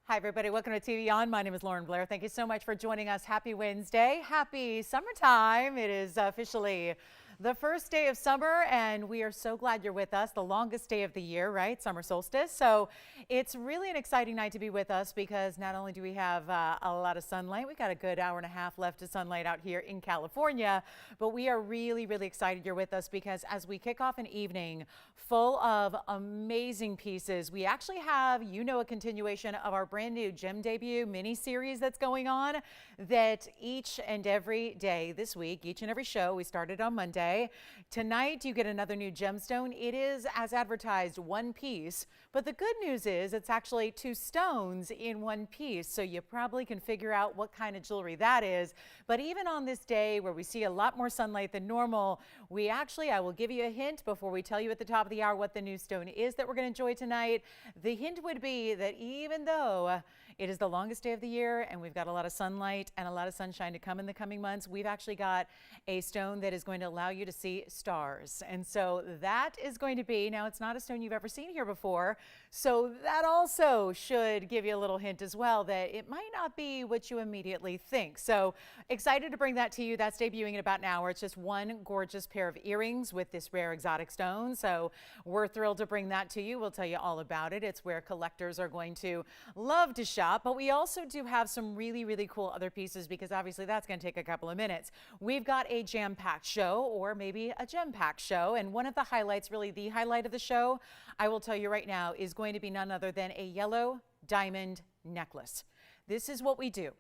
Hi, everybody. Welcome to TVON. My name is Lauren Blair. Thank you so much for joining us. Happy Wednesday. Happy summertime. It is officially the first day of summer, and we are so glad you're with us. The longest day of the year, right? Summer solstice. So it's really an exciting night to be with us because not only do we have a lot of sunlight, we got a good hour and a half left of sunlight out here in California, but we are really, really excited you're with us because as we kick off an evening full of amazing pieces, we actually have, a continuation of our brand new gem debut mini series that's going on that each and every day this week, each and every show, we started on Monday. Tonight, you get another new gemstone. It is, as advertised, one piece, but the good news is it's actually two stones in one piece, so you probably can figure out what kind of jewelry that is. But even on this day where we see a lot more sunlight than normal, I will give you a hint before we tell you at the top of the hour what the new stone is that we're going to enjoy tonight. The hint would be that even though it is the longest day of the year and we've got a lot of sunlight and a lot of sunshine to come in the coming months, we've actually got a stone that is going to allow you to see stars. And so that is going to be, now it's not a stone you've ever seen here before, so that also should give you a little hint as well that it might not be what you immediately think. So excited to bring that to you. That's debuting in about an hour. It's just one gorgeous pair of earrings with this rare exotic stone. So we're thrilled to bring that to you. We'll tell you all about it. It's where collectors are going to love to shop, but we also do have some really, really cool other pieces because obviously that's going to take a couple of minutes. We've got a jam-packed show, or maybe a gem-packed show, and one of the highlights, really the highlight of the show, I will tell you right now, is going to be none other than a yellow diamond necklace. This is what we do.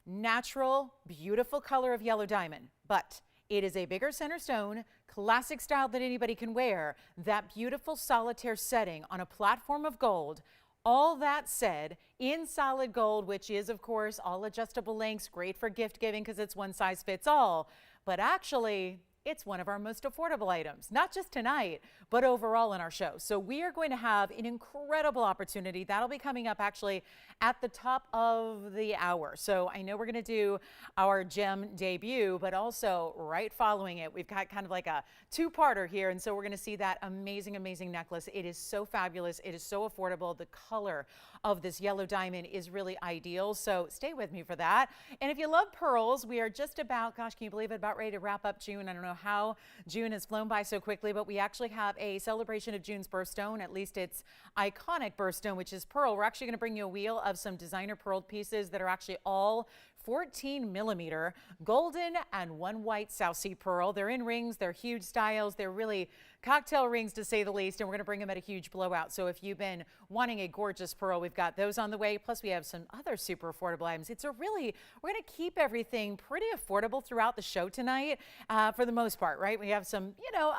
Natural, beautiful color of yellow diamond, but it is a bigger center stone, classic style that anybody can wear, that beautiful solitaire setting on a platform of gold. All that said, in solid gold, which is, of course, all adjustable lengths, great for gift giving because it's one size fits all, but actually, it's one of our most affordable items, not just tonight, but overall in our show. So we are going to have an incredible opportunity. That'll be coming up actually at the top of the hour. So I know we're going to do our gem debut, but also right following it, we've got kind of like a two-parter here. And so we're going to see that amazing, amazing necklace. It is so fabulous. It is so affordable. The color of this yellow diamond is really ideal. So stay with me for that. And if you love pearls, we are just about, gosh, can you believe it, about ready to wrap up June. I don't know how June has flown by so quickly, but we actually have a celebration of June's birthstone, at least its iconic birthstone, which is pearl. We're actually going to bring you a wheel of some designer pearl pieces that are actually all 14 millimeter golden and one white South Sea pearl. They're in rings, they're huge styles, they're really cocktail rings to say the least, and we're going to bring them at a huge blowout. So if you've been wanting a gorgeous pearl, we've got those on the way. Plus we have some other super affordable items. We're going to keep everything pretty affordable throughout the show tonight for the most part, right? We have some,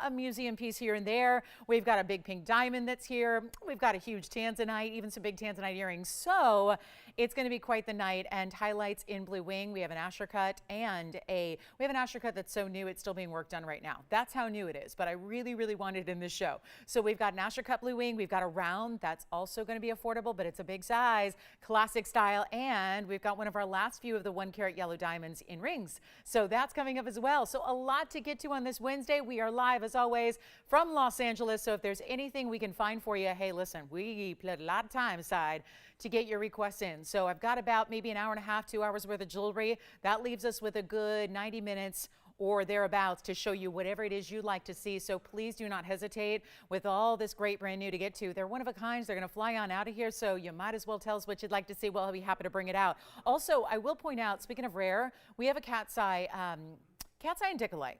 a museum piece here and there. We've got a big pink diamond that's here. We've got a huge tanzanite, even some big tanzanite earrings. So it's going to be quite the night, and highlights in blue wing. We have an asher cut and we have an asher cut that's so new it's still being worked on right now. That's how new it is, but I really, really want it in this show. So we've got an asher cut blue wing. We've got a round that's also going to be affordable, but it's a big size, classic style, and we've got one of our last few of the 1 carat yellow diamonds in rings. So that's coming up as well. So a lot to get to on this Wednesday. We are live as always from Los Angeles. So if there's anything we can find for you, hey, listen, we put a lot of time aside to get your requests in. So I've got about maybe an hour and a half, 2 hours worth of jewelry. That leaves us with a good 90 minutes or thereabouts to show you whatever it is you'd like to see. So please do not hesitate with all this great brand new to get to. They're one of a kind. They're going to fly on out of here. So you might as well tell us what you'd like to see. Well, I'll be happy to bring it out. Also, I will point out, speaking of rare, we have a cat's eye and Dicolite.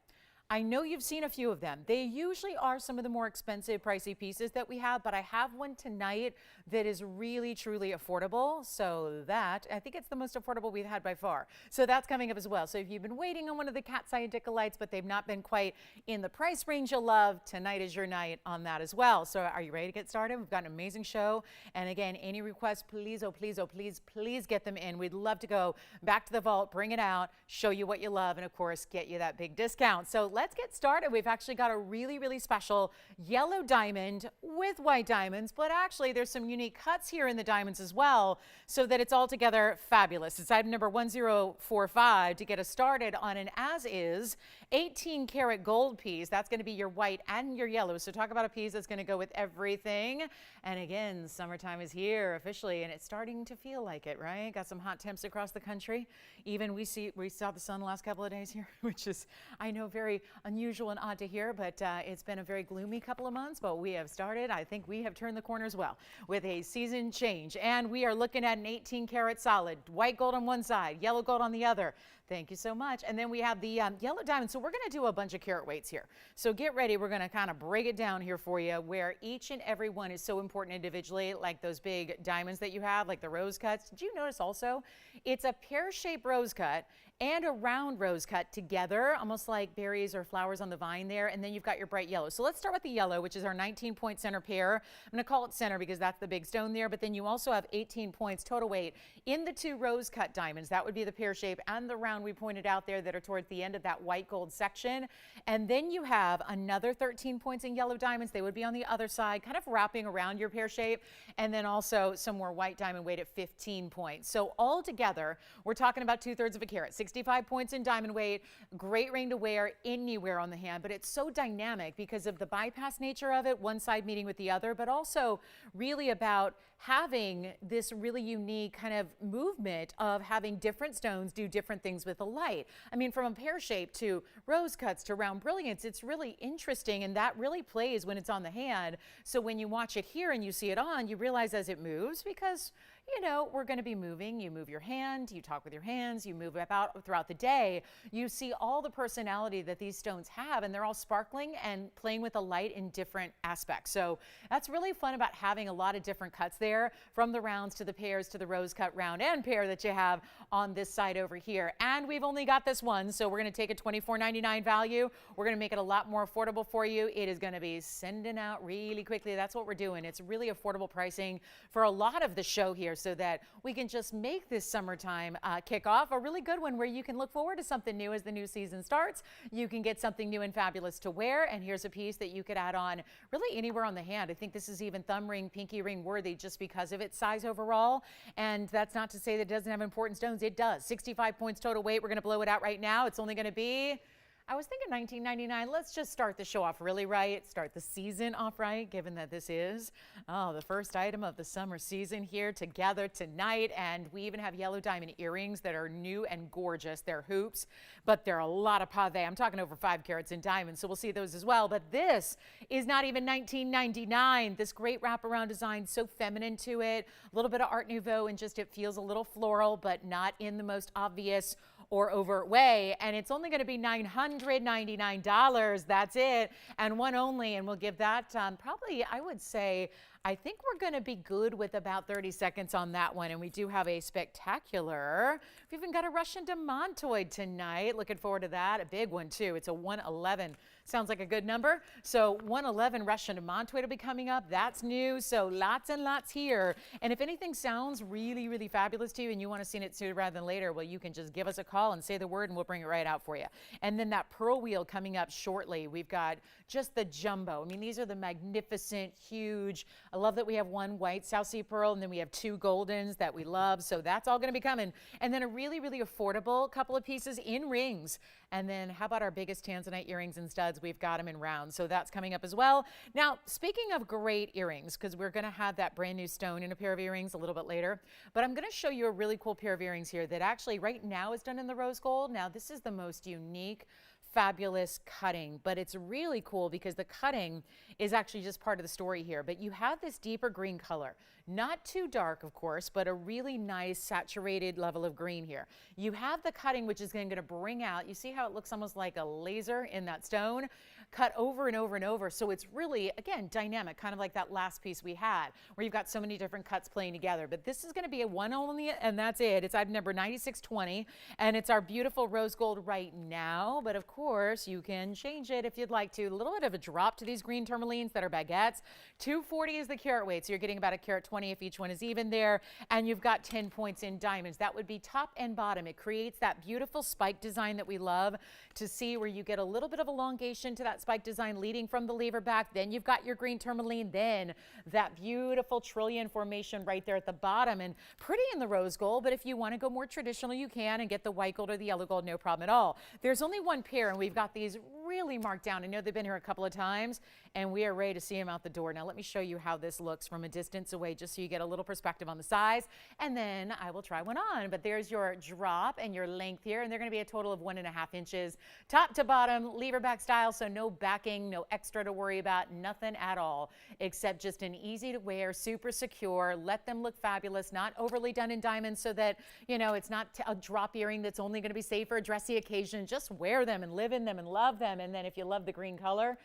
I know you've seen a few of them. They usually are some of the more expensive, pricey pieces that we have, but I have one tonight that is really, truly affordable. So that, I think it's the most affordable we've had by far. So that's coming up as well. So if you've been waiting on one of the cat's eye Dicolites, but they've not been quite in the price range you'll love, tonight is your night on that as well. So are you ready to get started? We've got an amazing show. And again, any requests, please, oh, please, oh, please, please get them in. We'd love to go back to the vault, bring it out, show you what you love, and of course, get you that big discount. So let's get started. We've actually got a really, really special yellow diamond with white diamonds, but actually there's some unique cuts here in the diamonds as well, so that it's altogether fabulous. It's item number 1045 to get us started on an as-is 18 karat gold piece. That's going to be your white and your yellow. So talk about a piece that's going to go with everything. And again, summertime is here officially, and it's starting to feel like it, right? Got some hot temps across the country. Even we saw the sun the last couple of days here, which is, I know, very unusual and odd to hear, but it's been a very gloomy couple of months, but we have started. I think we have turned the corner as well with a season change. And we are looking at an 18 karat solid, white gold on one side, yellow gold on the other. Thank you so much. And then we have the yellow diamond. So we're going to do a bunch of carat weights here. So get ready. We're going to kind of break it down here for you, where each and every one is so important individually, like those big diamonds that you have, like the rose cuts. Did you notice also it's a pear-shaped rose cut and a round rose cut together, almost like berries or flowers on the vine there. And then you've got your bright yellow. So let's start with the yellow, which is our 19-point center pair. I'm going to call it center because that's the big stone there. But then you also have 18 points total weight in the two rose cut diamonds. That would be the pear shape and the round we pointed out there that are towards the end of that white gold section. And then you have another 13 points in yellow diamonds. They would be on the other side, kind of wrapping around your pear shape. And then also some more white diamond weight at 15 points. So all together, we're talking about 2/3 of a carat. 65 points in diamond weight, great ring to wear anywhere on the hand, but it's so dynamic because of the bypass nature of it, one side meeting with the other, but also really about having this really unique kind of movement of having different stones do different things with the light. I mean, from a pear shape to rose cuts to round brilliance, it's really interesting, and that really plays when it's on the hand. So when you watch it here and you see it on, you realize as it moves, because you know, we're going to be moving. You move your hand, you talk with your hands, you move about throughout the day. You see all the personality that these stones have, and they're all sparkling and playing with the light in different aspects. So that's really fun about having a lot of different cuts there, from the rounds to the pairs to the rose cut round and pair that you have on this side over here. And we've only got this one, so we're going to take a $24.99 value. We're going to make it a lot more affordable for you. It is going to be sending out really quickly. That's what we're doing. It's really affordable pricing for a lot of the show here, so that we can just make this summertime kickoff a really good one, where you can look forward to something new as the new season starts. You can get something new and fabulous to wear, and here's a piece that you could add on really anywhere on the hand. I think this is even thumb ring, pinky ring worthy just because of its size overall. And that's not to say that it doesn't have important stones. It does. 65 points total weight. We're going to blow it out right now. It's only going to be, I was thinking $19.99. Let's just start the show off really right. Start the season off right, given that this is the first item of the summer season here together tonight. And we even have yellow diamond earrings that are new and gorgeous. They're hoops, but they're a lot of pave. I'm talking over 5 carats in diamonds, so we'll see those as well. But this is not even $19.99. This great wraparound design, so feminine to it. A little bit of Art Nouveau, and just it feels a little floral, but not in the most obvious or overt way. And it's only going to be $999. That's it, and one only. And we'll give that probably, I would say, I think we're going to be good with about 30 seconds on that one. And we do have a spectacular, we've even got a Russian demontoid tonight. Looking forward to that. A big one too. It's a 111. Sounds like a good number. So 111 Russian demontoid will be coming up. That's new. So lots and lots here. And if anything sounds really, really fabulous to you and you want to see it sooner rather than later, well, you can just give us a call and say the word and we'll bring it right out for you. And then that pearl wheel coming up shortly. We've got just the jumbo. I mean, these are the magnificent, huge. I love that we have one white South Sea pearl, and then we have 2 goldens that we love. So that's all going to be coming. And then a really, really affordable couple of pieces in rings. And then how about our biggest tanzanite earrings and studs? We've got them in rounds. So that's coming up as well. Now, speaking of great earrings, because we're going to have that brand new stone in a pair of earrings a little bit later, but I'm going to show you a really cool pair of earrings here that actually right now is done in the rose gold. Now, this is the most unique, fabulous cutting, but it's really cool because the cutting is actually just part of the story here. But you have this deeper green color, not too dark, of course, but a really nice saturated level of green here. You have the cutting, which is going to bring out, you see how it looks almost like a laser in that stone? cut over and over and over. So it's really, again, dynamic, kind of like that last piece we had where you've got so many different cuts playing together. But this is going to be a one only, and that's it. It's item number 9620, and it's our beautiful rose gold right now. But of course, you can change it if you'd like to. A little bit of a drop to these green tourmalines that are baguettes. 240 is the carat weight, so you're getting about a carat 20 if each one is even there. And you've got 10 points in diamonds. That would be top and bottom. It creates that beautiful spike design that we love to see, where you get a little bit of elongation to that spike design leading from the lever back. Then you've got your green tourmaline, then that beautiful trillion formation right there at the bottom, and pretty in the rose gold. But if you want to go more traditional, you can, and get the white gold or the yellow gold, no problem at all. There's only one pair, and we've got these really marked down. I know they've been here a couple of times, and we are ready to see them out the door. Now let me show you how this looks from a distance away, just so you get a little perspective on the size, and then I will try one on. But there's your drop and your length here, and they're going to be a total of 1.5 inches top to bottom, lever back style, so no backing, no extra to worry about, nothing at all, except just an easy to wear, super secure, let them look fabulous, not overly done in diamonds, so that, you know, it's not a drop earring that's only going to be safe for a dressy occasion. Just wear them and live in them and love them. And then if you love the green color,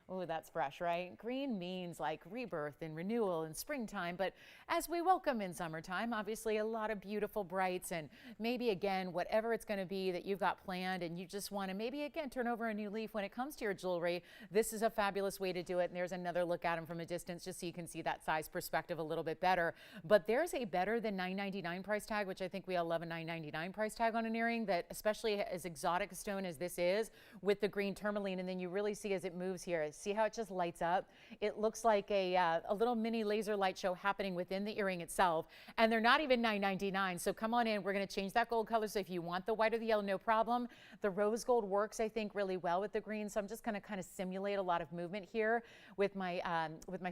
oh, that's fresh, right? Green means like rebirth and renewal and springtime, but as we welcome in summertime, obviously a lot of beautiful brights, and maybe again, whatever it's going to be that you've got planned and you just want to maybe again turn over a new leaf when it comes to your jewelry, this is a fabulous way to do it. And there's another look at them from a distance just so you can see that size perspective a little bit better. But there's a better than $9.99 price tag, which I think we all love a $9.99 price tag on an earring, that especially as exotic a stone as this is with the green tourmaline. And then you really see as it moves here, see how it just lights up? It looks like a little mini laser light show happening within the earring itself. And they're not even $9.99. So come on in. We're going to change that gold color. So if you want the white or the yellow, no problem. The rose gold works, I think, really well with the green. So I'm just going to kind of simulate a lot of movement here with my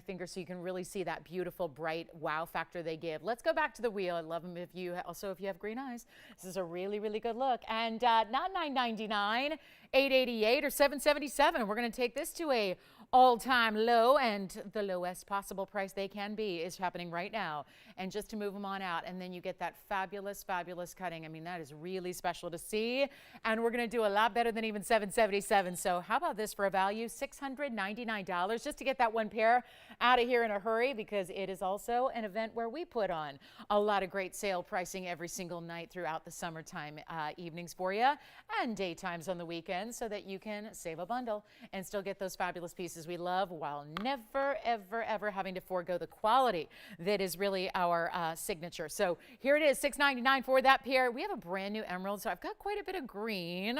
finger, so you can really see that beautiful, bright wow factor they give. Let's go back to the wheel. I love them if you have green eyes. This is a really, really good look. And not $9.99, $8.88 or $7.77. We're going to take this to a all-time low, and the lowest possible price they can be is happening right now. And just to move them on out, and then you get that fabulous, fabulous cutting. I mean, that is really special to see, and we're going to do a lot better than even $7.77. So how about this for a value? $699 just to get that one pair out of here in a hurry, because it is also an event where we put on a lot of great sale pricing every single night throughout the summertime evenings for you, and daytimes on the weekends, so that you can save a bundle and still get those fabulous pieces we love, while never, ever, ever having to forego the quality that is really our signature. So here it is, $699 for that pair. We have a brand new emerald, so I've got quite a bit of green.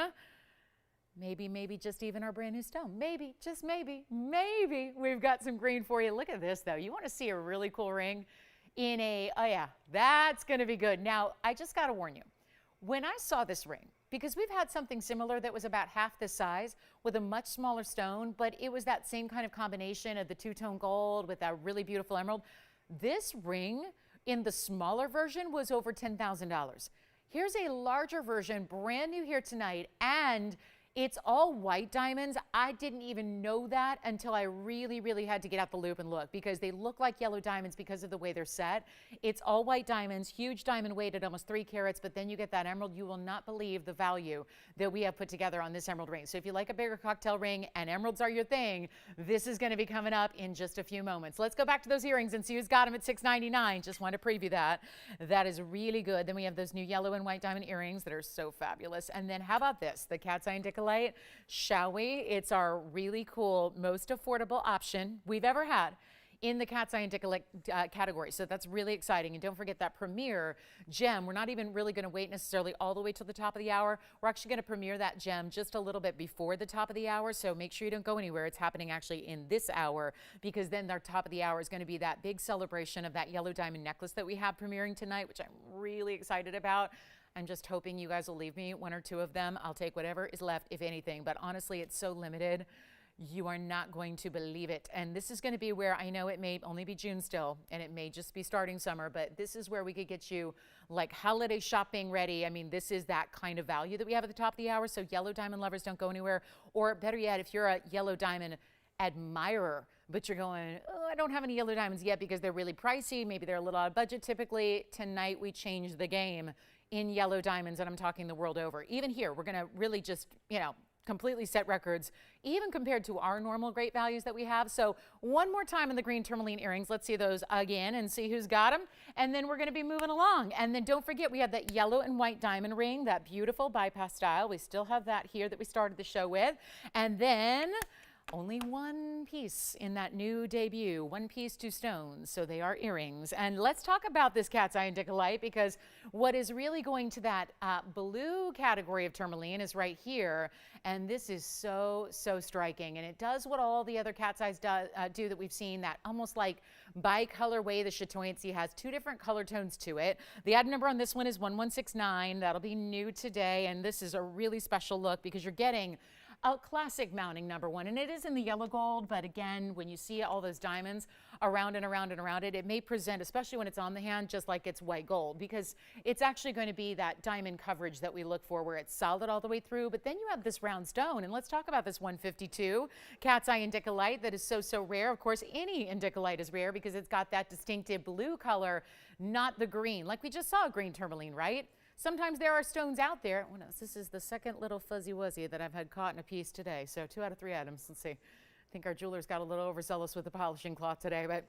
Maybe just even our brand new stone. Maybe, just maybe we've got some green for you. Look at this though. You want to see a really cool ring in a, oh yeah, that's going to be good. Now, I just got to warn you, when I saw this ring, because we've had something similar that was about half this size with a much smaller stone, but it was that same kind of combination of the two-tone gold with that really beautiful emerald. This ring in the smaller version was over $10,000. Here's a larger version, brand new here tonight, and it's all white diamonds. I didn't even know that until I really, really had to get out the loop and look, because they look like yellow diamonds because of the way they're set. It's all white diamonds, huge diamond weight at almost 3 carats, but then you get that emerald. You will not believe the value that we have put together on this emerald ring. So if you like a bigger cocktail ring and emeralds are your thing, this is going to be coming up in just a few moments. Let's go back to those earrings and see who's got them at $699. Just want to preview that. That is really good. Then we have those new yellow and white diamond earrings that are so fabulous. And then how about this? The cat's eye and dickelite. Shall we? It's our really cool, most affordable option we've ever had in the cat's eye and dickelite category. So that's really exciting. And don't forget that premiere gem. We're not even really going to wait necessarily all the way till the top of the hour. We're actually going to premiere that gem just a little bit before the top of the hour. So make sure you don't go anywhere. It's happening actually in this hour, because then our top of the hour is going to be that big celebration of that yellow diamond necklace that we have premiering tonight, which I'm really excited about. I'm just hoping you guys will leave me 1 or 2 of them. I'll take whatever is left, if anything. But honestly, it's so limited. You are not going to believe it. And this is going to be where, I know it may only be June still, and it may just be starting summer, but this is where we could get you like holiday shopping ready. I mean, this is that kind of value that we have at the top of the hour. So yellow diamond lovers, don't go anywhere. Or better yet, if you're a yellow diamond admirer, but you're going, oh, I don't have any yellow diamonds yet because they're really pricey. Maybe they're a little out of budget. Typically, tonight we change the game in yellow diamonds, and I'm talking the world over. Even here, we're going to really just, completely set records, even compared to our normal great values that we have. So one more time in the green tourmaline earrings. Let's see those again and see who's got them. And then we're going to be moving along. And then don't forget, we have that yellow and white diamond ring, that beautiful bypass style. We still have that here that we started the show with. And then only one piece in that new debut, one piece, two stones. So they are earrings. And let's talk about this cat's eye indicolite, because what is really going to that blue category of tourmaline is right here. And this is so, so striking. And it does what all the other cat's eyes do that we've seen, that almost like bi-color way. The chatoyancy has two different color tones to it. The item number on this one is 1169. That'll be new today. And this is a really special look because you're getting a classic mounting number one, and it is in the yellow gold, but again, when you see all those diamonds around and around and around it, it may present, especially when it's on the hand, just like it's white gold, because it's actually going to be that diamond coverage that we look for, where it's solid all the way through. But then you have this round stone, and let's talk about this 152 cat's eye indicolite that is so, so rare. Of course, any indicolite is rare because it's got that distinctive blue color, not the green, like we just saw green tourmaline, right? Sometimes there are stones out there. Oh, no, this is the second little fuzzy wuzzy that I've had caught in a piece today. So 2 out of 3 items. Let's see. I think our jeweler's got a little overzealous with the polishing cloth today, but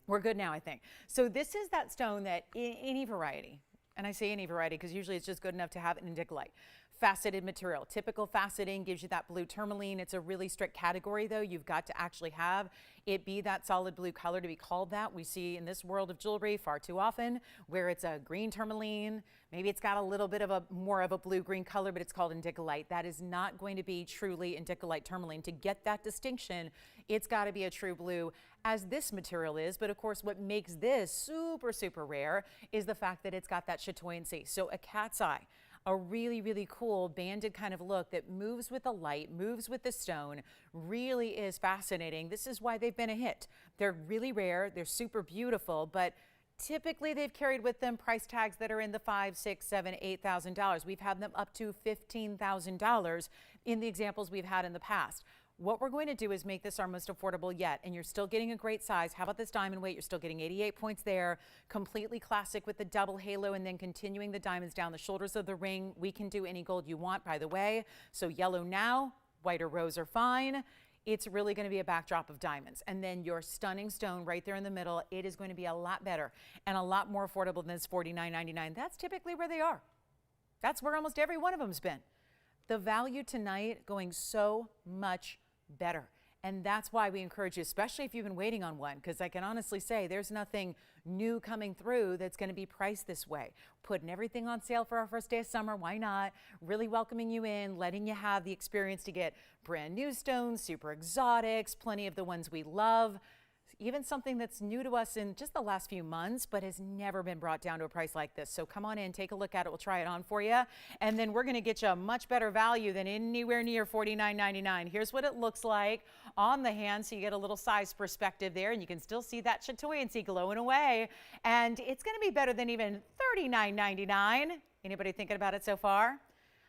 we're good now, I think. So this is that stone that in any variety, and I say any variety because usually it's just good enough to have an indicolite. Faceted material. Typical faceting gives you that blue tourmaline. It's a really strict category, though. You've got to actually have it be that solid blue color to be called that. We see in this world of jewelry far too often where it's a green tourmaline. Maybe it's got a little bit of a more of a blue-green color, but it's called indicolite. That is not going to be truly indicolite tourmaline. To get that distinction, it's got to be a true blue, as this material is. But of course, what makes this super, super rare is the fact that it's got that chatoyancy. So a cat's eye, a really, really cool banded kind of look that moves with the light, moves with the stone, really is fascinating. This is why they've been a hit. They're really rare, they're super beautiful, but typically they've carried with them price tags that are in the $5,000, $6,000, $7,000, $8,000. We've had them up to $15,000 in the examples we've had in the past. What we're going to do is make this our most affordable yet, and you're still getting a great size. How about this diamond weight? You're still getting 88 points there, completely classic with the double halo, and then continuing the diamonds down the shoulders of the ring. We can do any gold you want, by the way. So yellow now, white or rose are fine. It's really going to be a backdrop of diamonds. And then your stunning stone right there in the middle, it is going to be a lot better and a lot more affordable than this $49.99. That's typically where they are. That's where almost every one of them's been. The value tonight going so much better. And that's why we encourage you, especially if you've been waiting on one, because I can honestly say there's nothing new coming through that's going to be priced this way. Putting everything on sale for our first day of summer, why not? Really welcoming you in, letting you have the experience to get brand new stones, super exotics, plenty of the ones we love. Even something that's new to us in just the last few months, but has never been brought down to a price like this. So come on in, take a look at it. We'll try it on for you. And then we're going to get you a much better value than anywhere near $49.99. Here's what it looks like on the hand. So you get a little size perspective there, and you can still see that chatoyancy glowing away. And it's going to be better than even $39.99. Anybody thinking about it so far?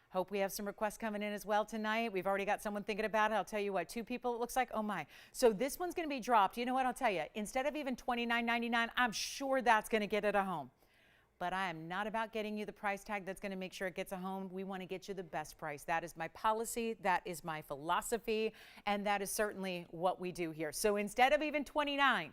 Hope we have some requests coming in as well tonight. We've already got someone thinking about it. I'll tell you what, 2 people it looks like. Oh my. So this one's going to be dropped. You know what? I'll tell you, instead of even $29.99, I'm sure that's going to get it a home. But I am not about getting you the price tag that's going to make sure it gets a home. We want to get you the best price. That is my policy. That is my philosophy. And that is certainly what we do here. So instead of even $29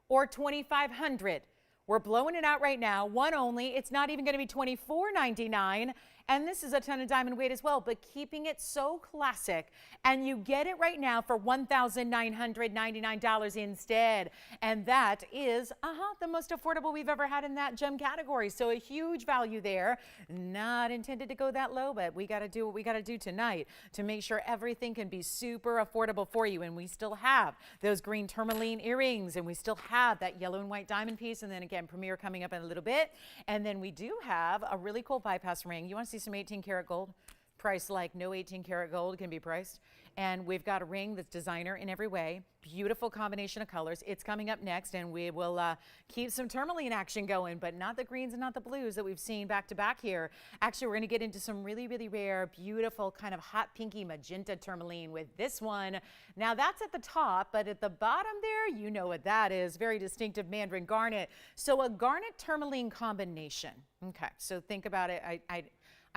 or $2,500, we're blowing it out right now. One only. It's not even going to be $24.99. And this is a ton of diamond weight as well, but keeping it so classic. And you get it right now for $1,999 instead. And that is the most affordable we've ever had in that gem category. So a huge value there. Not intended to go that low, but we got to do what we got to do tonight to make sure everything can be super affordable for you. And we still have those green tourmaline earrings, and we still have that yellow and white diamond piece. And then again, Premier coming up in a little bit. And then we do have a really cool bypass ring. You want to see some 18 karat gold? Priced like no 18 karat gold can be priced. And we've got a ring that's designer in every way. Beautiful combination of colors. It's coming up next, and we will keep some tourmaline action going, but not the greens and not the blues that we've seen back to back here. Actually, we're going to get into some really, really rare, beautiful kind of hot pinky magenta tourmaline with this one. Now that's at the top, but at the bottom there, you know what that is. Very distinctive mandarin garnet. So a garnet tourmaline combination. Okay, so think about it.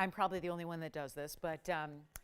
I'm probably the only one that does this, but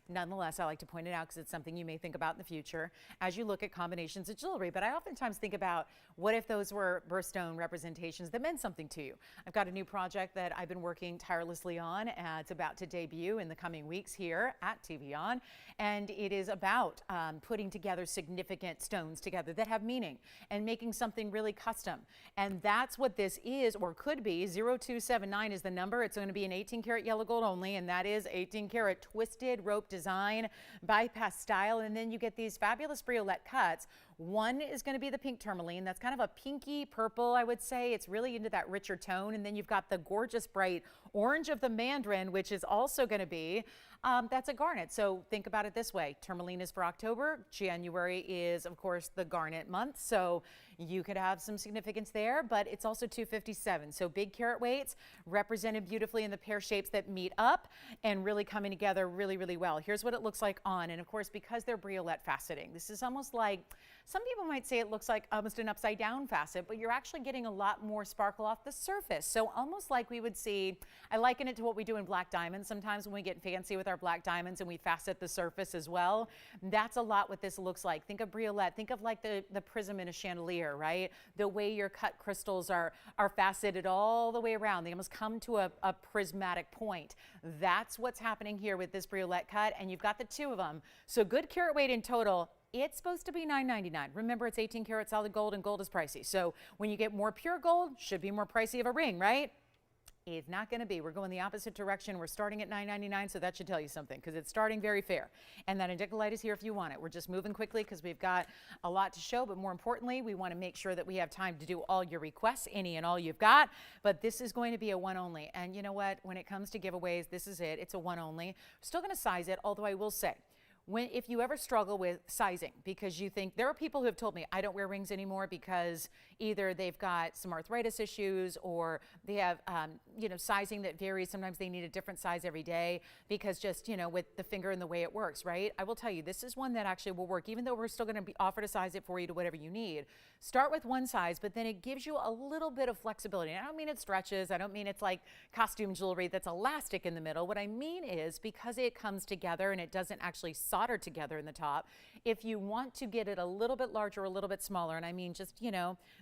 Nonetheless, I like to point it out because it's something you may think about in the future as you look at combinations of jewelry. But I oftentimes think about, what if those were birthstone representations that meant something to you? I've got a new project that I've been working tirelessly on. It's about to debut in the coming weeks here at TVON. And it is about putting together significant stones together that have meaning and making something really custom. And that's what this is, or could be. 0279 is the number. It's going to be an 18 karat yellow gold only, and that is 18 karat twisted rope design, bypass style, and then you get these fabulous briolette cuts. One is going to be the pink tourmaline. That's kind of a pinky purple, I would say. It's really into that richer tone. And then you've got the gorgeous bright orange of the mandarin, which is also going to be, that's a garnet. So think about it this way. Tourmaline is for October. January is, of course, the garnet month. So you could have some significance there, but it's also 257. So big carat weights represented beautifully in the pear shapes that meet up and really coming together really, really well. Here's what it looks like on. And of course, because they're briolette faceting, this is almost like, some people might say it looks like almost an upside down facet, but you're actually getting a lot more sparkle off the surface. So almost like we would see, I liken it to what we do in black diamonds sometimes when we get fancy with our black diamonds and we facet the surface as well. That's a lot what this looks like. Think of briolette, think of like the prism in a chandelier, right? The way your cut crystals are faceted all the way around. They almost come to a prismatic point. That's what's happening here with this briolette cut, and you've got the two of them. So good carat weight in total. It's supposed to be $9.99. Remember, it's 18 karat solid gold, and gold is pricey. So when you get more pure gold, should be more pricey of a ring, right? It's not going to be. We're going the opposite direction. We're starting at $9.99, so that should tell you something, because it's starting very fair. And that indicolite is here if you want it. We're just moving quickly because we've got a lot to show, but more importantly, we want to make sure that we have time to do all your requests, any and all you've got. But this is going to be a one only. And you know what? When it comes to giveaways, this is it. It's a one only. We're still going to size it, although I will say, if you ever struggle with sizing, because you think, there are people who have told me I don't wear rings anymore because either they've got some arthritis issues or they have, sizing that varies. Sometimes they need a different size every day because just, with the finger and the way it works, right? I will tell you, this is one that actually will work, even though we're still going to be offer to size it for you to whatever you need. Start with one size, but then it gives you a little bit of flexibility. And I don't mean it stretches. I don't mean it's like costume jewelry that's elastic in the middle. What I mean is, because it comes together and it doesn't actually solder together in the top, if you want to get it a little bit larger, a little bit smaller, and I mean just,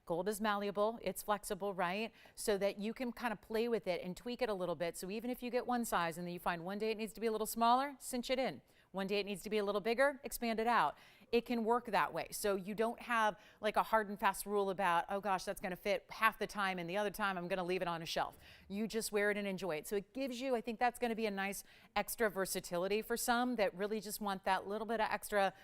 gold is malleable, it's flexible, right? So that you can kind of play with it and tweak it a little bit. So even if you get one size and then you find one day it needs to be a little smaller, cinch it in. One day it needs to be a little bigger, expand it out. It can work that way. So you don't have like a hard and fast rule about, oh gosh, that's going to fit half the time and the other time I'm going to leave it on a shelf. You just wear it and enjoy it. So it gives you, I think that's going to be a nice extra versatility for some that really just want that little bit of extra,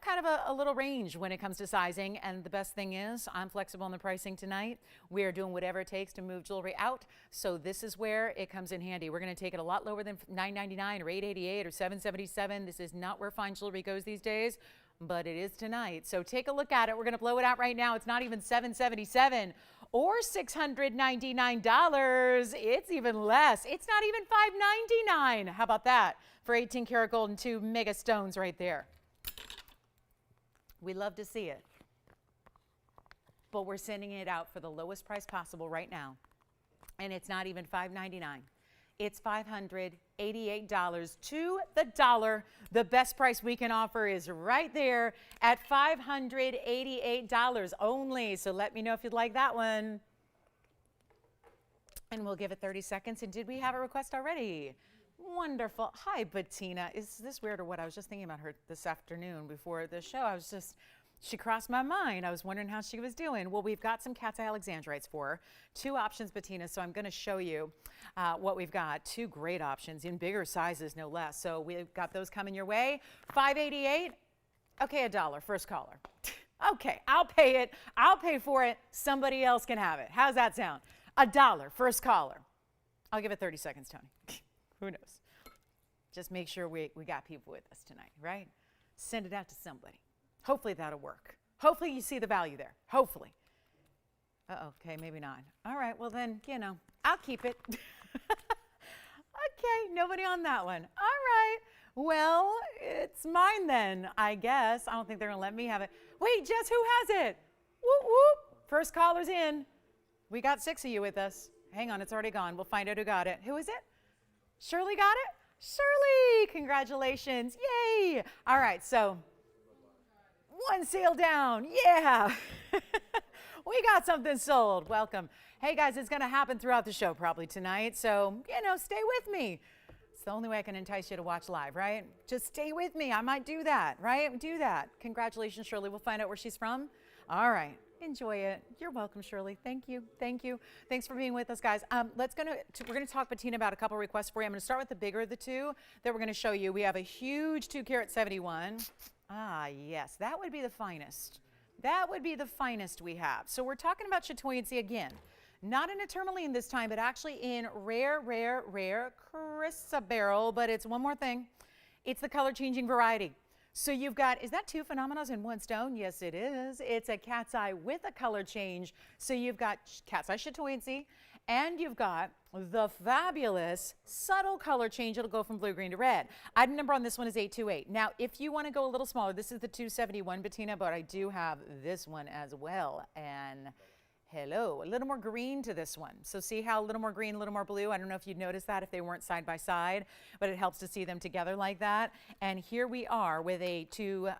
kind of a little range when it comes to sizing. And the best thing is, I'm flexible in the pricing tonight. We are doing whatever it takes to move jewelry out. So this is where it comes in handy. We're going to take it a lot lower than $9.99 or $8.88 or $7.77. This is not where fine jewelry goes these days, but it is tonight. So take a look at it. We're going to blow it out right now. It's not even $777 or $699. It's even less. It's not even $599. How about that for 18 karat gold and 2 mega stones right there? We love to see it, but we're sending it out for the lowest price possible right now, and it's not even $599. It's $588 to the dollar. The best price we can offer is right there at $588 only. So let me know if you'd like that one, and we'll give it 30 seconds. And did we have a request already? Wonderful. Hi, Bettina. Is this weird or what? I was just thinking about her this afternoon before the show. She crossed my mind. I was wondering how she was doing. Well, we've got some cat's eye alexandrites for her. 2 options, Bettina. So I'm going to show you what we've got. 2 great options in bigger sizes, no less. So we've got those coming your way. $588. Okay, $1. First caller. Okay, I'll pay it. I'll pay for it. Somebody else can have it. How's that sound? $1. First caller. I'll give it 30 seconds, Tony. Who knows? Just make sure we got people with us tonight, right? Send it out to somebody. Hopefully that'll work. Hopefully you see the value there. Hopefully. Okay, maybe not. All right, well then, I'll keep it. Okay, nobody on that one. All right. Well, it's mine then, I guess. I don't think they're going to let me have it. Wait, Jess, who has it? Whoop, whoop. First caller's in. We got 6 of you with us. Hang on, it's already gone. We'll find out who got it. Who is it? Shirley got it? Shirley, congratulations. Yay. All right, so one sale down. Yeah. We got something sold. Welcome. Hey guys, it's going to happen throughout the show probably tonight. So, stay with me. It's the only way I can entice you to watch live, right? Just stay with me. I might do that, right? Do that. Congratulations, Shirley. We'll find out where she's from. All right. Enjoy it. You're welcome, Shirley. Thank you. Thank you. Thanks for being with us, guys. We're going to talk, Bettina, about a couple requests for you. I'm going to start with the bigger of the two that we're going to show you. We have a huge 2-carat 71. Ah, yes, that would be the finest. That would be the finest we have. So we're talking about chatoyancy again. Not in a tourmaline this time, but actually in rare chrysoberyl. But it's one more thing. It's the color changing variety. So you've got, is that 2 phenomena in one stone? Yes, it is. It's a cat's eye with a color change. So you've got cat's eye chatoyancy, and you've got the fabulous subtle color change. It'll go from blue-green to red. Item number on this one is 828. Now, if you want to go a little smaller, this is the 271, Bettina, but I do have this one as well. And hello, a little more green to this one. So see how a little more green, a little more blue? I don't know if you'd notice that if they weren't side by side, but it helps to see them together like that. And here we are with a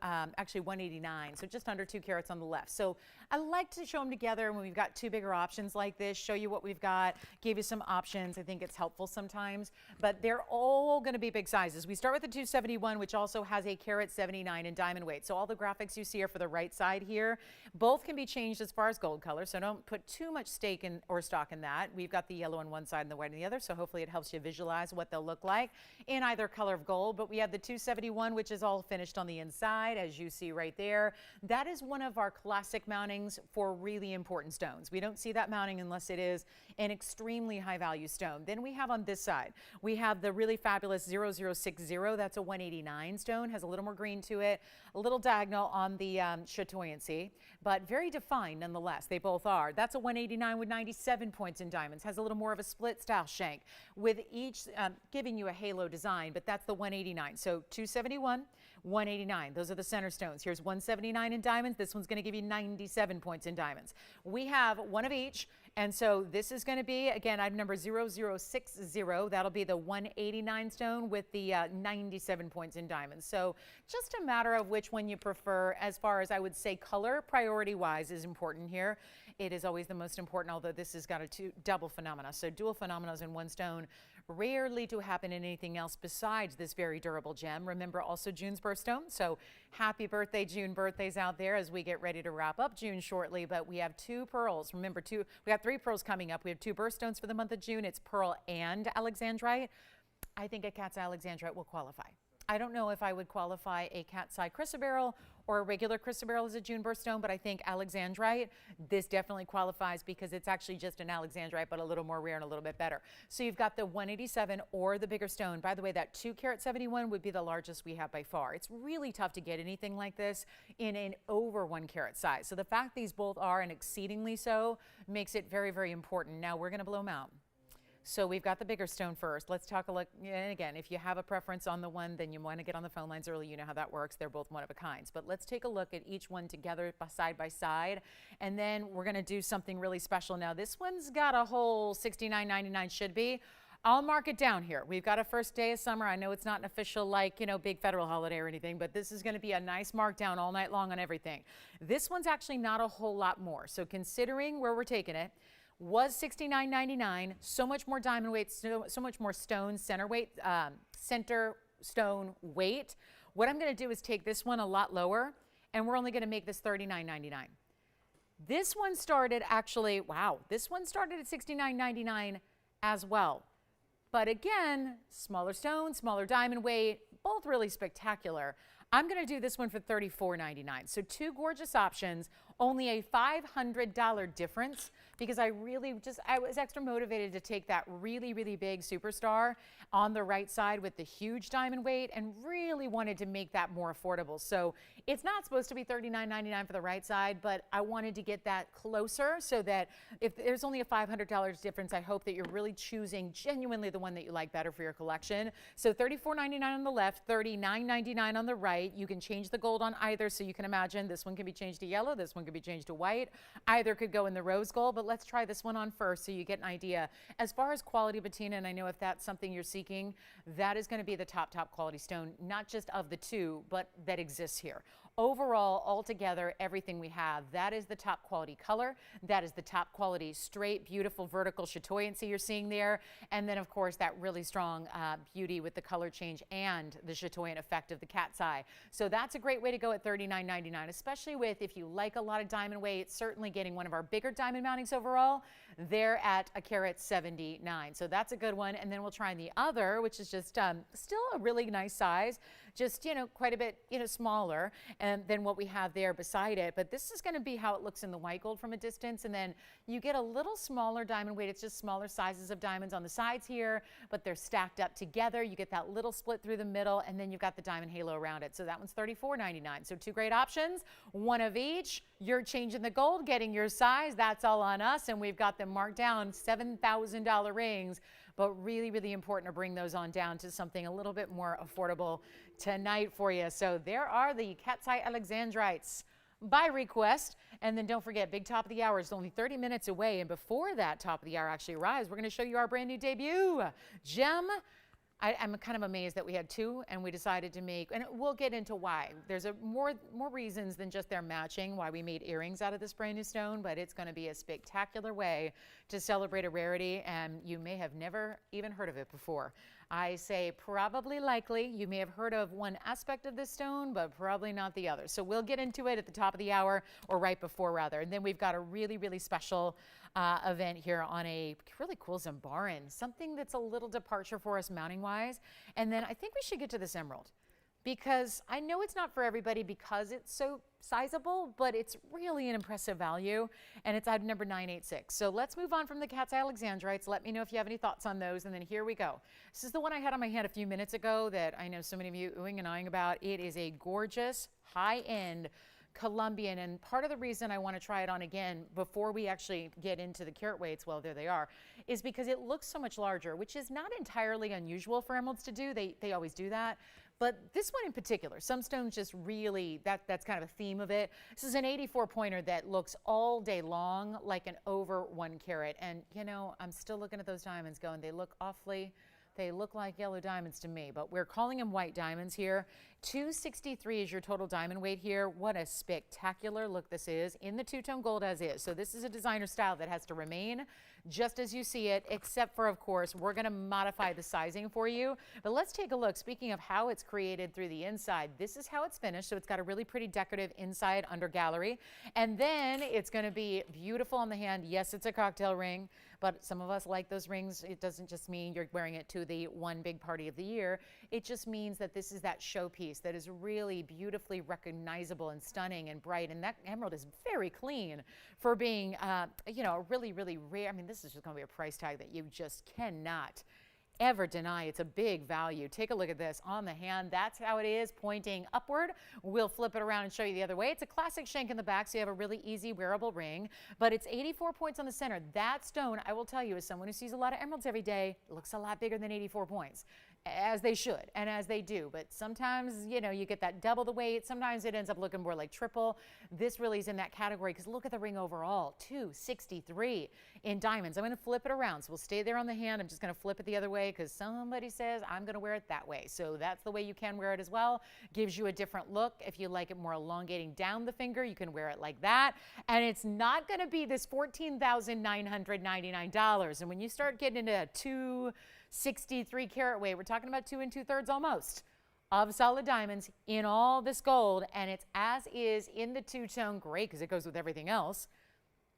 actually 189, so just under 2 carats on the left. So I like to show them together when we've got 2 bigger options like this, show you what we've got, give you some options. I think it's helpful sometimes, but they're all going to be big sizes. We start with the 271, which also has a carat 79 in diamond weight. So all the graphics you see are for the right side here. Both can be changed as far as gold color, so don't put too much stake in or stock in that. We've got the yellow on one side and the white on the other, so hopefully it helps you visualize what they'll look like in either color of gold. But we have the 271, which is all finished on the inside, as you see right there. That is one of our classic mountings for really important stones. We don't see that mounting unless it is an extremely high value stone. Then we have on this side, we have the really fabulous 0060. That's a 189 stone, has a little more green to it, a little diagonal on the chatoyancy, but very defined nonetheless. They both are. That's a 189 with 97 points in diamonds, has a little more of a split style shank with each giving you a halo design, but that's the 189. So 271, 189. Those are the center stones. Here's 179 in diamonds. This one's going to give you 97 points in diamonds. We have one of each. And so this is going to be, again, item number 0060. That'll be the 189 stone with the 97 points in diamonds. So just a matter of which one you prefer. As far as I would say color priority-wise is important here. It is always the most important, although this has got a double phenomena. So dual phenomena in one stone rarely do happen in anything else besides this very durable gem. Remember also June's birthstone. So happy birthday, June birthdays out there as we get ready to wrap up June shortly. But we have 2 pearls. Remember, we got 3 pearls coming up. We have 2 birthstones for the month of June. It's pearl and alexandrite. I think a cat's eye alexandrite will qualify. I don't know if I would qualify a cat's eye chrysoberyl or a regular chrysoberyl as a June birthstone, but I think alexandrite, this definitely qualifies because it's actually just an alexandrite, but a little more rare and a little bit better. So you've got the 187 or the bigger stone. By the way, that 2 carat 71 would be the largest we have by far. It's really tough to get anything like this in an over 1 carat size. So the fact these both are and exceedingly so makes it very, very important. Now we're going to blow them out. So we've got the bigger stone first. Let's talk a look. And again, if you have a preference on the one, then you want to get on the phone lines early. You know how that works. They're both one of a kind. But let's take a look at each one together side by side. And then we're going to do something really special. Now, this one's got a whole $69.99 should be. I'll mark it down here. We've got a first day of summer. I know it's not an official, like, big federal holiday or anything, but this is going to be a nice markdown all night long on everything. This one's actually not a whole lot more. So considering where we're taking it, was $69.99, so much more diamond weight, so much more stone center weight, center stone weight. What I'm going to do is take this one a lot lower, and we're only going to make this $39.99. This one started actually, wow, this one started at $69.99 as well. But again, smaller stone, smaller diamond weight, both really spectacular. I'm going to do this one for $34.99. So 2 gorgeous options, only a $500 difference because I was extra motivated to take that really, really big superstar on the right side with the huge diamond weight and really wanted to make that more affordable. So it's not supposed to be $39.99 for the right side, but I wanted to get that closer so that if there's only a $500 difference, I hope that you're really choosing genuinely the one that you like better for your collection. So $34.99 on the left, $39.99 on the right. You can change the gold on either, so you can imagine this one can be changed to yellow, this one could be changed to white. Either could go in the rose gold, but let's try this one on first so you get an idea. As far as quality patina, and I know if that's something you're seeking, that is going to be the top quality stone, not just of the two, but that exists here. Overall, altogether, everything we have, that is the top quality color. That is the top quality straight, beautiful vertical chatoyancy you're seeing there. And then, of course, that really strong beauty with the color change and the chatoyant effect of the cat's eye. So that's a great way to go at $39.99, especially with, if you like a lot of diamond weight, certainly getting one of our bigger diamond mountings overall. They're at $1.79 carat. So that's a good one. And then we'll try the other, which is just still a really nice size, just, quite a bit, smaller than what we have there beside it. But this is going to be how it looks in the white gold from a distance. And then you get a little smaller diamond weight. It's just smaller sizes of diamonds on the sides here, but they're stacked up together. You get that little split through the middle, and then you've got the diamond halo around it. So that one's $34.99. So two great options, one of each. You're changing the gold, getting your size. That's all on us. And we've got them marked down, $7,000 rings. But really, really important to bring those on down to something a little bit more affordable tonight for you. So there are the cat's eye Alexandrites by request. And then don't forget, big top of the hour is only 30 minutes away. And before that top of the hour actually arrives, we're going to show you our brand new debut gem. I'm kind of amazed that we had two and we decided to make, and we'll get into why. There's more reasons than just their matching, why we made earrings out of this brand new stone, but it's going to be a spectacular way to celebrate a rarity, and you may have never even heard of it before. I say probably likely. You may have heard of one aspect of this stone, but probably not the other. So we'll get into it at the top of the hour, or right before rather. And then we've got a really, really special event here on a really cool Zambaran, something that's a little departure for us mounting wise. And then I think we should get to this emerald, because I know it's not for everybody because it's so sizable, but it's really an impressive value, and it's item number 986. So let's move on from the cat's eye Alexandrites. Let me know if you have any thoughts on those, and then here we go. This is the one I had on my hand a few minutes ago that I know so many of you oohing and eyeing about. It is a gorgeous, high-end Colombian, and part of the reason I want to try it on again before we actually get into the carat weights, well, there they are, is because it looks so much larger, which is not entirely unusual for emeralds to do. They always do that. But this one in particular, some stones just really, that's kind of a theme of it. This is an 84 pointer that looks all day long like an over 1 carat. And, I'm still looking at those diamonds going, they look like yellow diamonds to me, but we're calling them white diamonds here. 263 is your total diamond weight here. What a spectacular look this is in the two-tone gold as is. So this is a designer style that has to remain just as you see it, except for, of course, we're going to modify the sizing for you. But let's take a look. Speaking of how it's created through the inside, this is how it's finished. So it's got a really pretty decorative inside under gallery. And then it's going to be beautiful on the hand. Yes, it's a cocktail ring, but some of us like those rings. It doesn't just mean you're wearing it to the one big party of the year. It just means that this is that showpiece that is really beautifully recognizable and stunning and bright. And that emerald is very clean for being, a really, really rare. I mean, this is just going to be a price tag that you just cannot ever deny. It's a big value. Take a look at this on the hand. That's how it is, pointing upward. We'll flip it around and show you the other way. It's a classic shank in the back, so you have a really easy wearable ring, but it's 84 points on the center. That stone, I will tell you, as someone who sees a lot of emeralds every day, looks a lot bigger than 84 points. As they should and as they do, but sometimes you get that double the weight. Sometimes it ends up looking more like triple. This really is in that category because look at the ring overall, 263 in diamonds. I'm going to flip it around, so we'll stay there on the hand. I'm just going to flip it the other way because somebody says I'm going to wear it that way, so that's the way you can wear it as well. Gives you a different look. If you like it more elongating down the finger, you can wear it like that, and it's not going to be this $14,999. And when you start getting into a 263 carat weight, we're talking about 2 2/3 almost of solid diamonds in all this gold, and it's as is in the two-tone. Great, because it goes with everything else.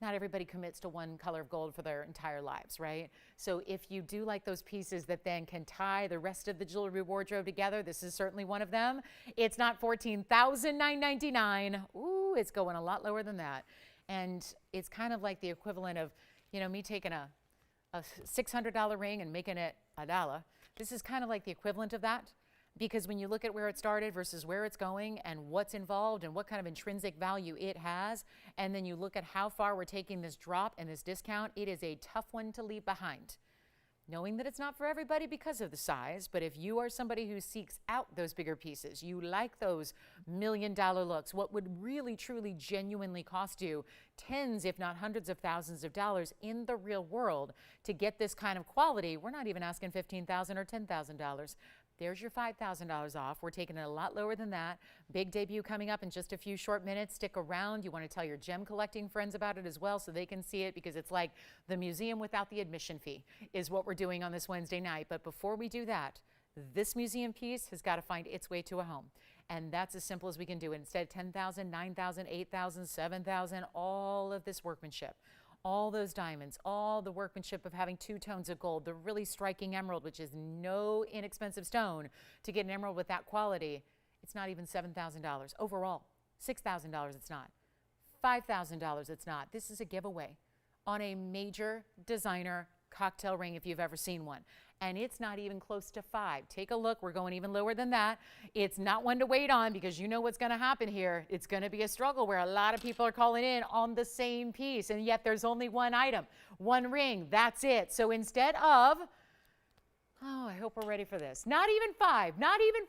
Not everybody commits to one color of gold for their entire lives, right? So if you do like those pieces that then can tie the rest of the jewelry wardrobe together, this is certainly one of them. It's not $14,999. Ooh, it's going a lot lower than that. And it's kind of like the equivalent of, me taking a $600 ring and making it $1. This is kind of like the equivalent of that, because when you look at where it started versus where it's going and what's involved and what kind of intrinsic value it has, and then you look at how far we're taking this drop and this discount, it is a tough one to leave behind. knowing that it's not for everybody because of the size, but if you are somebody who seeks out those bigger pieces, you like those million-dollar looks, what would really, truly, genuinely cost you tens, if not hundreds of thousands of dollars in the real world to get this kind of quality, we're not even asking $15,000 or $10,000. There's your $5,000 off. We're taking it a lot lower than that. Big debut coming up in just a few short minutes. Stick around. You want to tell your gem collecting friends about it as well so they can see it, because it's like the museum without the admission fee is what we're doing on this Wednesday night. But before we do that, this museum piece has got to find its way to a home. And that's as simple as we can do it. Instead of 10,000, 9,000, 8,000, 7,000, all of this workmanship, all those diamonds, all the workmanship of having two tones of gold, the really striking emerald, which is no inexpensive stone to get an emerald with that quality. It's not even $7,000 overall. $6,000 it's not. $5,000 it's not. This is a giveaway on a major designer cocktail ring if you've ever seen one. And it's not even close to $5,000. Take a look. We're going even lower than that. It's not one to wait on, because you know what's going to happen here. It's going to be a struggle where a lot of people are calling in on the same piece, and yet there's only one item, one ring. That's it. So instead of, oh, I hope we're ready for this. Not even $5,000, not even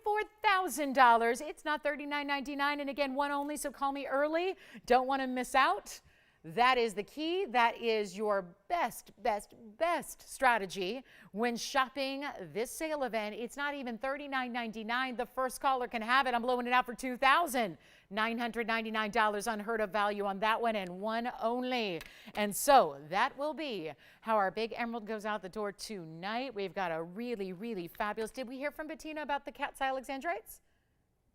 $4,000. It's not $39.99, and again, one only, so call me early. Don't want to miss out. That is the key. That is your best strategy when shopping this sale event. It's not even $39.99. The first caller can have it. I'm blowing it out for $2,999. Unheard of value on that one, and one only. And so that will be how our big emerald goes out the door tonight. We've got a really, really fabulous. Did we hear from Bettina about the cat's eye alexandrites?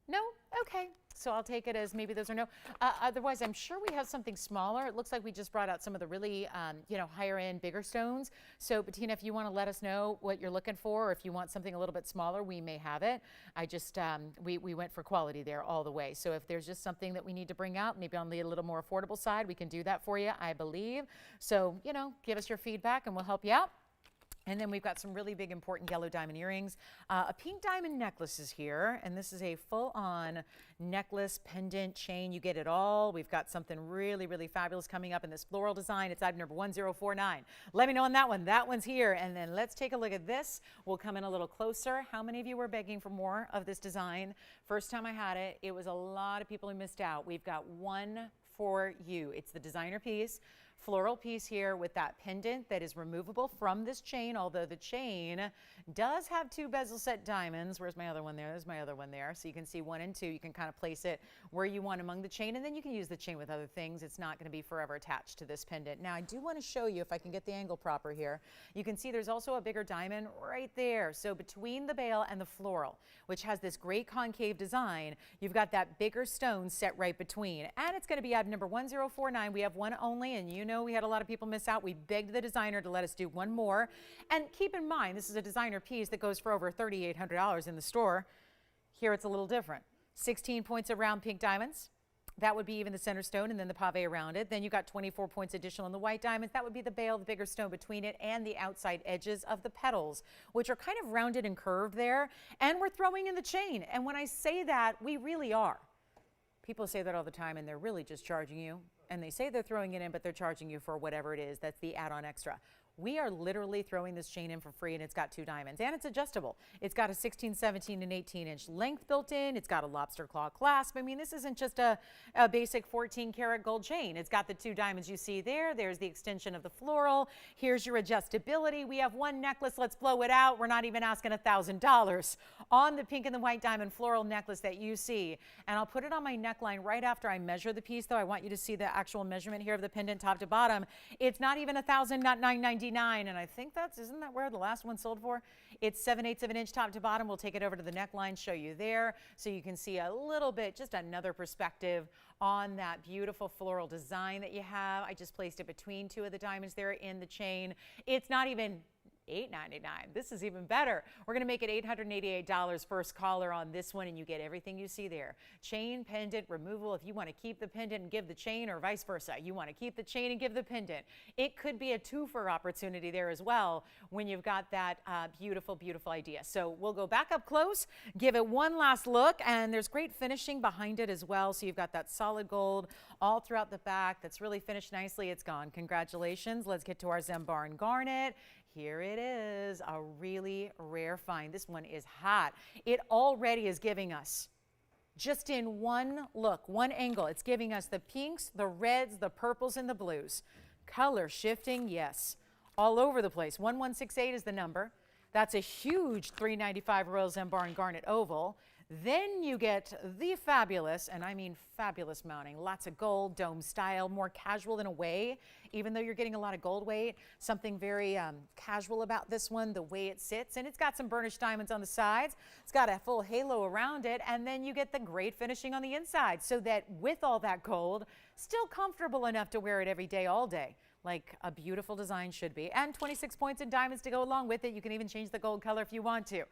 No? Okay. So I'll take it as maybe those are no. Otherwise, I'm sure we have something smaller. It looks like we just brought out some of the really, higher end, bigger stones. So Bettina, if you want to let us know what you're looking for, or if you want something a little bit smaller, we may have it. I just, we went for quality there all the way. So if there's just something that we need to bring out, maybe on the a little more affordable side, we can do that for you, I believe. So, give us your feedback and we'll help you out. And then we've got some really big, important yellow diamond earrings. A pink diamond necklace is here, and this is a full-on necklace, pendant, chain. You get it all. We've got something really, really fabulous coming up in this floral design. It's item number 1049. Let me know on that one. That one's here. And then let's take a look at this. We'll come in a little closer. How many of you were begging for more of this design? First time I had it, it was a lot of people who missed out. We've got one for you. It's the designer piece. Floral piece here with that pendant that is removable from this chain, although the chain does have two bezel set diamonds. Where's my other one there? There's my other one there. So you can see 1 and 2. You can kind of place it where you want among the chain, and then you can use the chain with other things. It's not going to be forever attached to this pendant. Now, I do want to show you, if I can get the angle proper here, you can see there's also a bigger diamond right there. So between the bail and the floral, which has this great concave design, you've got that bigger stone set right between. And it's going to be item number 1049. We have one only, and we had a lot of people miss out. We begged the designer to let us do one more. And keep in mind, this is a designer piece that goes for over $3,800 in the store. Here it's a little different. 16 points of round pink diamonds. That would be even the center stone, and then the pave around it. Then you got 24 points additional in the white diamonds. That would be the bail, the bigger stone between it, and the outside edges of the petals, which are kind of rounded and curved there. And we're throwing in the chain. And when I say that, we really are. People say that all the time, and they're really just charging you. And they say they're throwing it in, but they're charging you for whatever it is. That's the add-on extra. We are literally throwing this chain in for free, and it's got 2 diamonds, and it's adjustable. It's got a 16, 17, and 18-inch length built in. It's got a lobster claw clasp. I mean, this isn't just a basic 14-karat gold chain. It's got the 2 diamonds you see there. There's the extension of the floral. Here's your adjustability. We have one necklace. Let's blow it out. We're not even asking $1,000 on the pink and the white diamond floral necklace that you see. And I'll put it on my neckline right after I measure the piece, though. I want you to see the actual measurement here of the pendant top to bottom. It's not even $1,000, not $999. And I think isn't that where the last one sold for? It's 7/8 of an inch top to bottom. We'll take it over to the neckline, show you there, so you can see a little bit, just another perspective on that beautiful floral design that you have. I just placed it between 2 of the diamonds there in the chain. It's not even $899. This is even better. We're going to make it $888 first caller on this one, and you get everything you see there. Chain, pendant, removal. If you want to keep the pendant and give the chain, or vice versa, you want to keep the chain and give the pendant. It could be a twofer opportunity there as well when you've got that beautiful, beautiful idea. So we'll go back up close, give it one last look, and there's great finishing behind it as well. So you've got that solid gold all throughout the back. That's really finished nicely. It's gone. Congratulations. Let's get to our Zembaran garnet. Here it is, a really rare find. This one is hot. It already is giving us, just in one look, one angle, it's giving us the pinks, the reds, the purples, and the blues. Color shifting, yes, all over the place. 1168 is the number. That's a huge $395 Royal Zembaran Garnet Oval. Then you get the fabulous, and I mean fabulous mounting, lots of gold, dome style, more casual in a way, even though you're getting a lot of gold weight. Something very casual about this one, the way it sits, and it's got some burnished diamonds on the sides. It's got a full halo around it, and then you get the great finishing on the inside, so that with all that gold, still comfortable enough to wear it every day, all day, like a beautiful design should be. And 26 points in diamonds to go along with it. You can even change the gold color if you want to.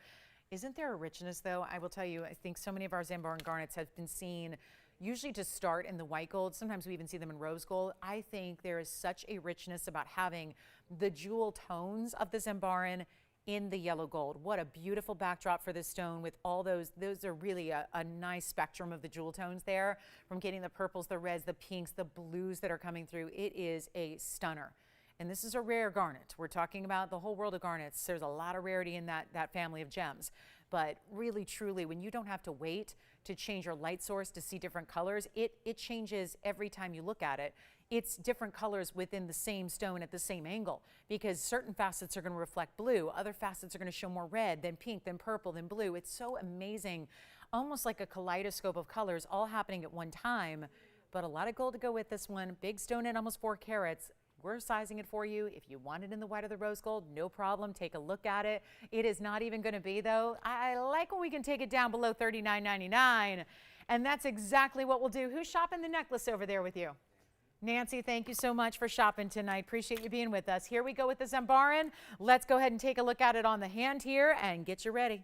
Isn't there a richness, though? I will tell you, I think so many of our Zembaran garnets have been seen usually to start in the white gold. Sometimes we even see them in rose gold. I think there is such a richness about having the jewel tones of the Zembaran in the yellow gold. What a beautiful backdrop for this stone with all those. Those are really a nice spectrum of the jewel tones there, from getting the purples, the reds, the pinks, the blues that are coming through. It is a stunner. And this is a rare garnet. We're talking about the whole world of garnets. There's a lot of rarity in that family of gems. But really, truly, when you don't have to wait to change your light source to see different colors, it changes every time you look at it. It's different colors within the same stone at the same angle, because certain facets are going to reflect blue. Other facets are going to show more red, then pink, then purple, then blue. It's so amazing, almost like a kaleidoscope of colors all happening at one time. But a lot of gold to go with this one. Big stone at almost 4 carats. We're sizing it for you. If you want it in the white or the rose gold, no problem. Take a look at it. It is not even going to be, though. I like when we can take it down below $39.99, and that's exactly what we'll do. Who's shopping the necklace over there with you? Nancy, thank you so much for shopping tonight. Appreciate you being with us. Here we go with the Zembaran. Let's go ahead and take a look at it on the hand here and get you ready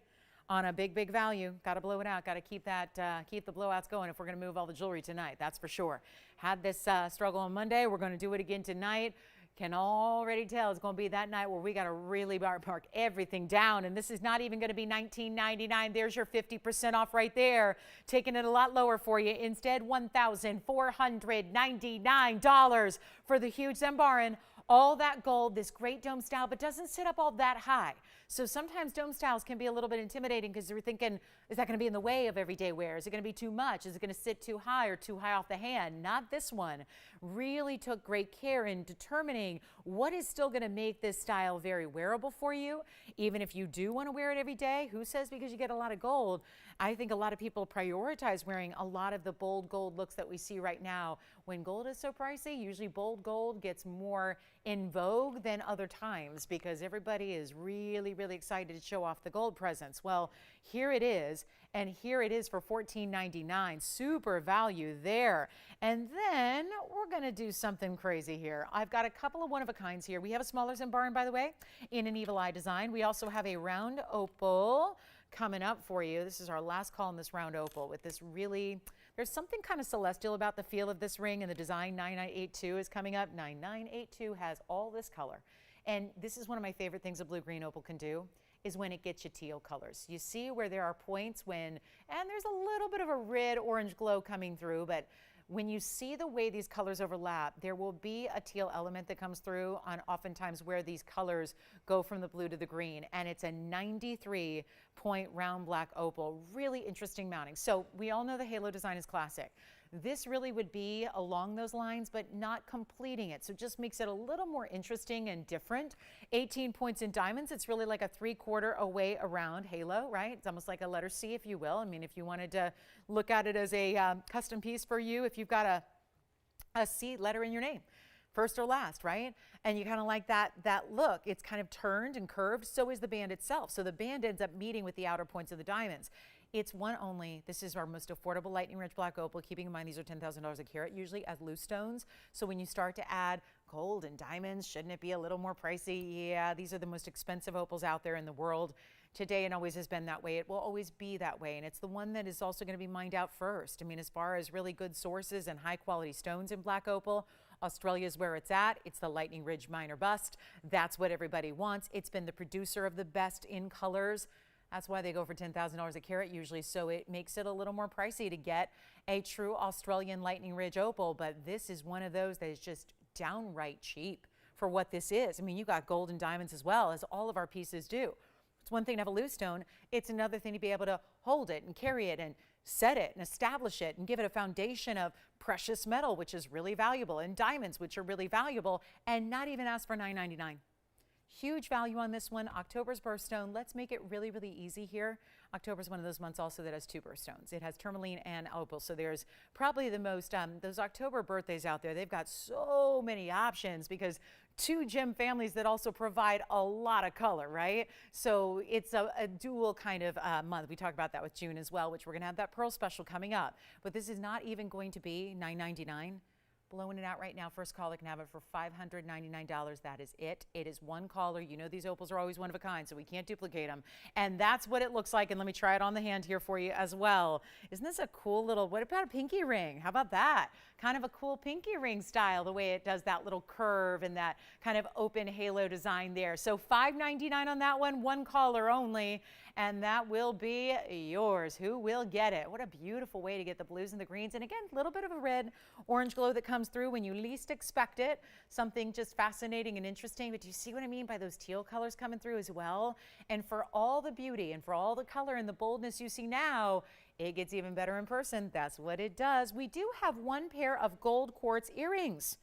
on a big, big value. Got to blow it out. Got to keep that, keep the blowouts going if we're going to move all the jewelry tonight. That's for sure. Had this struggle on Monday. We're going to do it again tonight. Can already tell it's going to be that night where we got to really mark everything down. And this is not even going to be $19.99. There's your 50% off right there. Taking it a lot lower for you. Instead, $1,499 for the huge Zembaran. All that gold, this great dome style, but doesn't sit up all that high. So sometimes dome styles can be a little bit intimidating because you're thinking, is that going to be in the way of everyday wear? Is it going to be too much? Is it going to sit too high or too high off the hand? Not this one. Really took great care in determining what is still going to make this style very wearable for you. Even if you do want to wear it every day, who says because you get a lot of gold? I think a lot of people prioritize wearing a lot of the bold gold looks that we see right now. When gold is so pricey, usually bold gold gets more in vogue than other times because everybody is really, really excited to show off the gold presents. Well, here it is, and here it is for $14.99. Super value there. And then we're going to do something crazy here. I've got a couple of one-of-a-kinds here. We have a smaller Zembaran, by the way, in an evil eye design. We also have a round opal coming up for you. This is our last call in this round opal with this really, there's something kind of celestial about the feel of this ring, and the design 9982 is coming up. 9982 has all this color. And this is one of my favorite things a blue-green opal can do, is when it gets you teal colors. You see where there are points when, and there's a little bit of a red-orange glow coming through, but when you see the way these colors overlap, there will be a teal element that comes through on oftentimes where these colors go from the blue to the green. And it's a 93-point round black opal. Really interesting mounting. So we all know the halo design is classic. This really would be along those lines, but not completing it. So it just makes it a little more interesting and different. 18 points in diamonds. It's really like a 3/4 away around halo, right? It's almost like a letter C, if you will. I mean, if you wanted to look at it as a custom piece for you, if you've got a C letter in your name, first or last, right? And you kind of like that look. It's kind of turned and curved. So is the band itself. So the band ends up meeting with the outer points of the diamonds. It's one only. This is our most affordable lightning rich black opal. Keeping in mind these are $10,000 a carat usually as loose stones. So when you start to add gold and diamonds, shouldn't it be a little more pricey? Yeah, these are the most expensive opals out there in the world today, and always has been that way. It will always be that way, and it's the one that is also going to be mined out first. I mean, as far as really good sources and high quality stones in black opal, Australia is where it's at. It's the Lightning Ridge Minor Bust. That's what everybody wants. It's been the producer of the best in colors. That's why they go for $10,000 a carat usually, so it makes it a little more pricey to get a true Australian Lightning Ridge opal, but this is one of those that is just downright cheap for what this is. I mean, you got gold and diamonds as well, as all of our pieces do. It's one thing to have a loose stone. It's another thing to be able to hold it and carry it and set it and establish it and give it a foundation of precious metal, which is really valuable, and diamonds, which are really valuable, and not even ask for $9.99. Huge value on this one. October's birthstone. Let's make it really, really easy here. October's one of those months also that has two birthstones. It has tourmaline and opal. So there's probably the most, those October birthdays out there, they've got so many options because two gem families that also provide a lot of color, right? So it's a dual kind of month. We talked about that with June as well, which we're going to have that pearl special coming up. But this is not even going to be $9.99. Blowing it out right now. First caller can have it for $599. That is it. It is one caller. You know these opals are always one of a kind, so we can't duplicate them. And that's what it looks like. And let me try it on the hand here for you as well. Isn't this a cool little, what about a pinky ring? How about that? Kind of a cool pinky ring style, the way it does that little curve and that kind of open halo design there. So $599 on that one caller only. And that will be yours. Who will get it? What a beautiful way to get the blues and the greens. And again, a little bit of a red orange glow that comes through when you least expect it. Something just fascinating and interesting. But do you see what I mean by those teal colors coming through as well? And for all the beauty and for all the color and the boldness you see now, it gets even better in person. That's what it does. We do have one pair of gold quartz earrings.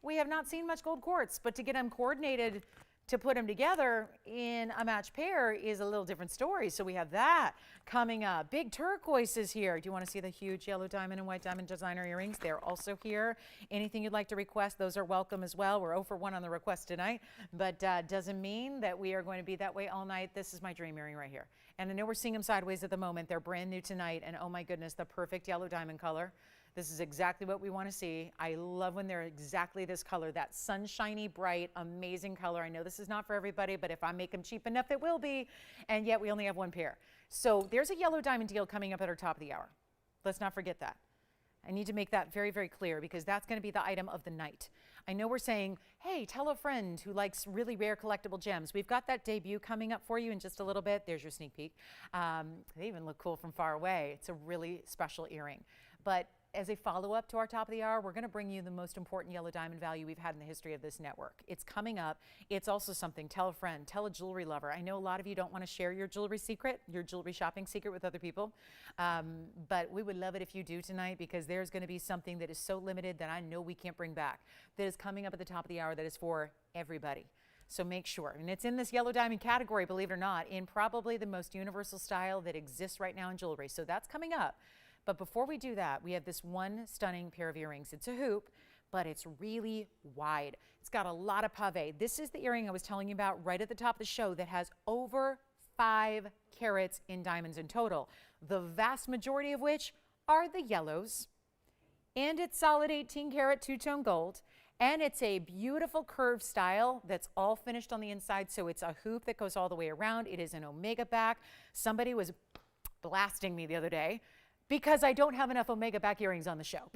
We have not seen much gold quartz, but to get them coordinated to put them together in a matched pair is a little different story. So we have that coming up. Big turquoises here. Do you want to see the huge yellow diamond and white diamond designer earrings? They're also here. Anything you'd like to request, those are welcome as well. We're 0 for 1 on the request tonight, but doesn't mean that we are going to be that way all night. This is my dream earring right here. And I know we're seeing them sideways at the moment. They're brand new tonight. And oh my goodness, the perfect yellow diamond color. This is exactly what we want to see. I love when they're exactly this color, that sunshiny, bright, amazing color. I know this is not for everybody, but if I make them cheap enough, it will be. And yet we only have one pair. So there's a yellow diamond deal coming up at our top of the hour. Let's not forget that. I need to make that very, very clear because that's going to be the item of the night. I know we're saying, hey, tell a friend who likes really rare collectible gems. We've got that debut coming up for you in just a little bit. There's your sneak peek. They even look cool from far away. It's a really special earring. But as a follow-up to our top of the hour, we're going to bring you the most important yellow diamond value we've had in the history of this network. It's coming up. It's also something, tell a friend, tell a jewelry lover. I know a lot of you don't want to share your jewelry secret, your jewelry shopping secret with other people, but we would love it if you do tonight because there's going to be something that is so limited that I know we can't bring back that is coming up at the top of the hour that is for everybody. So make sure, and it's in this yellow diamond category, believe it or not, in probably the most universal style that exists right now in jewelry. So that's coming up. But before we do that, we have this one stunning pair of earrings. It's a hoop, but it's really wide. It's got a lot of pave. This is the earring I was telling you about right at the top of the show that has over 5 carats in diamonds in total, the vast majority of which are the yellows. And it's solid 18 karat two-tone gold. And it's a beautiful curved style that's all finished on the inside. So it's a hoop that goes all the way around. It is an omega back. Somebody was blasting me the other day because I don't have enough omega back earrings on the show.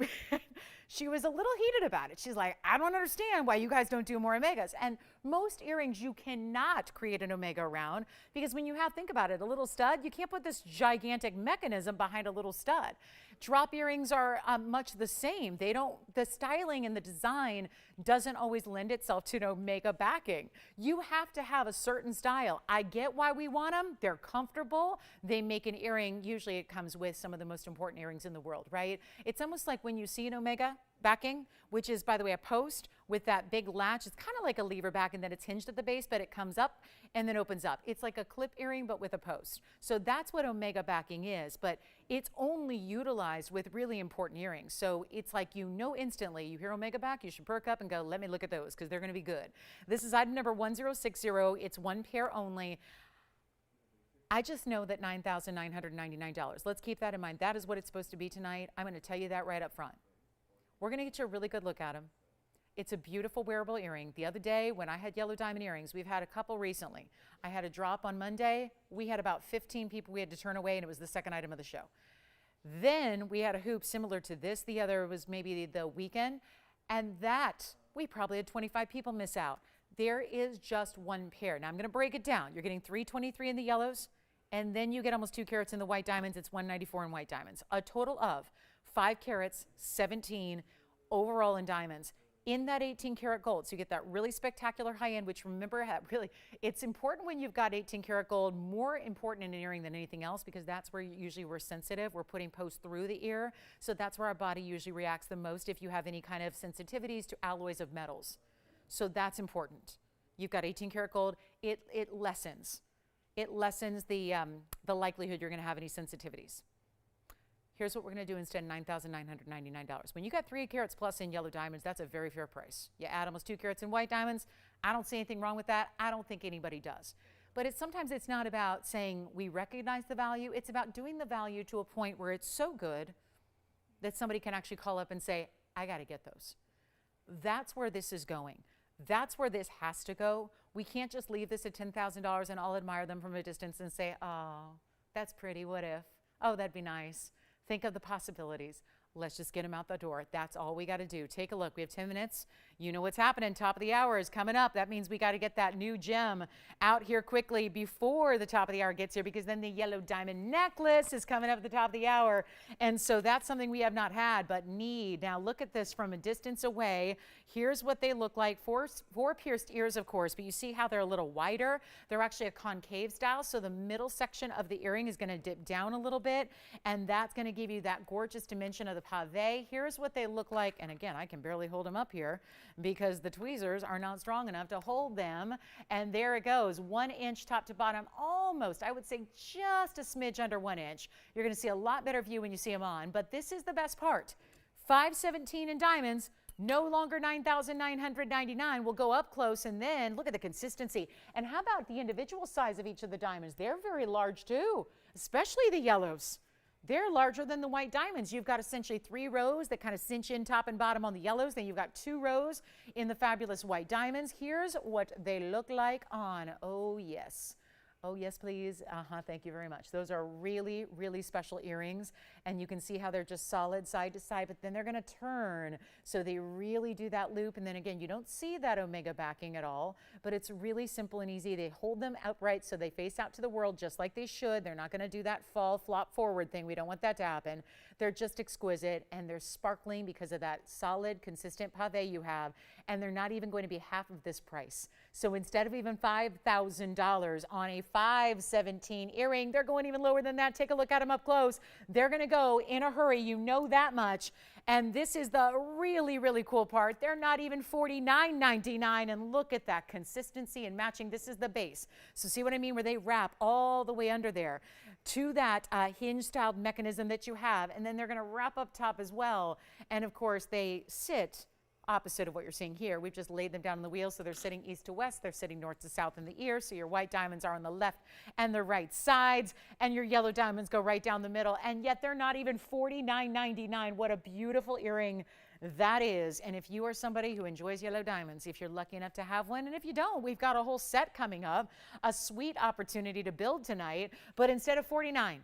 She was a little heated about it. She's like, I don't understand why you guys don't do more omegas. And most earrings you cannot create an omega around because when you have, think about it, a little stud, you can't put this gigantic mechanism behind a little stud. Drop earrings are much the same. The styling and the design doesn't always lend itself to an omega backing. You have to have a certain style. I get why we want them. They're comfortable. They make an earring, usually it comes with some of the most important earrings in the world, right? It's almost like when you see an omega backing, which is, by the way, a post with that big latch. It's kind of like a lever back and then it's hinged at the base, but it comes up and then opens up. It's like a clip earring, but with a post. So that's what omega backing is, but it's only utilized with really important earrings. So it's like, you know, instantly you hear omega back, you should perk up and go, let me look at those because they're going to be good. This is item number 1060. It's one pair only. I just know that $9,999. Let's keep that in mind. That is what it's supposed to be tonight. I'm going to tell you that right up front. We're going to get you a really good look at them. It's a beautiful wearable earring. The other day when I had yellow diamond earrings, we've had a couple recently. I had a drop on Monday. We had about 15 people we had to turn away, and it was the second item of the show. Then we had a hoop similar to this. The other was maybe the weekend, and that we probably had 25 people miss out. There is just one pair. Now I'm going to break it down. You're getting 323 in the yellows And then you get almost 2 carats in the white diamonds. It's $194 in white diamonds. A total of 5 carats, 17 overall in diamonds. In that 18 karat gold. So you get that really spectacular high end, which remember, really, it's important when you've got 18 karat gold, more important in an earring than anything else, because that's where usually we're sensitive. We're putting post through the ear. So that's where our body usually reacts the most if you have any kind of sensitivities to alloys of metals. So that's important. You've got 18 karat gold. It lessens. It lessens the likelihood you're going to have any sensitivities. Here's what we're going to do instead of $9,999. When you got 3 carats plus in yellow diamonds, that's a very fair price. You add almost 2 carats in white diamonds. I don't see anything wrong with that. I don't think anybody does. But sometimes it's not about saying we recognize the value. It's about doing the value to a point where it's so good that somebody can actually call up and say, I got to get those. That's where this is going. That's where this has to go. We can't just leave this at $10,000 and I'll admire them from a distance and say, oh, that's pretty. What if? Oh, that'd be nice. Think of the possibilities. Let's just get them out the door. That's all we got to do. Take a look. We have 10 minutes. You know what's happening. Top of the hour is coming up. That means we got to get that new gem out here quickly before the top of the hour gets here, because then the yellow diamond necklace is coming up at the top of the hour. And so that's something we have not had but need. Now look at this from a distance away. Here's what they look like. Four pierced ears, of course, but you see how they're a little wider. They're actually a concave style, so the middle section of the earring is going to dip down a little bit, and that's going to give you that gorgeous dimension of the pave. Here's what they look like, and again, I can barely hold them up here because the tweezers are not strong enough to hold them. And there it goes, 1 inch top to bottom, almost, I would say just a smidge under 1 inch. You're going to see a lot better view when you see them on, but this is the best part. 517 in diamonds, no longer $9,999. We'll go up close and then look at the consistency. And how about the individual size of each of the diamonds? They're very large too, especially the yellows. They're larger than the white diamonds. You've got essentially 3 rows that kind of cinch in top and bottom on the yellows. Then you've got 2 rows in the fabulous white diamonds. Here's what they look like on. Oh, yes. Oh, yes, please. Thank you very much. Those are really, really special earrings. And you can see how they're just solid side to side, but then they're going to turn. So they really do that loop. And then again, you don't see that omega backing at all, but it's really simple and easy. They hold them upright so they face out to the world just like they should. They're not going to do that fall, flop forward thing. We don't want that to happen. They're just exquisite, and they're sparkling because of that solid, consistent pave you have. And they're not even going to be half of this price. So instead of even $5,000 on a 517 earring, they're going even lower than that. Take a look at them up close. They're going to go in a hurry. You know that much. And this is the really, really cool part. They're not even $49.99. And look at that consistency and matching. This is the base. So see what I mean? Where they wrap all the way under there to that hinge-styled mechanism that you have. And then they're going to wrap up top as well. And of course, they sit opposite of what you're seeing here. We've just laid them down on the wheel, so they're sitting east to west, they're sitting north to south in the ear, so your white diamonds are on the left and the right sides, and your yellow diamonds go right down the middle, and yet they're not even $49.99. What a beautiful earring that is. And if you are somebody who enjoys yellow diamonds, if you're lucky enough to have one, and if you don't, we've got a whole set coming up, a sweet opportunity to build tonight, but instead of $49,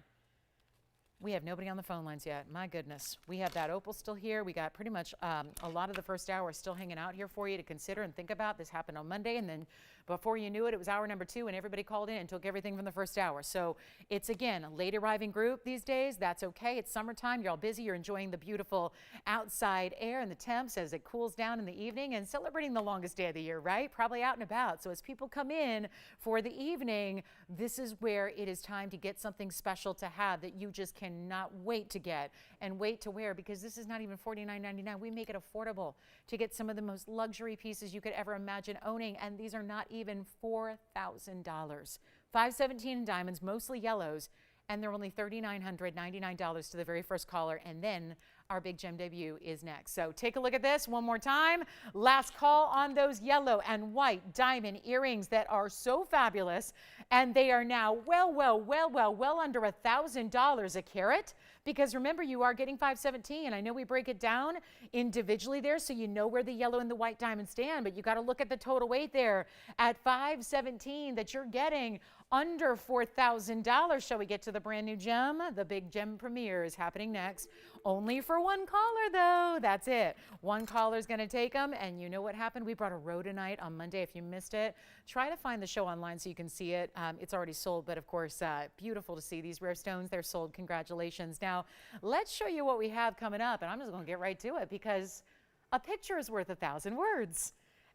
we have nobody on the phone lines yet. My goodness. We have that opal still here. We got pretty much a lot of the first hour still hanging out here for you to consider and think about. This happened on Monday, and then before you knew it, it was hour number 2, and everybody called in and took everything from the first hour. So it's, again, a late arriving group these days. That's okay. It's summertime. You're all busy. You're enjoying the beautiful outside air and the temps as it cools down in the evening and celebrating the longest day of the year, right? Probably out and about. So as people come in for the evening, this is where it is time to get something special to have that you just cannot wait to get and wait to wear, because this is not even $49.99. We make it affordable to get some of the most luxury pieces you could ever imagine owning, and these are not even $4,000. 517 in diamonds, mostly yellows, and they're only $3,999 to the very first caller, and then our big gem debut is next. So take a look at this one more time. Last call on those yellow and white diamond earrings that are so fabulous, and they are now well under $1,000 a carat, because remember, you are getting 517. I know we break it down individually there so you know where the yellow and the white diamonds stand, but you got to look at the total weight there at 517 that you're getting under $4,000. Shall we get to the brand new gem? The big gem premiere is happening next. Only for one caller, though. That's it. One caller is going to take them, and you know what happened? We brought a row tonight on Monday. If you missed it, try to find the show online so you can see it. It's already sold, but of course, beautiful to see these rare stones. They're sold. Congratulations. Now, let's show you what we have coming up, and I'm just going to get right to it because a picture is worth 1,000 words.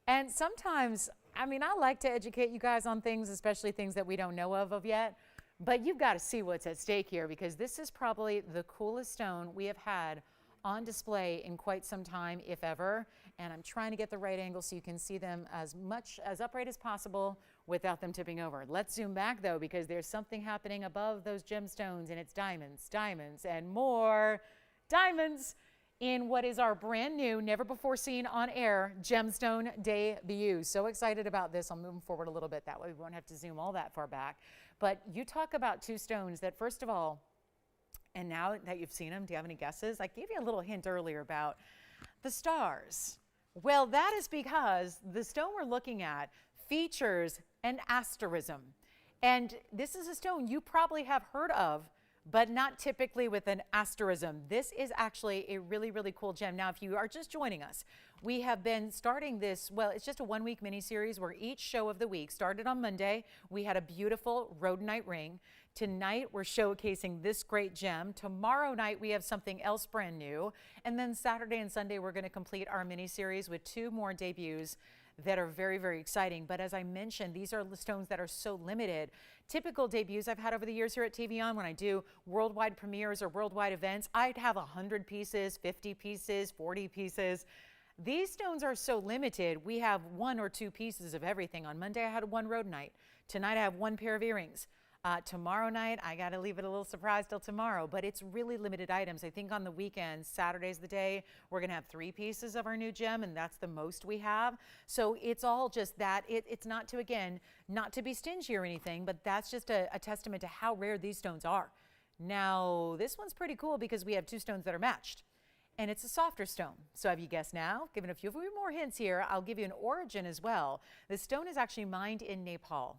And sometimes, I mean, I like to educate you guys on things, especially things that we don't know of yet, but you've got to see what's at stake here because this is probably the coolest stone we have had on display in quite some time, if ever. And I'm trying to get the right angle so you can see them as much as upright as possible without them tipping over. Let's zoom back though, because there's something happening above those gemstones, and it's diamonds, diamonds, and more diamonds in what is our brand new, never before seen on air gemstone debut. So excited about this. I'll move them forward a little bit. That way we won't have to zoom all that far back. But you talk about two stones that, first of all, and now that you've seen them, do you have any guesses? I gave you a little hint earlier about the stars. Well, that is because the stone we're looking at features an asterism. And this is a stone you probably have heard of, but not typically with an asterism. This is actually a really, really cool gem. Now, if you are just joining us, we have been starting this, well, it's just a one-week mini-series where each show of the week started on Monday. We had a beautiful rhodonite ring. Tonight, we're showcasing this great gem. Tomorrow night, we have something else brand new. And then Saturday and Sunday, we're going to complete our mini-series with 2 more debuts that are very, very exciting. But as I mentioned, these are the stones that are so limited. Typical debuts I've had over the years here at TVON, when I do worldwide premieres or worldwide events, I'd have 100 pieces, 50 pieces, 40 pieces. These stones are so limited, we have 1 or 2 pieces of everything. On Monday, I had 1 rhodonite. Tonight, I have 1 pair of earrings. Tomorrow night, I got to leave it a little surprise till tomorrow, but it's really limited items. I think on the weekends, Saturday's the day, we're going to have 3 pieces of our new gem, and that's the most we have. So it's all just that. It's not to, again, not to be stingy or anything, but that's just a testament to how rare these stones are. Now, this one's pretty cool because we have 2 stones that are matched, and it's a softer stone. So have you guessed now? Given a few more hints here, I'll give you an origin as well. This stone is actually mined in Nepal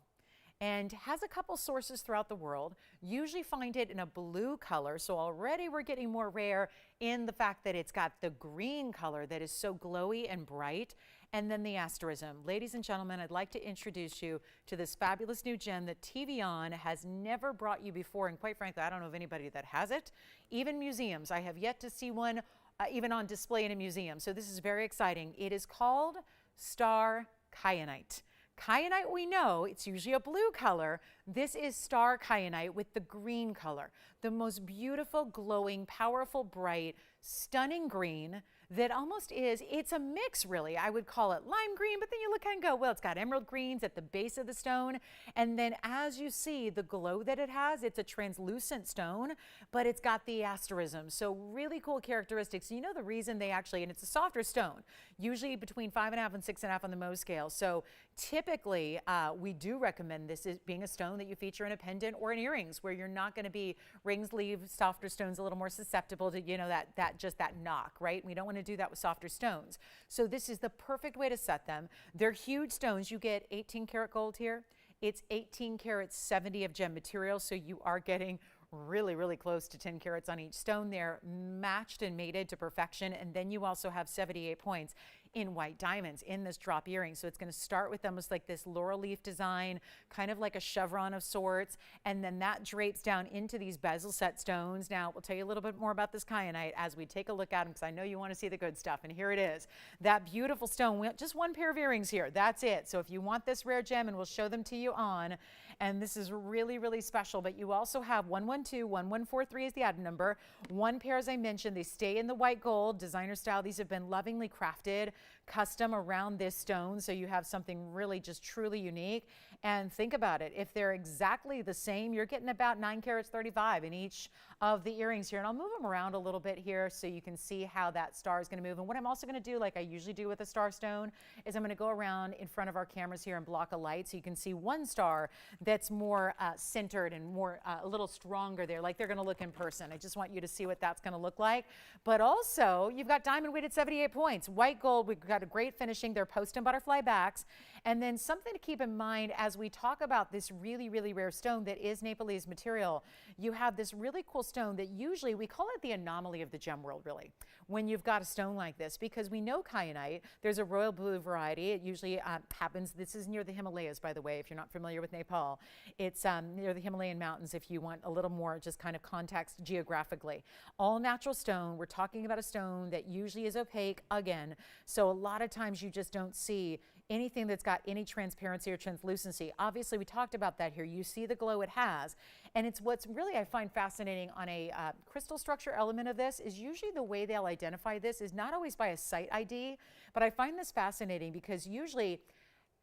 and has a couple sources throughout the world. Usually find it in a blue color, so already we're getting more rare in the fact that it's got the green color that is so glowy and bright, and then the asterism. Ladies and gentlemen, I'd like to introduce you to this fabulous new gem that TVON has never brought you before, and quite frankly, I don't know of anybody that has it. Even museums, I have yet to see one even on display in a museum, so this is very exciting. It is called star kyanite. Kyanite, we know, it's usually a blue color. This is star kyanite with the green color. The most beautiful, glowing, powerful, bright, stunning green that almost is, it's a mix really. I would call it lime green, but then you look and go, well, it's got emerald greens at the base of the stone. And then as you see the glow that it has, it's a translucent stone, but it's got the asterism. So really cool characteristics. You know the reason they actually, and it's a softer stone, usually between 5.5 and 6.5 on the Mohs scale. So typically we do recommend this as being a stone that you feature in a pendant or in earrings, where you're not going to be, rings leave softer stones a little more susceptible to, you know, just that knock, right? We don't want to do that with softer stones. So this is the perfect way to set them. They're huge stones. You get 18 karat gold here. It's 18 carats 70 of gem material, so you are getting really, really close to 10 carats on each stone. They're matched and mated to perfection, and then you also have 78 points in white diamonds in this drop earring. So it's going to start with almost like this laurel leaf design, kind of like a chevron of sorts, and then that drapes down into these bezel set stones. Now, we'll tell you a little bit more about this kyanite as we take a look at them, because I know you want to see the good stuff, and here it is. That beautiful stone, just 1 pair of earrings here, that's it. So if you want this rare gem, and we'll show them to you on, and this is really, really special, but you also have 112, 1143 is the item number. 1 pair, as I mentioned, they stay in the white gold, designer style. These have been lovingly crafted, custom around this stone, so you have something really just truly unique. And think about it, if they're exactly the same, you're getting about 9 carats 35 in each of the earrings here. And I'll move them around a little bit here so you can see how that star is going to move. And what I'm also going to do, like I usually do with a star stone, is I'm going to go around in front of our cameras here and block a light so you can see one star that's more centered and more a little stronger there, like they're going to look in person. I just want you to see what that's going to look like. But also, you've got diamond weighted 78 points. White gold, we've got got a great finishing. They're post and butterfly backs. And then something to keep in mind as we talk about this really, really rare stone that is Nepalese material, you have this really cool stone that usually we call it the anomaly of the gem world, really, when you've got a stone like this, because we know kyanite, there's a royal blue variety. It usually happens, this is near the Himalayas, by the way, if you're not familiar with Nepal. It's near the Himalayan mountains if you want a little more just kind of context geographically. All natural stone. We're talking about a stone that usually is opaque, again, so a lot of times you just don't see anything that's got any transparency or translucency. Obviously, we talked about that here. You see the glow it has. And it's what's really I find fascinating on a crystal structure element of this is usually the way they'll identify this is not always by a site ID, but I find this fascinating because usually,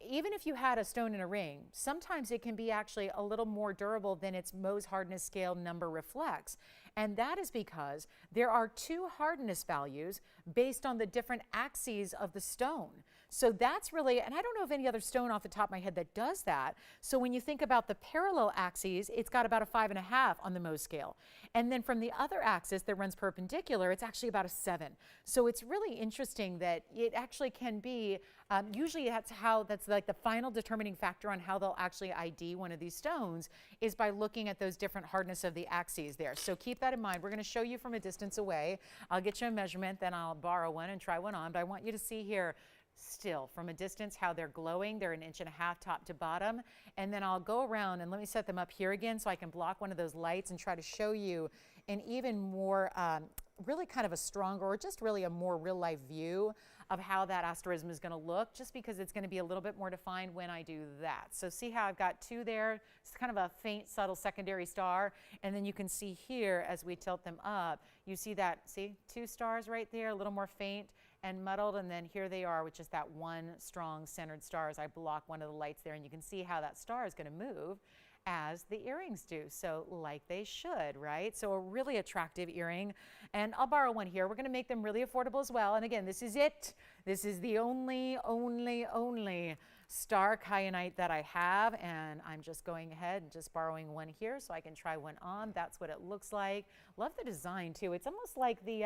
even if you had a stone in a ring, sometimes it can be actually a little more durable than its Mohs hardness scale number reflects. And that is because there are two hardness values based on the different axes of the stone. So that's really, and I don't know of any other stone off the top of my head that does that. So when you think about the parallel axes, it's got about a 5.5 on the Mohs scale. And then from the other axis that runs perpendicular, it's actually about a 7. So it's really interesting that it actually can be, usually that's like the final determining factor on how they'll actually ID one of these stones is by looking at those different hardness of the axes there. So keep that in mind. We're going to show you from a distance away. I'll get you a measurement, then I'll borrow one and try one on. But I want you to see here still from a distance how they're glowing. They're 1.5 inches top to bottom. And then I'll go around and let me set them up here again so I can block one of those lights and try to show you an even more really kind of a stronger or just really a more real life view of how that asterism is going to look, just because it's going to be a little bit more defined when I do that. So see how I've got two there? It's kind of a faint, subtle secondary star. And then you can see here as we tilt them up, you see that, see, 2 stars right there, a little more faint and muddled, and then here they are with just that one strong centered star as I block one of the lights there, and you can see how that star is going to move as the earrings do, so like they should, right? So a really attractive earring, and I'll borrow one here. We're going to make them really affordable as well, and again, this is it. This is the only star kyanite that I have, and I'm just going ahead and just borrowing one here so I can try one on. That's what it looks like. Love the design too. It's almost like the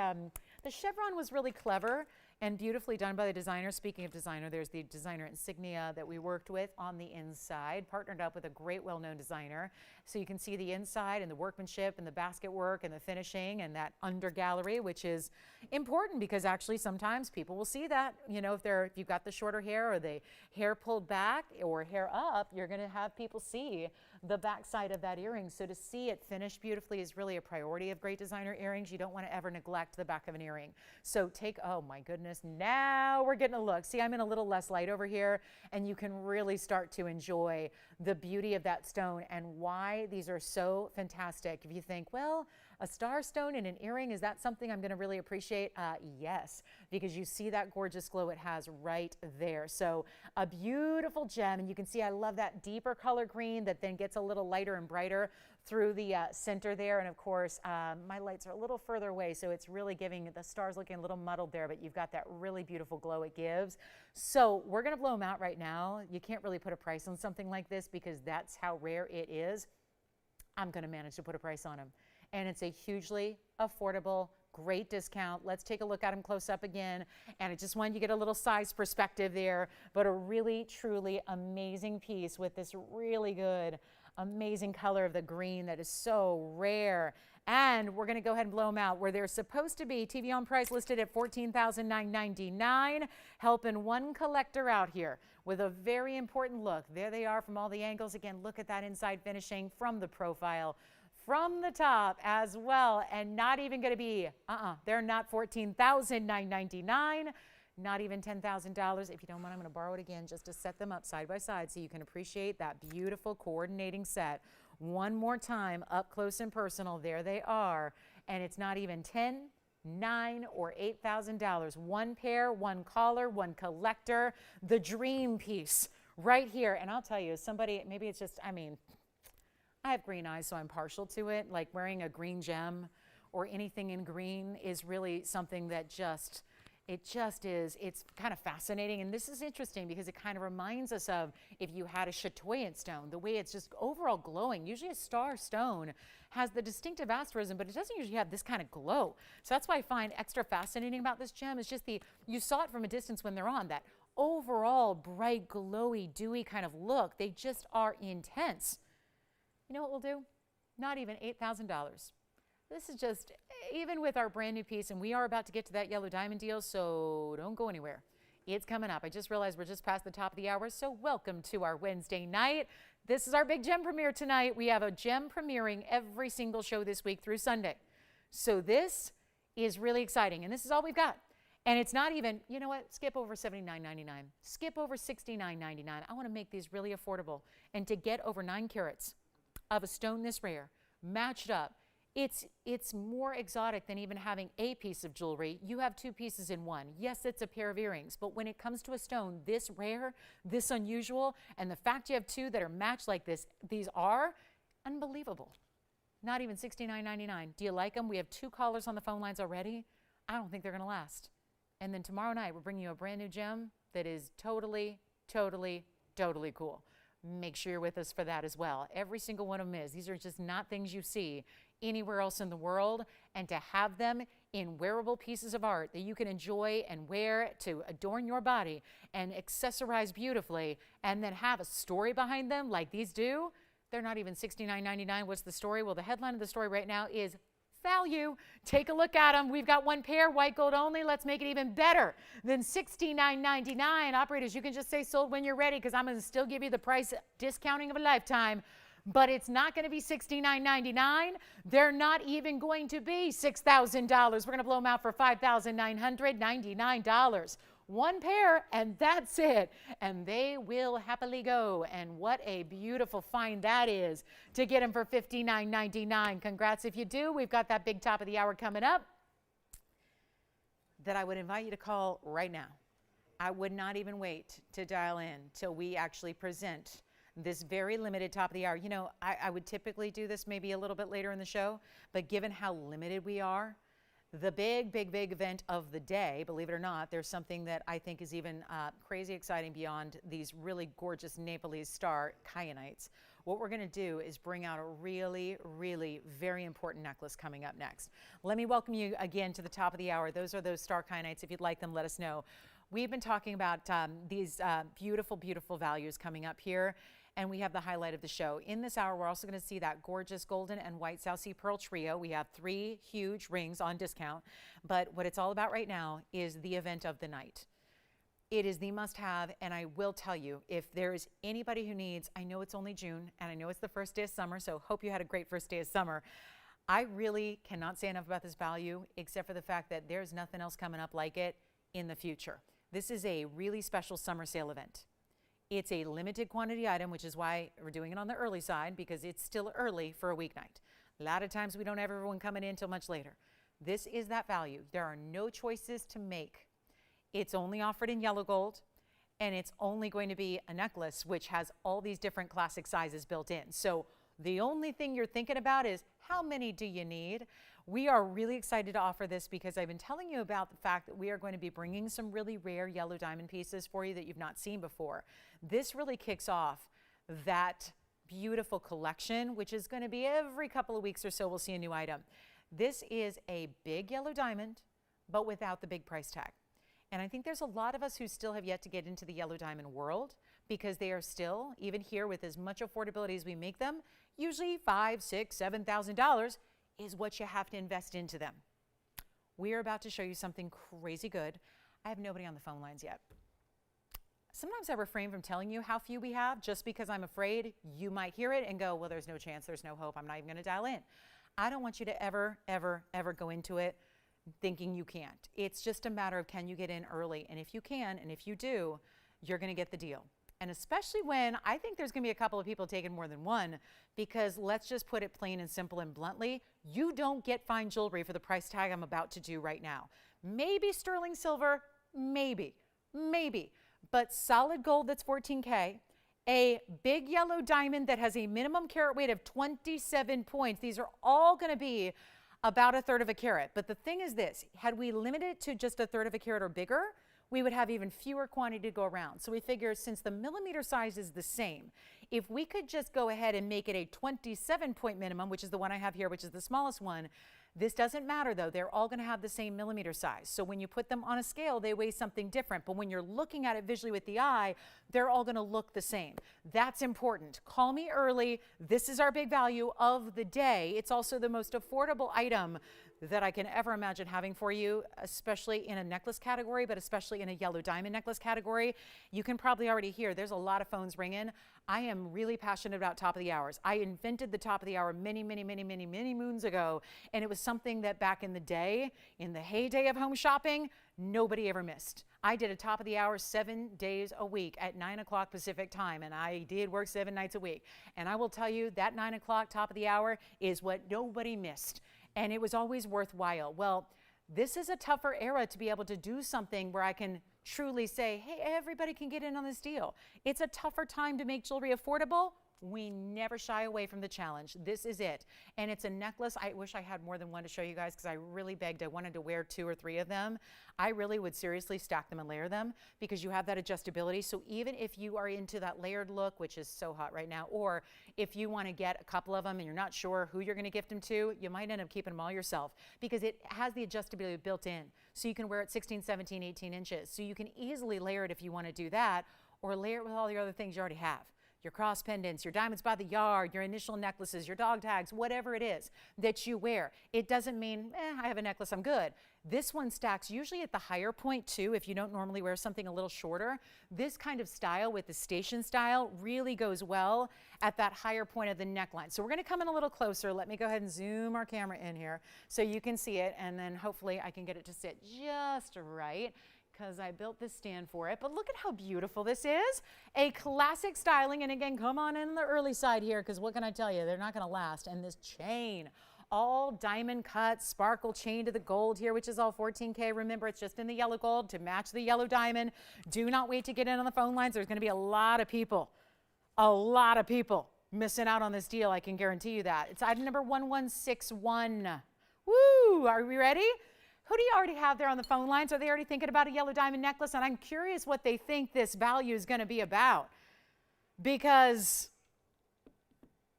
chevron was really clever and beautifully done by the designer. Speaking of designer, there's the designer insignia that we worked with on the inside, partnered up with a great well-known designer. So you can see the inside and the workmanship and the basket work and the finishing and that under gallery, which is important because actually sometimes people will see that, you know, if you've got the shorter hair or the hair pulled back or hair up, you're going to have people see the back side of that earring. So to see it finished beautifully is really a priority of great designer earrings. You don't want to ever neglect the back of an earring. So oh my goodness, now we're getting a look. See, I'm in a little less light over here, and you can really start to enjoy the beauty of that stone and why these are so fantastic. If you think, well, a star stone in an earring, is that something I'm going to really appreciate? Yes, because you see that gorgeous glow it has right there. So a beautiful gem, and you can see I love that deeper color green that then gets a little lighter and brighter through the center there. And of course, my lights are a little further away, so it's really giving the stars looking a little muddled there, but you've got that really beautiful glow it gives. So we're going to blow them out right now. You can't really put a price on something like this because that's how rare it is. I'm going to manage to put a price on them. And it's a hugely affordable, great discount. Let's take a look at them close up again. And I just wanted you to get a little size perspective there, but a really, truly amazing piece with this really good, amazing color of the green that is so rare. And we're going to go ahead and blow them out where they're supposed to be. TVON price listed at $14,999, helping one collector out here with a very important look. There they are from all the angles. Again, look at that inside finishing from the profile, from the top as well, and not even going to be, they're not $14,999, not even $10,000. If you don't mind, I'm going to borrow it again just to set them up side by side so you can appreciate that beautiful coordinating set. One more time, up close and personal, there they are, and it's not even $10,000, $9,000 or $8,000. One pair, one collar, one collector, the dream piece right here. And I'll tell you, somebody, maybe it's just, I have green eyes, so I'm partial to it. Like wearing a green gem or anything in green is really something that just, It just is, it's kind of fascinating. And this is interesting because it kind of reminds us of if you had a chatoyant stone, the way it's just overall glowing. Usually a star stone has the distinctive asterism, but it doesn't usually have this kind of glow. So that's why I find extra fascinating about this gem is just you saw it from a distance when they're on, that overall bright, glowy, dewy kind of look. They just are intense. You know what we'll do? Not even $8,000. This is just, even with our brand new piece, and we are about to get to that yellow diamond deal, so don't go anywhere. It's coming up. I just realized we're just past the top of the hour, so welcome to our Wednesday night. This is our big gem premiere tonight. We have a gem premiering every single show this week through Sunday. So this is really exciting, and this is all we've got. And it's not even, you know what, skip over $79.99. Skip over $69.99. I want to make these really affordable. And to get over 9 carats of a stone this rare, matched up, it's more exotic than even having a piece of jewelry. You have 2 pieces in one. Yes, it's a pair of earrings, but when it comes to a stone this rare, this unusual, and the fact you have 2 that are matched like this, these are unbelievable. Not even $69.99. Do you like them? We have 2 callers on the phone lines already. I don't think they're going to last. And then tomorrow night, we're bringing you a brand new gem that is totally, totally, totally cool. Make sure you're with us for that as well. Every single one of them is. These are just not things you see anywhere else in the world, and to have them in wearable pieces of art that you can enjoy and wear to adorn your body and accessorize beautifully, and then have a story behind them like these do. They're not even $69.99. What's the story? Well, the headline of the story right now is value. Take a look at them. We've got 1 pair, white gold only. Let's make it even better than $69.99. Operators, you can just say sold when you're ready, because I'm going to still give you the price discounting of a lifetime. But it's not going to be $69.99. They're not even going to be $6,000. We're going to blow them out for $5,999. 1 pair, and that's it. And they will happily go. And what a beautiful find that is to get them for $59.99. Congrats if you do. We've got that big top of the hour coming up that I would invite you to call right now. I would not even wait to dial in till we actually present this very limited top of the hour. You know, I would typically do this maybe a little bit later in the show, but given how limited we are, the big event of the day, believe it or not, there's something that I think is even crazy exciting beyond these really gorgeous Nepalese star kyanites. What we're going to do is bring out a really, really very important necklace coming up next. Let me welcome you again to the top of the hour. Those are those star kyanites. If you'd like them, let us know. We've been talking about these beautiful, beautiful values coming up here. And we have the highlight of the show. In this hour, we're also going to see that gorgeous golden and white South Sea Pearl trio. We have 3 huge rings on discount. But what it's all about right now is the event of the night. It is the must-have, and I will tell you, if there's anybody who needs, I know it's only June, and I know it's the first day of summer, so hope you had a great first day of summer. I really cannot say enough about this value, except for the fact that there's nothing else coming up like it in the future. This is a really special summer sale event. It's a limited quantity item, which is why we're doing it on the early side, because it's still early for a weeknight. A lot of times we don't have everyone coming in until much later. This is that value. There are no choices to make. It's only offered in yellow gold, and it's only going to be a necklace which has all these different classic sizes built in. So the only thing you're thinking about is how many do you need? We are really excited to offer this because I've been telling you about the fact that we are going to be bringing some really rare yellow diamond pieces for you that you've not seen before. This really kicks off that beautiful collection, which is going to be every couple of weeks or so we'll see a new item. This is a big yellow diamond, but without the big price tag. And I think there's a lot of us who still have yet to get into the yellow diamond world because they are still, even here with as much affordability as we make them, usually $5,000, $6,000, $7,000 is what you have to invest into them. We are about to show you something crazy good. I have nobody on the phone lines yet. Sometimes I refrain from telling you how few we have just because I'm afraid you might hear it and go, well, there's no chance, there's no hope, I'm not even going to dial in. I don't want you to ever go into it thinking you can't. It's just a matter of can you get in early, and if you can, and if you do, you're going to get the deal. And especially when I think there's going to be a couple of people taking more than one, because let's just put it plain and simple and bluntly, you don't get fine jewelry for the price tag I'm about to do right now. Maybe sterling silver, maybe, but solid gold that's 14K, a big yellow diamond that has a minimum carat weight of 27 points. These are all going to be about 1/3 of a carat. But the thing is this, had we limited it to just 1/3 of a carat or bigger, we would have even fewer quantity to go around. So we figure since the millimeter size is the same, if we could just go ahead and make it a 27-point minimum, which is the one I have here, which is the smallest one, this doesn't matter though, they're all gonna have the same millimeter size. So when you put them on a scale, they weigh something different, but when you're looking at it visually with the eye, they're all gonna look the same. That's important. Call me early. This is our big value of the day. It's also the most affordable item that I can ever imagine having for you, especially in a necklace category, but especially in a yellow diamond necklace category. You can probably already hear there's a lot of phones ringing. I am really passionate about top of the hours. I invented the top of the hour many moons ago, and it was something that back in the day, in the heyday of home shopping, nobody ever missed. I did a top of the hour 7 days a week at 9 o'clock Pacific time, and I did work 7 nights a week. And I will tell you that 9 o'clock top of the hour is what nobody missed. And it was always worthwhile. Well, this is a tougher era to be able to do something where I can truly say, hey, everybody can get in on this deal. It's a tougher time to make jewelry affordable. We never shy away from the challenge. This is it. And it's a necklace. I wish I had more than one to show you guys because I really begged. I wanted to wear 2 or 3 of them. I really would seriously stack them and layer them because you have that adjustability. So even if you are into that layered look, which is so hot right now, or if you want to get a couple of them and you're not sure who you're going to gift them to, you might end up keeping them all yourself because it has the adjustability built in. So you can wear it 16, 17, 18 inches. So you can easily layer it if you want to do that, or layer it with all the other things you already have. Your cross pendants, your diamonds by the yard, your initial necklaces, your dog tags, whatever it is that you wear. It doesn't mean, I have a necklace, I'm good. This one stacks usually at the higher point too, if you don't normally wear something a little shorter. This kind of style with the station style really goes well at that higher point of the neckline. So we're gonna come in a little closer. Let me go ahead and zoom our camera in here so you can see it, and then hopefully I can get it to sit just right, because I built this stand for it. But look at how beautiful this is. A classic styling. And again, come on in the early side here, because what can I tell you? They're not going to last. And this chain, all diamond cut, sparkle chain to the gold here, which is all 14K. Remember, it's just in the yellow gold to match the yellow diamond. Do not wait to get in on the phone lines. There's going to be a lot of people missing out on this deal. I can guarantee you that. It's item number 1161. Woo! Are we ready? Who do you already have there on the phone lines? Are they already thinking about a yellow diamond necklace? And I'm curious what they think this value is going to be about, because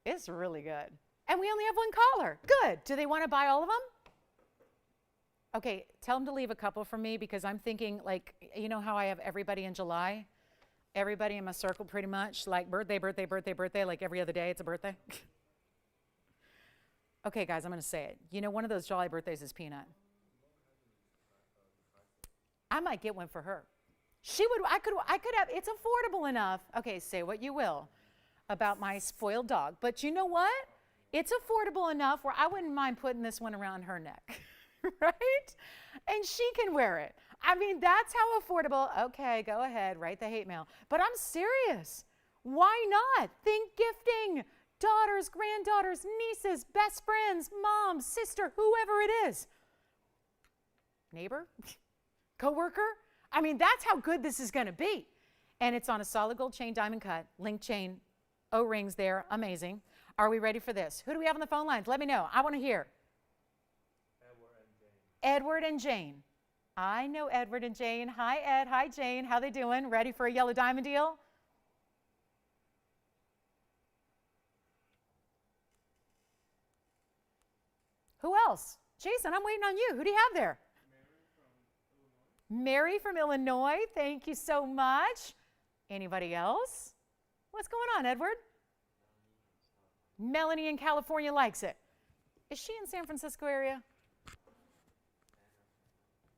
it's really good. And we only have one caller. Good. Do they want to buy all of them? Okay, tell them to leave a couple for me, because I'm thinking, like, you know how I have everybody in July? Everybody in my circle pretty much, like birthday, like every other day it's a birthday. Okay, guys, I'm going to say it. You know, one of those July birthdays is Peanut. I might get one for her. She would, I could have, it's affordable enough. Okay, say what you will about my spoiled dog, but you know what? It's affordable enough where I wouldn't mind putting this one around her neck, right? And she can wear it. I mean, that's how affordable. Okay, go ahead, write the hate mail. But I'm serious. Why not? Think gifting. Daughters, granddaughters, nieces, best friends, mom, sister, whoever it is. Neighbor? Coworker? I mean, that's how good this is going to be. And it's on a solid gold chain, diamond cut, link chain, O-rings there, amazing. Are we ready for this? Who do we have on the phone lines? Let me know. I want to hear. Edward and Jane. I know Edward and Jane. Hi, Ed. Hi, Jane. How they doing? Ready for a yellow diamond deal? Who else? Jason, I'm waiting on you. Who do you have there? Mary from Illinois, thank you so much. Anybody else? What's going on, Edward? Melanie in California likes it. Is she in San Francisco area?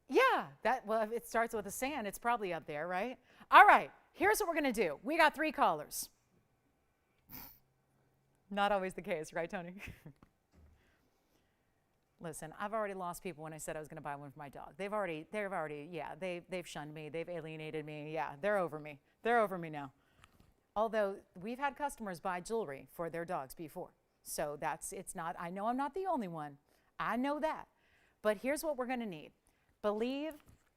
Yeah, well, if it starts with a San, it's probably up there, right? All right, here's what we're going to do. We got 3 callers. Not always the case, right, Tony? Listen, I've already lost people when I said I was going to buy one for my dog. They've shunned me. They've alienated me. Yeah, they're over me. They're over me now. Although we've had customers buy jewelry for their dogs before. So I know I'm not the only one. I know that. But here's what we're going to need. Believe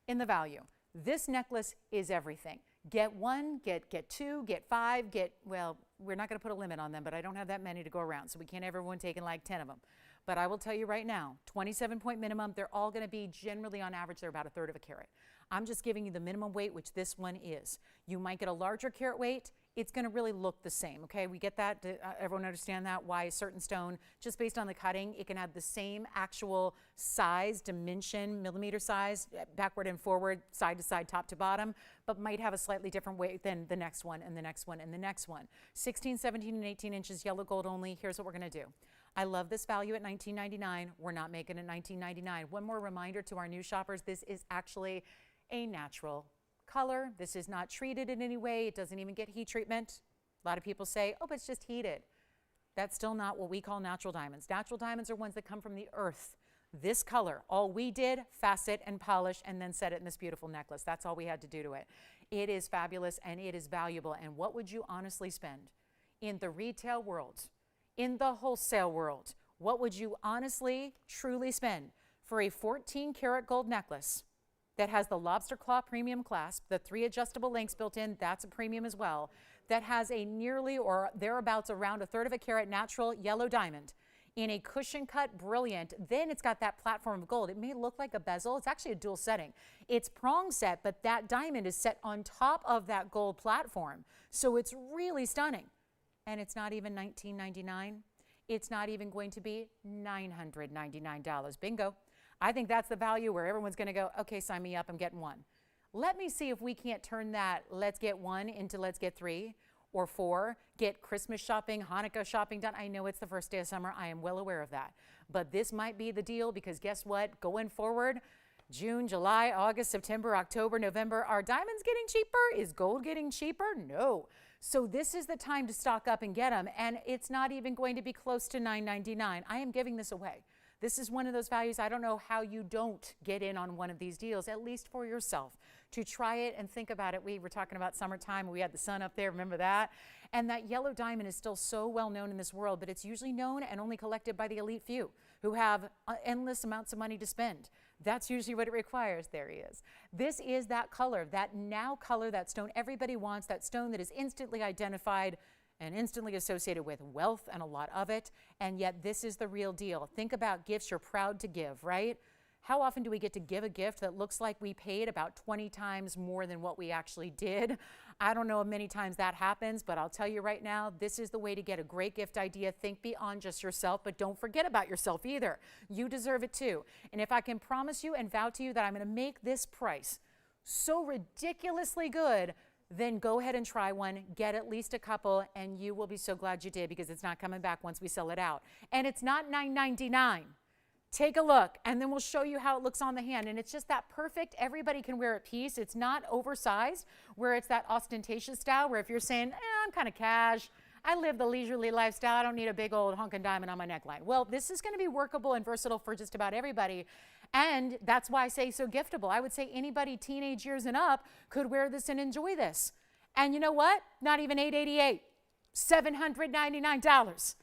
in the value. This necklace is everything. Get 1, get 2, get 5, well, we're not going to put a limit on them, but I don't have that many to go around, so we can't have everyone taking like 10 of them. But I will tell you right now, 27-point minimum, they're all going to be generally on average, they're about 1/3 of a carat. I'm just giving you the minimum weight, which this one is. You might get a larger carat weight. It's going to really look the same, okay? We get that. Everyone understand that? Why a certain stone, just based on the cutting, it can have the same actual size, dimension, millimeter size, backward and forward, side to side, top to bottom, but might have a slightly different weight than the next one and the next one and the next one. 16, 17, and 18 inches, yellow gold only. Here's what we're going to do. I love this value at $19.99. We're not making it $19.99. One more reminder to our new shoppers, this is actually a natural color. This is not treated in any way. It doesn't even get heat treatment. A lot of people say, oh, but it's just heated. That's still not what we call natural diamonds. Natural diamonds are ones that come from the earth. This color, all we did, facet and polish and then set it in this beautiful necklace. That's all we had to do to it. It is fabulous and it is valuable. And what would you honestly spend in the retail world, in the wholesale world? What would you honestly, truly spend for a 14-karat gold necklace that has the lobster claw premium clasp, the 3 adjustable links built in, that's a premium as well, that has a nearly or thereabouts around 1/3 of a carat natural yellow diamond in a cushion cut brilliant? Then it's got that platform of gold. It may look like a bezel. It's actually a dual setting. It's prong set, but that diamond is set on top of that gold platform. So it's really stunning. And it's not even $19.99. It's not even going to be $999. Bingo. I think that's the value where everyone's going to go, okay, sign me up, I'm getting one. Let me see if we can't turn that let's get one into let's get 3 or 4, get Christmas shopping, Hanukkah shopping done. I know it's the first day of summer. I am well aware of that. But this might be the deal because guess what? Going forward, June, July, August, September, October, November, are diamonds getting cheaper? Is gold getting cheaper? No. So this is the time to stock up and get them. And it's not even going to be close to $9.99. I am giving this away. This is one of those values. I don't know how you don't get in on one of these deals, at least for yourself, to try it and think about it. We were talking about summertime. We had the sun up there. Remember that? And that yellow diamond is still so well known in this world, but it's usually known and only collected by the elite few who have endless amounts of money to spend. That's usually what it requires. There he is. This is that color, that now color, that stone everybody wants, that stone that is instantly identified and instantly associated with wealth and a lot of it, and yet this is the real deal. Think about gifts you're proud to give, right? How often do we get to give a gift that looks like we paid about 20 times more than what we actually did? I don't know if many times that happens, but I'll tell you right now, this is the way to get a great gift idea. Think beyond just yourself, but don't forget about yourself either. You deserve it too. And if I can promise you and vow to you that I'm going to make this price so ridiculously good, then go ahead and try one, get at least a couple, and you will be so glad you did because it's not coming back once we sell it out. And it's not $9.99. Take a look, and then we'll show you how it looks on the hand. And it's just that perfect, everybody can wear it piece. It's not oversized, where it's that ostentatious style, where if you're saying, I'm kind of cash, I live the leisurely lifestyle, I don't need a big old honkin' diamond on my neckline. Well, this is going to be workable and versatile for just about everybody. And that's why I say so giftable. I would say anybody teenage years and up could wear this and enjoy this. And you know what? Not even $888, $799,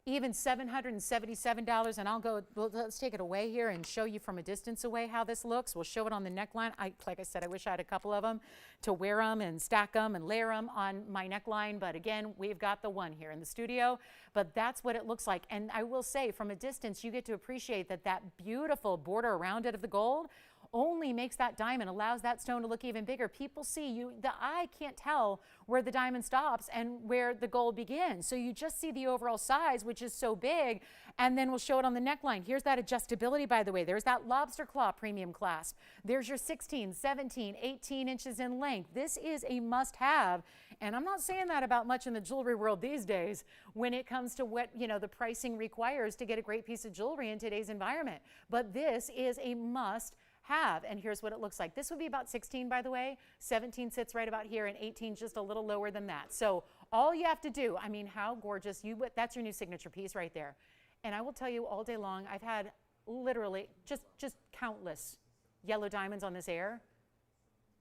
even $777. And I'll go, well, let's take it away here and show you from a distance away how this looks. We'll show it on the neckline. Like I said, I wish I had a couple of them to wear them and stack them and layer them on my neckline. But again, we've got the one here in the studio. But that's what it looks like. And I will say, from a distance, you get to appreciate that that beautiful border around it of the gold only makes that diamond, allows that stone to look even bigger. People see you, the eye can't tell where the diamond stops and where the gold begins. So you just see the overall size, which is so big, and then we'll show it on the neckline. Here's that adjustability, by the way. There's that lobster claw premium clasp. There's your 16, 17, 18 inches in length. This is a must-have, and I'm not saying that about much in the jewelry world these days when it comes to what, you know, the pricing requires to get a great piece of jewelry in today's environment. But this is a must have, and here's what it looks like. This would be about 16, by the way. 17 sits right about here, and 18 just a little lower than that. So all you have to do, I mean, how gorgeous, that's your new signature piece right there. And I will tell you all day long, I've had literally just countless yellow diamonds on this air.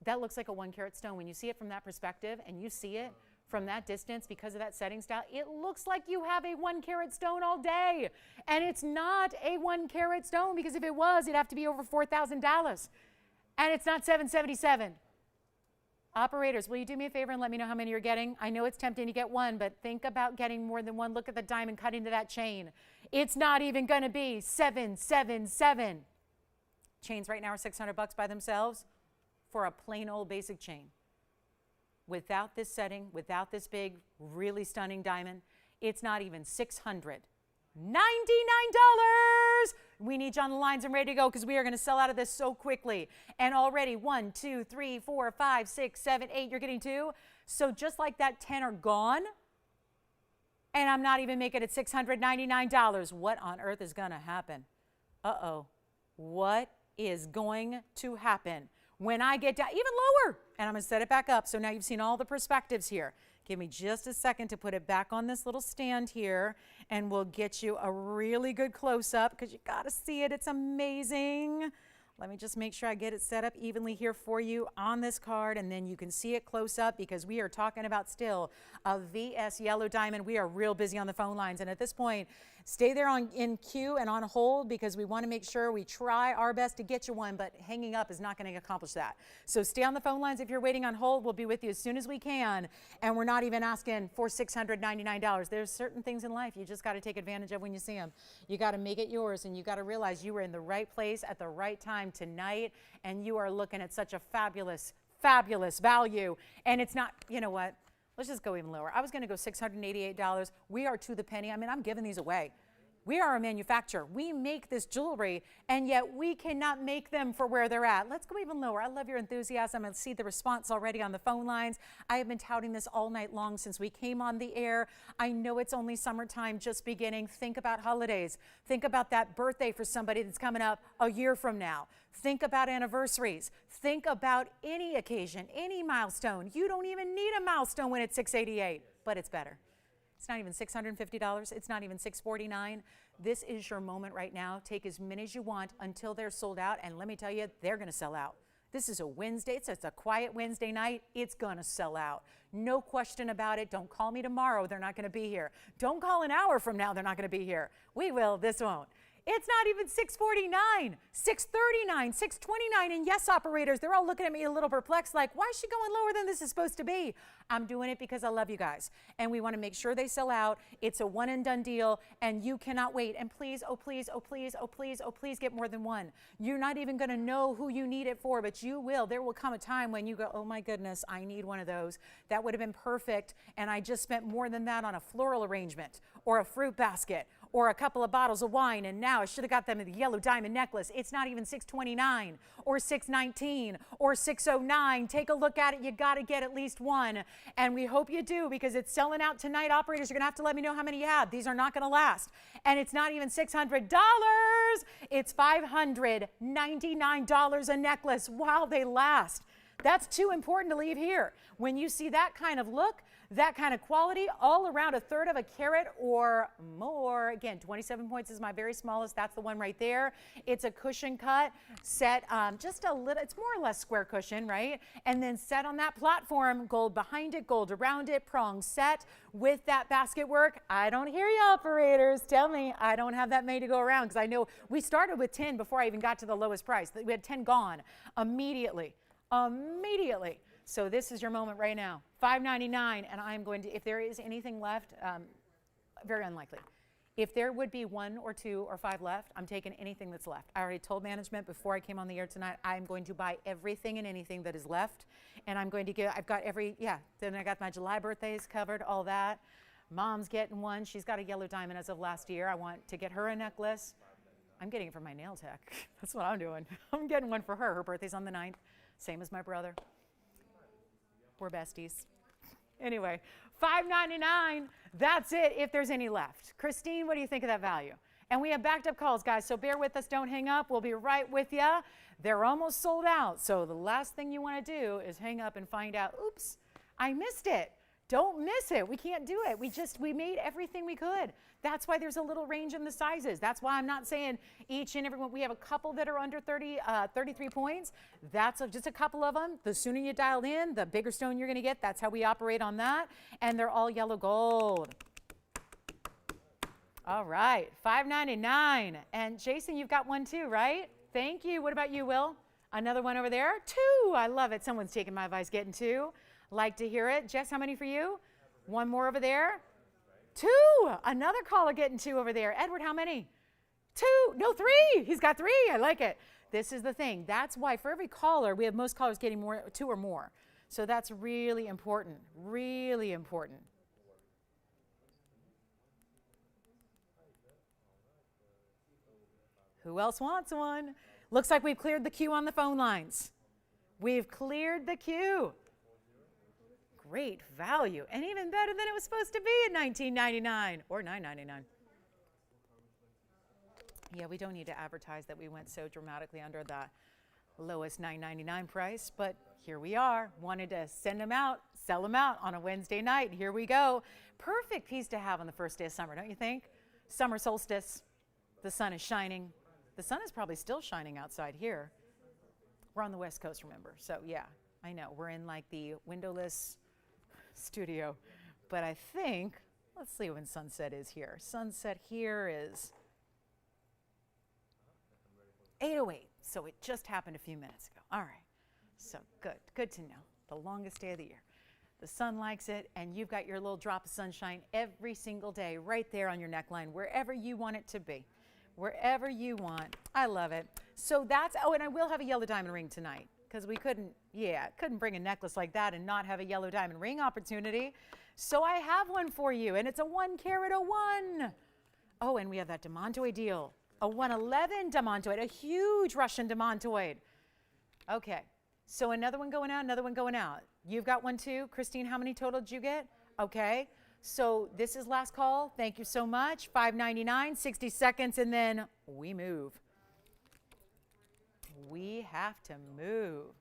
That looks like a 1-carat stone. When you see it from that perspective and you see it from that distance because of that setting style, it looks like you have a 1-carat stone all day. And it's not a 1-carat stone, because if it was, it'd have to be over $4,000. And it's not $777. Operators, will you do me a favor and let me know how many you're getting? I know it's tempting to get one, but think about getting more than one. Look at the diamond cut into that chain. It's not even going to be 777. Chains right now are $600 by themselves for a plain old basic chain. Without this setting, without this big, really stunning diamond, it's not even $699. We need you on the lines and ready to go because we are going to sell out of this so quickly. And already 1, 2, 3, 4, 5, 6, 7, 8, you're getting 2. So just like that, 10 are gone. And I'm not even making it $699. What on earth is going to happen? Uh-oh. What is going to happen when I get down even lower? And I'm going to set it back up. So now you've seen all the perspectives here. Give me just a second to put it back on this little stand here, and we'll get you a really good close-up because you got to see it. It's amazing. Let me just make sure I get it set up evenly here for you on this card, and then you can see it close up because we are talking about still a VS yellow diamond. We are real busy on the phone lines, and at this point, stay there in queue and on hold because we want to make sure we try our best to get you one, but hanging up is not going to accomplish that. So stay on the phone lines if you're waiting on hold. We'll be with you as soon as we can, and we're not even asking for $699. There's certain things in life you just got to take advantage of when you see them. You got to make it yours, and you got to realize you were in the right place at the right time tonight, and you are looking at such a fabulous, fabulous value. And it's not, you know what? Let's just go even lower. I was going to go $688. We are to the penny. I mean, I'm giving these away. We are a manufacturer. We make this jewelry, and yet we cannot make them for where they're at. Let's go even lower. I love your enthusiasm. I see the response already on the phone lines. I have been touting this all night long since we came on the air. I know it's only summertime just beginning. Think about holidays. Think about that birthday for somebody that's coming up a year from now. Think about anniversaries. Think about any occasion, any milestone. You don't even need a milestone when it's $688, but it's better. It's not even $650. It's not even $649. This is your moment right now. Take as many as you want until they're sold out. And let me tell you, they're going to sell out. This is a Wednesday. It's a quiet Wednesday night. It's going to sell out. No question about it. Don't call me tomorrow. They're not going to be here. Don't call an hour from now. They're not going to be here. We will. This won't. It's not even $649, $639, $629. And yes, operators, they're all looking at me a little perplexed, like, why is she going lower than this is supposed to be? I'm doing it because I love you guys. And we want to make sure they sell out. It's a one and done deal, and you cannot wait. And please, oh, please, oh, please, oh, please, oh, please get more than one. You're not even going to know who you need it for, but you will. There will come a time when you go, oh my goodness, I need one of those. That would have been perfect. And I just spent more than that on a floral arrangement or a fruit basket or a couple of bottles of wine, and now I should have got them the yellow diamond necklace. It's not even $629 or $619 or $609. Take a look at it. You got to get at least one, and we hope you do because it's selling out tonight. Operators, you're going to have to let me know how many you have. These are not going to last, and it's not even $600. It's $599 a necklace while they last. That's too important to leave here. When you see that kind of look, that kind of quality, all around a third of a carat or more. Again, 27 points is my very smallest. That's the one right there. It's a cushion cut set, just a little, it's more or less square cushion, right? And then set on that platform, gold behind it, gold around it, prong set with that basket work. I don't hear you, operators. Tell me, I don't have that many to go around because I know we started with 10 before I even got to the lowest price. We had 10 gone immediately. Immediately. So this is your moment right now. $599, and I'm going to, if there is anything left, very unlikely. If there would be 1 or 2 or 5 left, I'm taking anything that's left. I already told management before I came on the air tonight, I'm going to buy everything and anything that is left, and I'm going to get, I've got every, yeah, then I got my July birthdays covered, all that. Mom's getting one. She's got a yellow diamond as of last year. I want to get her a necklace. I'm getting it from my nail tech. That's what I'm doing. I'm getting one for her. Her birthday's on the 9th, same as my brother. We're besties. Anyway, $599, that's it if there's any left. Christine, what do you think of that value? And we have backed up calls, guys, so bear with us. Don't hang up. We'll be right with you. They're almost sold out, so the last thing you want to do is hang up and find out, oops, I missed it. Don't miss it. We can't do it. We made everything we could. That's why there's a little range in the sizes. That's why I'm not saying each and every one. We have a couple that are under 33 points. That's just a couple of them. The sooner you dial in, the bigger stone you're going to get. That's how we operate on that. And they're all yellow gold. All right, $599. And Jason, you've got one too, right? Thank you. What about you, Will? Another one over there. 2. I love it. Someone's taking my advice, getting 2. Like to hear it. Jess, how many for you? One more over there. 2. Another caller getting 2 over there. Edward, how many? 2. No, 3. He's got 3. I like it. This is the thing. That's why for every caller, we have most callers getting 2 or more. So that's really important. Really important. Who else wants one? Looks like we've cleared the queue on the phone lines. We've cleared the queue. Great value, and even better than it was supposed to be at $19.99 or $9.99. Yeah, we don't need to advertise that we went so dramatically under the lowest $9.99 price, but here we are. Wanted to send them out, sell them out on a Wednesday night. Here we go. Perfect piece to have on the first day of summer, don't you think? Summer solstice. The sun is shining. The sun is probably still shining outside here. We're on the West Coast, remember? So yeah, I know. We're in like the windowless studio. But I think, let's see when sunset is here. Sunset here is 8:08. So it just happened a few minutes ago. All right. So good to know. The longest day of the year. The sun likes it, and you've got your little drop of sunshine every single day right there on your neckline, wherever you want it to be. Wherever you want. I love it. So that's, oh, and I will have a yellow diamond ring tonight because we couldn't bring a necklace like that and not have a yellow diamond ring opportunity. So I have one for you, and it's a 1 carat of 1. Oh, and we have that demantoid deal. A 111 demantoid, a huge Russian demantoid. Okay, so another one going out, another one going out. You've got one too. Christine, how many total did you get? Okay. So this is last call. Thank you so much. $5.99, 60 seconds, and then we move. We have to move.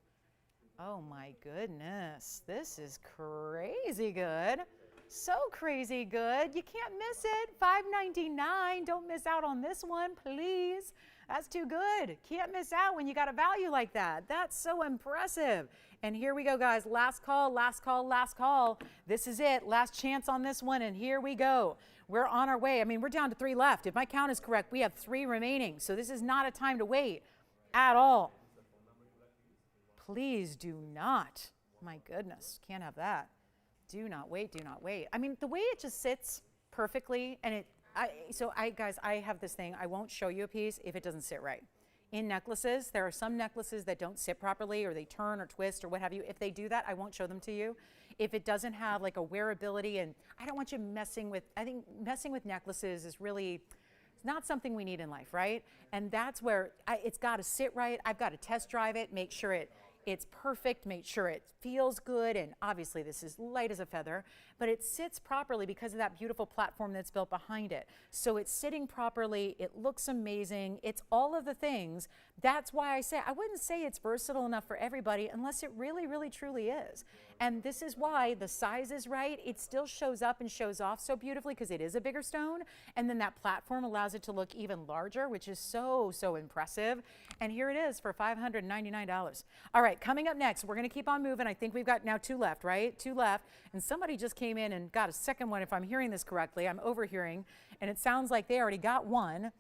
Oh my goodness. This is crazy good. So crazy good. You can't miss it. $5.99. Don't miss out on this one, please. That's too good. Can't miss out when you got a value like that. That's so impressive. And here we go, guys. Last call, last call, last call. This is it. Last chance on this one, and here we go. We're on our way. I mean, we're down to 3 left. If my count is correct, we have 3 remaining. So this is not a time to wait at all. Please do not. My goodness, can't have that. Do not wait, do not wait. I mean, the way it just sits perfectly, and guys, I have this thing. I won't show you a piece if it doesn't sit right. In necklaces, there are some necklaces that don't sit properly, or they turn or twist or what have you. If they do that, I won't show them to you. If it doesn't have like a wearability, and I don't want you messing with, I think messing with necklaces is really, it's not something we need in life, right? And that's where it's got to sit right. I've got to test drive it, make sure it's perfect, make sure it feels good, and obviously this is light as a feather, but it sits properly because of that beautiful platform that's built behind it. So it's sitting properly, it looks amazing, it's all of the things. That's why I say, I wouldn't say it's versatile enough for everybody unless it really, really, truly is. And this is why the size is right. It still shows up and shows off so beautifully because it is a bigger stone, and then that platform allows it to look even larger, which is so, so impressive. And here it is for $599. All right, coming up next, we're gonna keep on moving. I think we've got now 2 left, right? 2 left, and somebody just came in and got a second one, if I'm hearing this correctly. I'm overhearing, and it sounds like they already got one,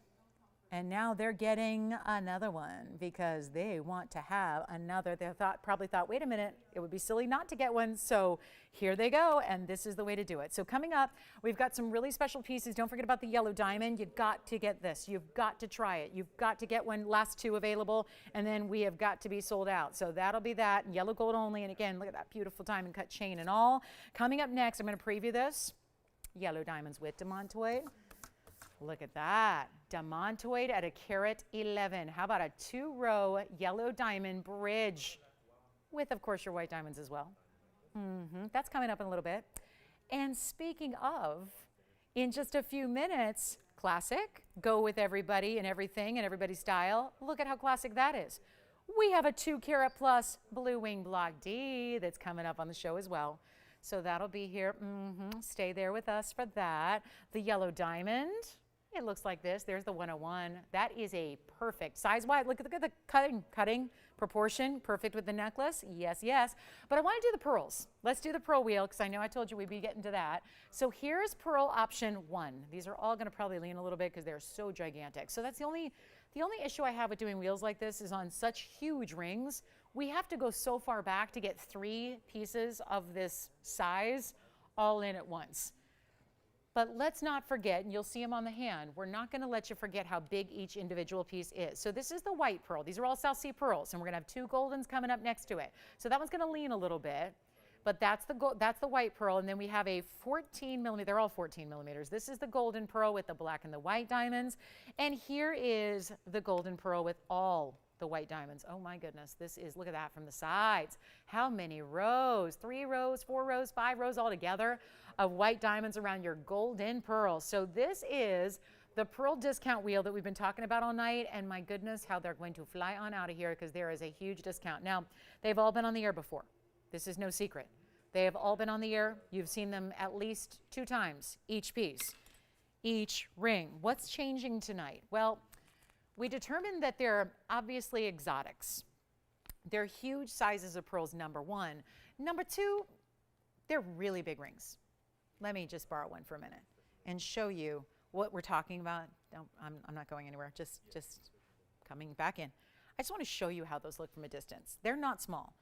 and now they're getting another one because they want to have another. They probably thought, wait a minute, it would be silly not to get one, so here they go, and this is the way to do it. So coming up, we've got some really special pieces. Don't forget about the yellow diamond. You've got to get this. You've got to try it. You've got to get one. Last 2 available, and then we have got to be sold out. So that'll be that. Yellow gold only, and again, look at that beautiful diamond cut chain and all. Coming up next, I'm going to preview this. Yellow diamonds with demantoid. Look at that. Demantoid at a carat 11. How about a 2-row yellow diamond bridge with, of course, your white diamonds as well. That's coming up in a little bit. And speaking of, in just a few minutes, classic, go with everybody and everything and everybody's style. Look at how classic that is. We have a 2 carat plus blue wing block D that's coming up on the show as well. So that'll be here. Stay there with us for that. The yellow diamond. It looks like this. There's the 101. That is a perfect size-wise. Look at the cutting proportion. Perfect with the necklace. Yes, yes. But I want to do the pearls. Let's do the pearl wheel because I know I told you we'd be getting to that. So here's pearl option 1. These are all going to probably lean a little bit because they're so gigantic. So that's the only issue I have with doing wheels like this is on such huge rings. We have to go so far back to get 3 pieces of this size all in at once. But let's not forget, and you'll see them on the hand, we're not going to let you forget how big each individual piece is. So this is the white pearl. These are all South Sea pearls, and we're going to have 2 goldens coming up next to it. So that one's going to lean a little bit, but that's the white pearl. And then we have a 14 millimeter. They're all 14 millimeters. This is the golden pearl with the black and the white diamonds. And here is the golden pearl with all the white diamonds. Oh my goodness, this is, look at that from the sides. How many rows? 3 rows, 4 rows, 5 rows all together of white diamonds around your golden pearl. So this is the pearl discount wheel that we've been talking about all night, and my goodness, how they're going to fly on out of here because there is a huge discount. Now, they've all been on the air before. This is no secret. They have all been on the air. You've seen them at least 2 times, each piece, each ring. What's changing tonight? Well, we determined that they're obviously exotics. They're huge sizes of pearls, number 1. Number 2, they're really big rings. Let me just borrow one for a minute and show you what we're talking about. I'm not going anywhere, just coming back in. I just want to show you how those look from a distance. They're not small.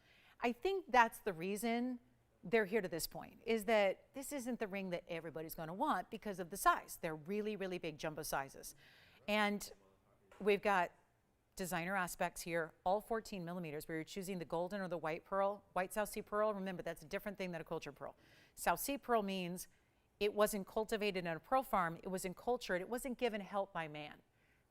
I think that's the reason they're here to this point, is that this isn't the ring that everybody's going to want because of the size. They're really, really big jumbo sizes. And we've got designer aspects here, all 14 millimeters, where you're choosing the golden or the white pearl. White South Sea pearl, remember, that's a different thing than a cultured pearl. South Sea pearl means it wasn't cultivated in a pearl farm, it wasn't cultured, it wasn't given help by man.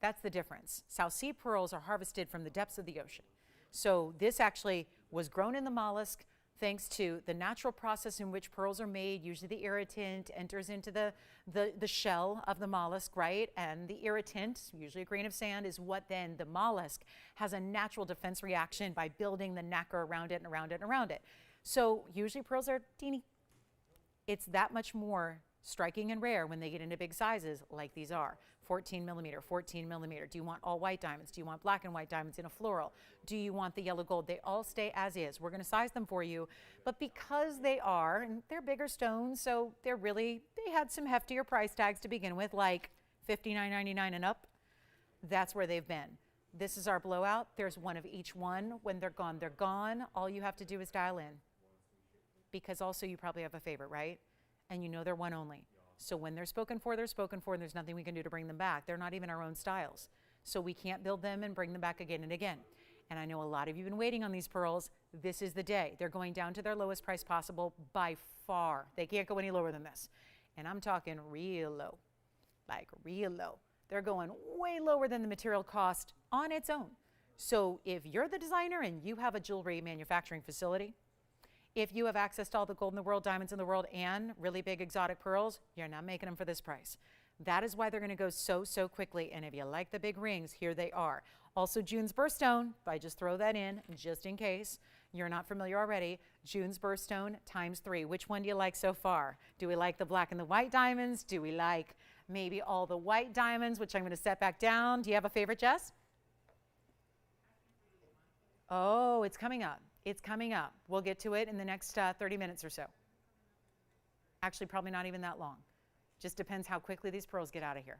That's the difference. South Sea pearls are harvested from the depths of the ocean. So this actually was grown in the mollusk thanks to the natural process in which pearls are made. Usually the irritant enters into the shell of the mollusk, right? And the irritant, usually a grain of sand, is what then the mollusk has a natural defense reaction by building the nacre around it and around it and around it. So usually pearls are teeny. It's that much more striking and rare when they get into big sizes like these are. 14 millimeter, 14 millimeter. Do you want all white diamonds? Do you want black and white diamonds in a floral? Do you want the yellow gold? They all stay as is. We're going to size them for you. But because they are, and they're bigger stones, so they had some heftier price tags to begin with, like $59.99 and up. That's where they've been. This is our blowout. There's one of each one. When they're gone, they're gone. All you have to do is dial in. Because also you probably have a favorite, right? And you know they're one only. So when they're spoken for, and there's nothing we can do to bring them back. They're not even our own styles. So we can't build them and bring them back again and again. And I know a lot of you have been waiting on these pearls. This is the day. They're going down to their lowest price possible by far. They can't go any lower than this. And I'm talking real low, like real low. They're going way lower than the material cost on its own. So if you're the designer and you have a jewelry manufacturing facility, if you have access to all the gold in the world, diamonds in the world, and really big exotic pearls, you're not making them for this price. That is why they're going to go so quickly. And if you like the big rings, here they are. Also, June's birthstone, if I just throw that in, just in case you're not familiar already, June's birthstone ×3. Which one do you like so far? Do we like the black and the white diamonds? Do we like maybe all the white diamonds, which I'm going to set back down? Do you have a favorite, Jess? Oh, it's coming up. It's coming up. We'll get to it in the next 30 minutes or so. Actually, probably not even that long. Just depends how quickly these pearls get out of here.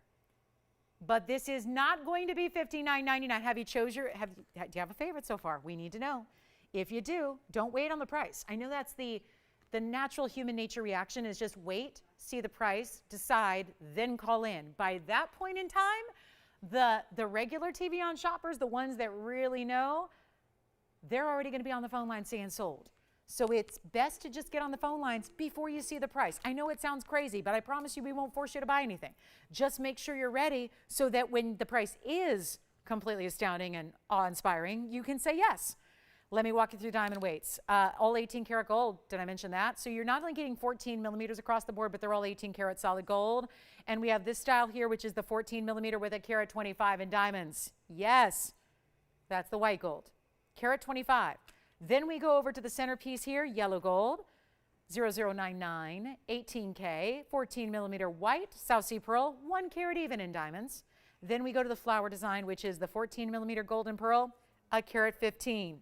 But this is not going to be $59.99. Do you have a favorite so far? We need to know. If you do, don't wait on the price. I know that's the natural human nature reaction is just wait, see the price, decide, then call in. By that point in time, the regular TVON shoppers, the ones that really know, they're already going to be on the phone line saying sold. So it's best to just get on the phone lines before you see the price. I know it sounds crazy, but I promise you we won't force you to buy anything. Just make sure you're ready so that when the price is completely astounding and awe-inspiring, you can say yes. Let me walk you through diamond weights. All 18 karat gold, did I mention that? So you're not only getting 14 millimeters across the board, but they're all 18 karat solid gold. And we have this style here, which is the 14 millimeter with a carat 25 in diamonds. Yes, that's the white gold. Carat 25. Then we go over to the centerpiece here, yellow gold. 0099, 18K, 14 millimeter white, South Sea pearl, 1 carat even in diamonds. Then we go to the flower design, which is the 14 millimeter golden pearl, a carat 15.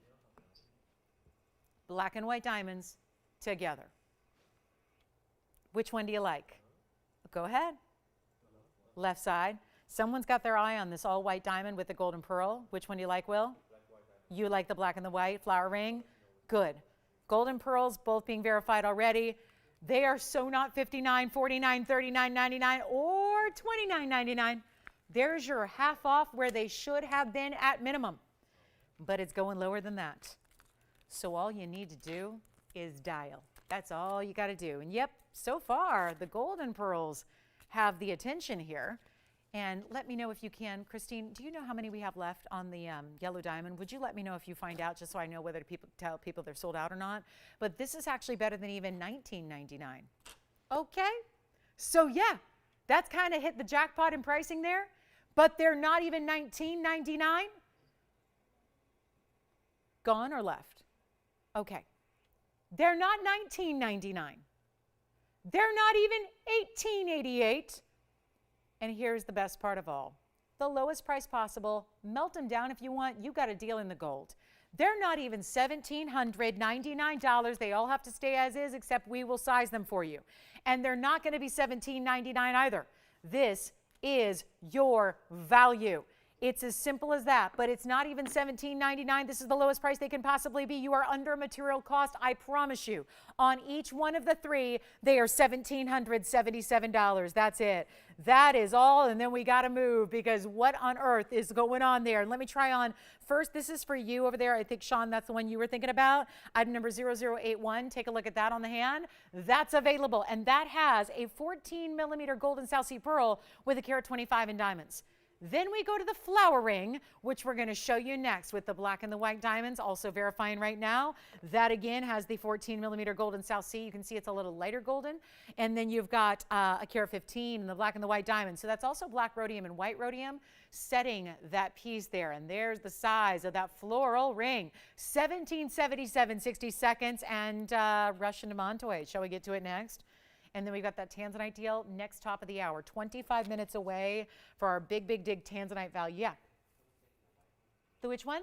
Black and white diamonds together. Which one do you like? Go ahead. Left side. Someone's got their eye on this all white diamond with the golden pearl. Which one do you like, Will? You like the black and the white flower ring? Good. Golden pearls both being verified already. They are so not $59, $49, $39, $99, or $29.99. There's your half off where they should have been at minimum. But it's going lower than that. So all you need to do is dial. That's all you got to do. And yep, so far the golden pearls have the attention here. And let me know if you can. Christine, do you know how many we have left on the yellow diamond? Would you let me know if you find out, just so I know whether to tell people they're sold out or not? But this is actually better than even $19.99. Okay, so yeah, that's kind of hit the jackpot in pricing there, but they're not even $19.99. Gone or left? Okay, they're not $19.99. They're not even $18.88. And here's the best part of all. The lowest price possible. Melt them down if you want. You got a deal in the gold. They're not even $1,799. They all have to stay as is, except we will size them for you. And they're not going to be $17.99 either. This is your value. It's as simple as that, but it's not even $17.99. This is the lowest price they can possibly be. You are under material cost, I promise you. On each one of the three, they are $1,777. That's it. That is all, and then we got to move, because what on earth is going on there? And let me try on first. This is for you over there. I think, Sean, that's the one you were thinking about. Item number 0081. Take a look at that on the hand. That's available, and that has a 14 millimeter golden South Sea pearl with a carat 25 in diamonds. Then we go to the flower ring, which we're going to show you next with the black and the white diamonds, also verifying right now. That again has the 14 millimeter golden South Sea. You can see it's a little lighter golden. And then you've got a carat 15 and the black and the white diamond. So that's also black rhodium and white rhodium setting that piece there. And there's the size of that floral ring. 1777, 60 seconds, and Russian demantoid. Shall we get to it next? And then we've got that tanzanite deal next top of the hour, 25 minutes away for our big, big dig tanzanite value. Yeah. The which one?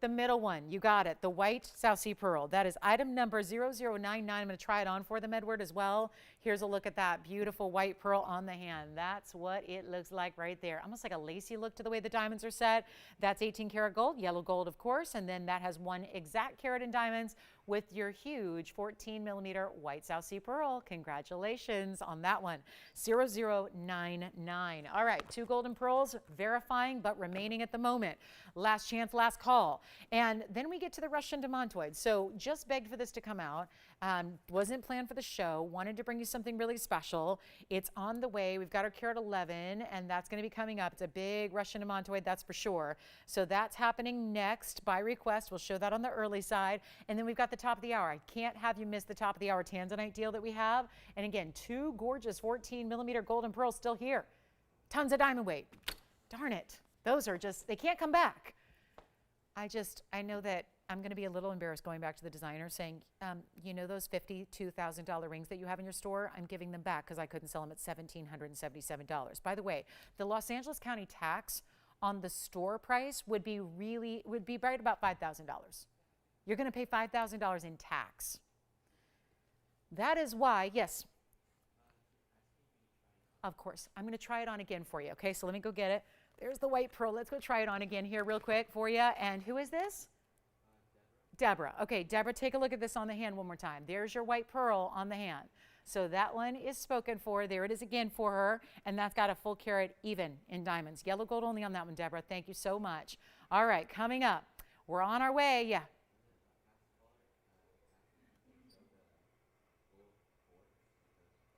The middle one. You got it. The white South Sea pearl. That is item number 0099. I'm going to try it on for them, Edward, as well. Here's a look at that beautiful white pearl on the hand. That's what it looks like right there. Almost like a lacy look to the way the diamonds are set. That's 18 karat gold, yellow gold, of course. And then that has 1 exact carat in diamonds with your huge 14 millimeter white South Sea pearl. Congratulations on that one. 0099. All right, 2 golden pearls verifying but remaining at the moment. Last chance, last call. And then we get to the Russian demantoid. So just begged for this to come out. Wasn't planned for the show. Wanted to bring you something really special. It's on the way. We've got our carat 11, and that's going to be coming up. It's a big Russian demantoid, that's for sure. So that's happening next by request. We'll show that on the early side. And then we've got the top of the hour. I can't have you miss the top of the hour tanzanite deal that we have. And again, 2 gorgeous 14 millimeter golden pearls still here. Tons of diamond weight. Darn it. Those are just, they can't come back. I know that I'm going to be a little embarrassed going back to the designer saying, you know those $52,000 rings that you have in your store? I'm giving them back because I couldn't sell them at $1,777. By the way, the Los Angeles County tax on the store price would be right about $5,000. You're going to pay $5,000 in tax. That is why, yes. Of course, I'm going to try it on again for you. Okay, so let me go get it. There's the white pearl. Let's go try it on again here real quick for you. And who is this? Deborah. Okay, Deborah, take a look at this on the hand one more time. There's your white pearl on the hand. So that one is spoken for. There it is again for her. And that's got a full carat even in diamonds. Yellow gold only on that one, Deborah. Thank you so much. All right, coming up. We're on our way. Yeah.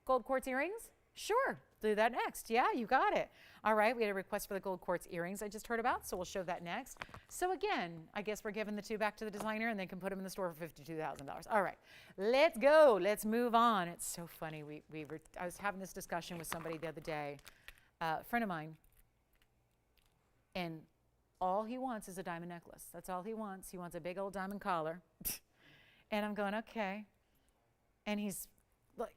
Gold quartz earrings? Sure. Do that next. Yeah, you got it. All right, we had a request for the gold quartz earrings I just heard about, so we'll show that next. So again, I guess we're giving the 2 back to the designer and they can put them in the store for $52,000. All right, let's go. Let's move on. It's so funny. I was having this discussion with somebody the other day, a friend of mine, and all he wants is a diamond necklace. That's all he wants. He wants a big old diamond collar. And I'm going, okay. And he's like,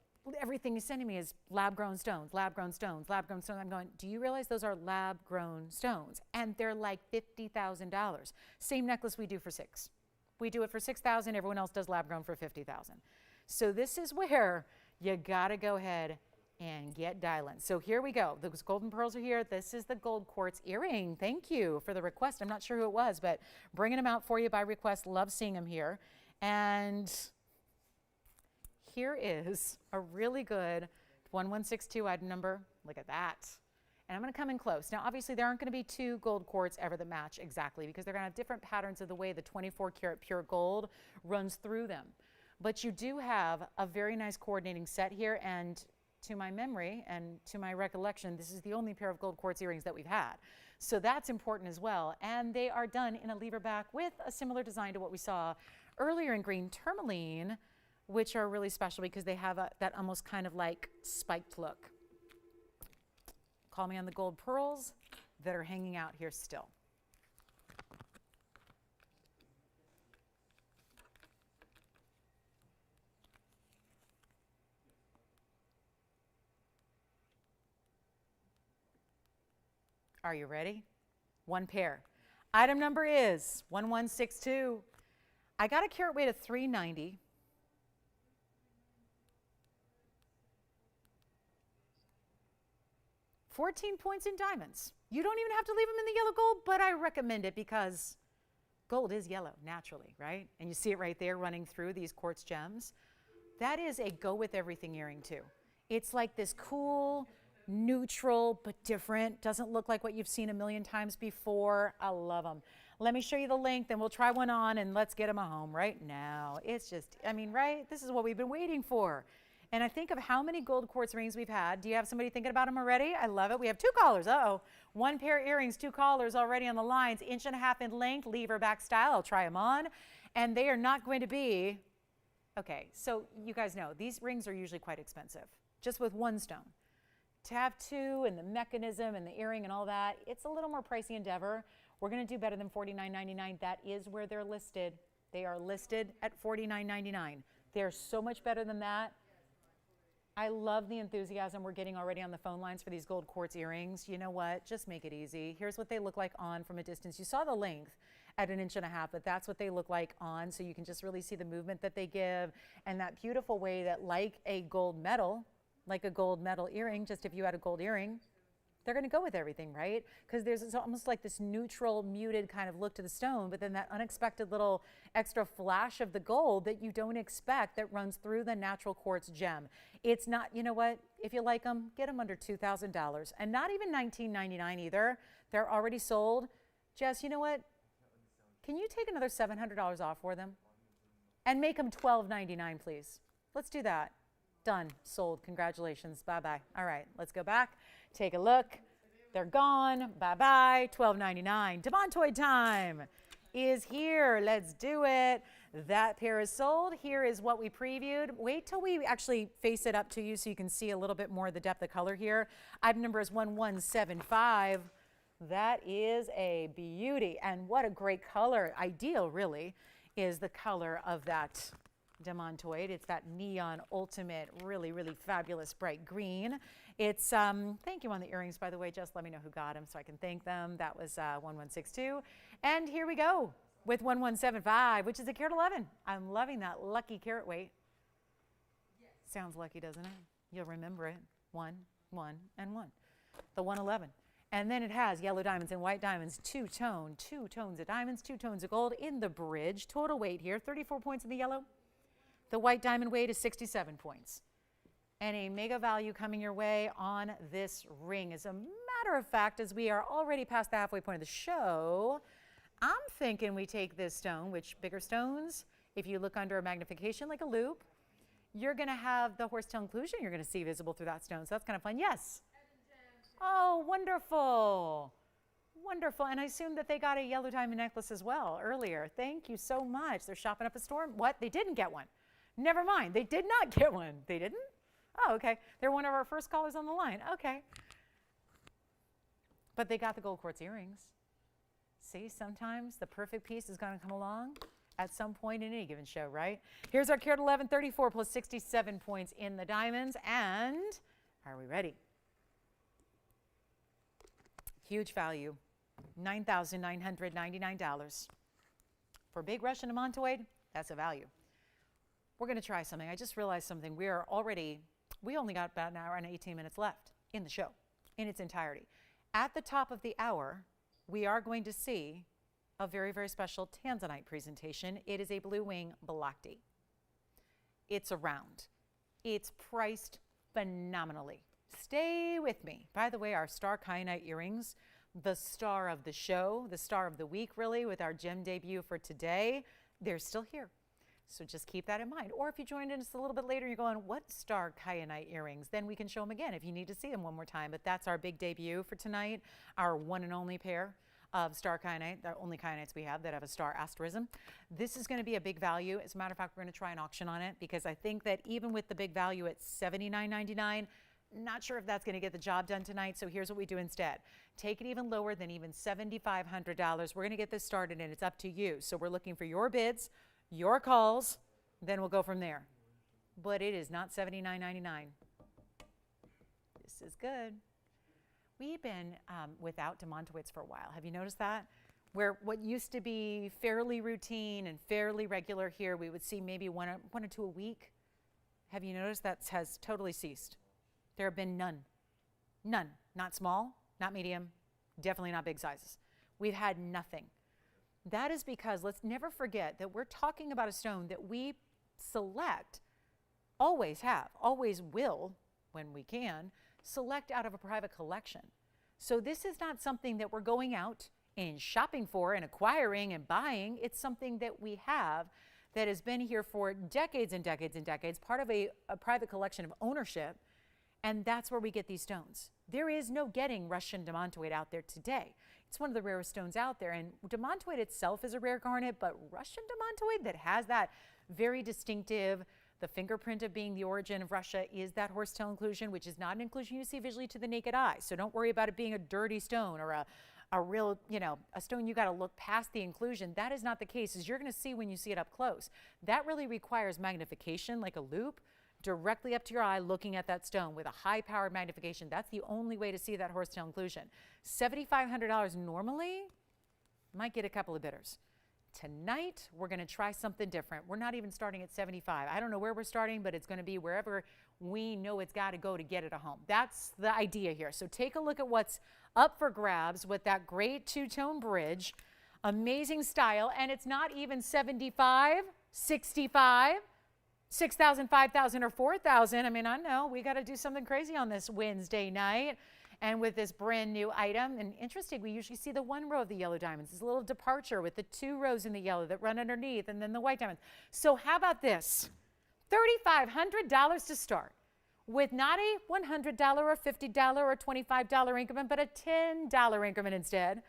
everything he's sending me is lab-grown stones, lab-grown stones, lab-grown stones. I'm going, do you realize those are lab-grown stones? And they're like $50,000. Same necklace we do for $6,000. We do it for $6,000. Everyone else does lab-grown for $50,000. So this is where you got to go ahead and get dialing. So here we go. Those golden pearls are here. This is the gold quartz earring. Thank you for the request. I'm not sure who it was, but bringing them out for you by request. Love seeing them here. And here is a really good 1162 item number. Look at that. And I'm going to come in close. Now, obviously, there aren't going to be two gold quartz ever that match exactly because they're going to have different patterns of the way the 24 karat pure gold runs through them. But you do have a very nice coordinating set here. And to my memory and to my recollection, this is the only pair of gold quartz earrings that we've had. So that's important as well. And they are done in a lever back with a similar design to what we saw earlier in green tourmaline, which are really special because they have that almost kind of like spiked look. Call me on the gold pearls that are hanging out here still. Are you ready? One pair. Item number is 1162. I got a carat weight of 390. $14 points in diamonds. You don't even have to leave them in the yellow gold, but I recommend it because gold is yellow naturally, right? And you see it right there running through these quartz gems. That is a go with everything earring too. It's like this cool, neutral, but different. Doesn't look like what you've seen a million times before. I love them. Let me show you the length and we'll try one on and let's get them home right now. It's just, I mean, right? This is what we've been waiting for. And I think of how many gold quartz rings we've had. Do you have somebody thinking about them already? I love it. We have two callers. Uh-oh. One pair of earrings, two callers already on the lines. 1.5 inches in length, lever back style. I'll try them on. And they are not going to be, okay, so you guys know, these rings are usually quite expensive, just with one stone. To have two and the mechanism and the earring and all that, it's a little more pricey endeavor. We're going to do better than $49.99. That is where they're listed. They are listed at $49.99. They're so much better than that. I love the enthusiasm we're getting already on the phone lines for these gold quartz earrings. You know what? Just make it easy. Here's what they look like on from a distance. You saw the length at 1.5 inches, but that's what they look like on, so you can just really see the movement that they give and that beautiful way that like a gold medal earring, just if you had a gold earring, they're going to go with everything, right? Because there's almost like this neutral, muted kind of look to the stone, but then that unexpected little extra flash of the gold that you don't expect that runs through the natural quartz gem. It's not, you know what? If you like them, get them under $2,000 and not even $19.99 either. They're already sold. Jess, you know what? Can you take another $700 off for them and make them $12.99, please? Let's do that. Done. Sold. Congratulations. Bye-bye. All right. Let's go back. Take a look. They're gone. Bye-bye. $12.99. Demontoid time is here. Let's do it. That pair is sold. Here is what we previewed. Wait till we actually face it up to you so you can see a little bit more of the depth of color here. Item number is 1175. That is a beauty. And what a great color. Ideal, really, is the color of that Demontoid. It's that neon ultimate, really, really fabulous bright green. It's, thank you on the earrings, by the way. Just let me know who got them so I can thank them. That was 1162. And here we go with 1175, which is a carat 11. I'm loving that lucky carat weight. Yes. Sounds lucky, doesn't it? You'll remember it. 1, 1, and 1. The 111. And then it has yellow diamonds and white diamonds, two tones of diamonds, 2 tones of gold in the bridge. Total weight here, 34 points in the yellow. The white diamond weight is 67 points. And a mega value coming your way on this ring. As a matter of fact, as we are already past the halfway point of the show, I'm thinking we take this stone, which bigger stones, if you look under a magnification like a loop, you're going to have the horsetail inclusion you're going to see visible through that stone. So that's kind of fun. Yes? Oh, wonderful. Wonderful. And I assume that they got a yellow diamond necklace as well earlier. Thank you so much. They're shopping up a storm. What? They didn't get one. Never mind. They did not get one. They didn't? Oh, okay. They're one of our first callers on the line. Okay. But they got the gold quartz earrings. See, sometimes the perfect piece is going to come along at some point in any given show, right? Here's our carat 11, 34 plus 67 points in the diamonds. And are we ready? Huge value, $9,999. For big Russian demantoid, that's a value. We're going to try something. I just realized something. We only got about an hour and 18 minutes left in the show, in its entirety. At the top of the hour, we are going to see a very, very special tanzanite presentation. It is a blue wing Balakti. It's a round. It's priced phenomenally. Stay with me. By the way, our star kyanite earrings, the star of the show, the star of the week really, with our gem debut for today, they're still here. So just keep that in mind. Or if you joined us a little bit later, you're going, what star kyanite earrings? Then we can show them again if you need to see them one more time. But that's our big debut for tonight, our one and only pair of star kyanite, the only kyanites we have that have a star asterism. This is going to be a big value. As a matter of fact, we're going to try an auction on it because I think that even with the big value at $79.99, not sure if that's going to get the job done tonight. So here's what we do instead. Take it even lower than even $7,500. We're going to get this started and it's up to you. So we're looking for your bids, your calls, then we'll go from there. But it is not $79.99. This is good. We've been without demantoids for a while. Have you noticed that? Where what used to be fairly routine and fairly regular here, we would see maybe one or two a week. Have you noticed that has totally ceased? There have been none. None. Not small, not medium, definitely not big sizes. We've had nothing. That is because let's never forget that we're talking about a stone that we select, always have, always will, when we can, select out of a private collection. So this is not something that we're going out and shopping for and acquiring and buying. It's something that we have that has been here for decades and decades and decades, part of a private collection of ownership, and that's where we get these stones. There is no getting Russian demantoid out there today. It's one of the rarest stones out there, and demantoid itself is a rare garnet, but Russian demantoid that has that very distinctive, the fingerprint of being the origin of Russia is that horsetail inclusion, which is not an inclusion you see visually to the naked eye. So don't worry about it being a dirty stone or a real, a stone you got to look past the inclusion. That is not the case, as you're going to see when you see it up close. That really requires magnification, like a loupe, directly up to your eye looking at that stone with a high-powered magnification. That's the only way to see that horsetail inclusion. $7,500 normally might get a couple of bidders. Tonight, we're going to try something different. We're not even starting at 75. I don't know where we're starting, but it's going to be wherever we know it's got to go to get it a home. That's the idea here. So take a look at what's up for grabs with that great two-tone bridge. Amazing style, and it's not even 75, 65, 6,000, 5,000, or 4,000. I mean, I know we got to do something crazy on this Wednesday night. And with this brand new item, and interesting, we usually see the one row of the yellow diamonds. There's a little departure with the two rows in the yellow that run underneath, and then the white diamonds. So how about this? $3,500 to start with not a $100 or $50 or $25 increment, but a $10 increment instead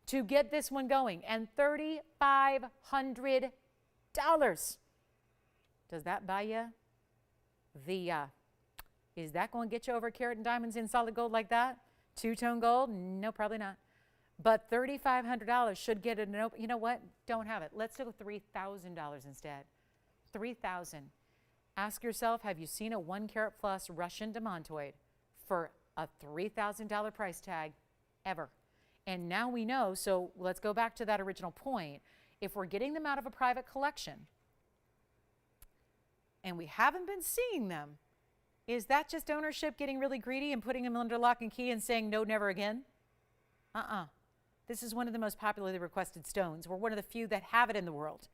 to get this one going. And $3,500. Does that buy you the, is that going to get you over carat and diamonds in solid gold like that? Two-tone gold? No, probably not. But $3,500 should get it. You know what? Don't have it. Let's go $3,000 instead. $3,000. Ask yourself, have you seen a 1 carat plus Russian demantoid for a $3,000 price tag ever? And now we know, so let's go back to that original point. If we're getting them out of a private collection and we haven't been seeing them, is that just ownership getting really greedy and putting them under lock and key and saying no, never again? This is one of the most popularly requested stones. We're one of the few that have it in the world.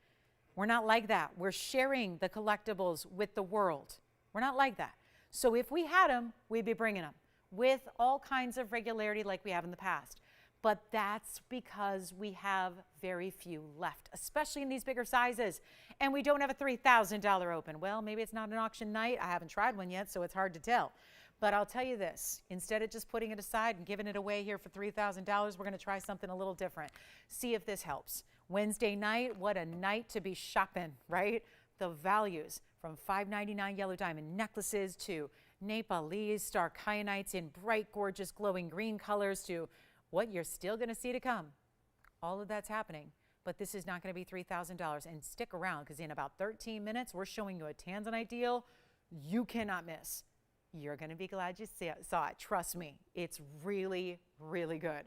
We're not like that. We're sharing the collectibles with the world. We're not like that. So if we had them, we'd be bringing them with all kinds of regularity like we have in the past. But that's because we have very few left, especially in these bigger sizes. And we don't have a $3,000 open. Well, maybe it's not an auction night. I haven't tried one yet, so it's hard to tell. But I'll tell you this, instead of just putting it aside and giving it away here for $3,000, we're going to try something a little different. See if this helps. Wednesday night, what a night to be shopping, right? The values from $5.99 yellow diamond necklaces to Nepalese star kyanites in bright, gorgeous, glowing green colors to what you're still going to see to come. All of that's happening but this is not going to be $3,000. And stick around, because in about 13 minutes, we're showing you a tanzanite deal you cannot miss. You're going to be glad you saw it. Trust me, it's really, really good.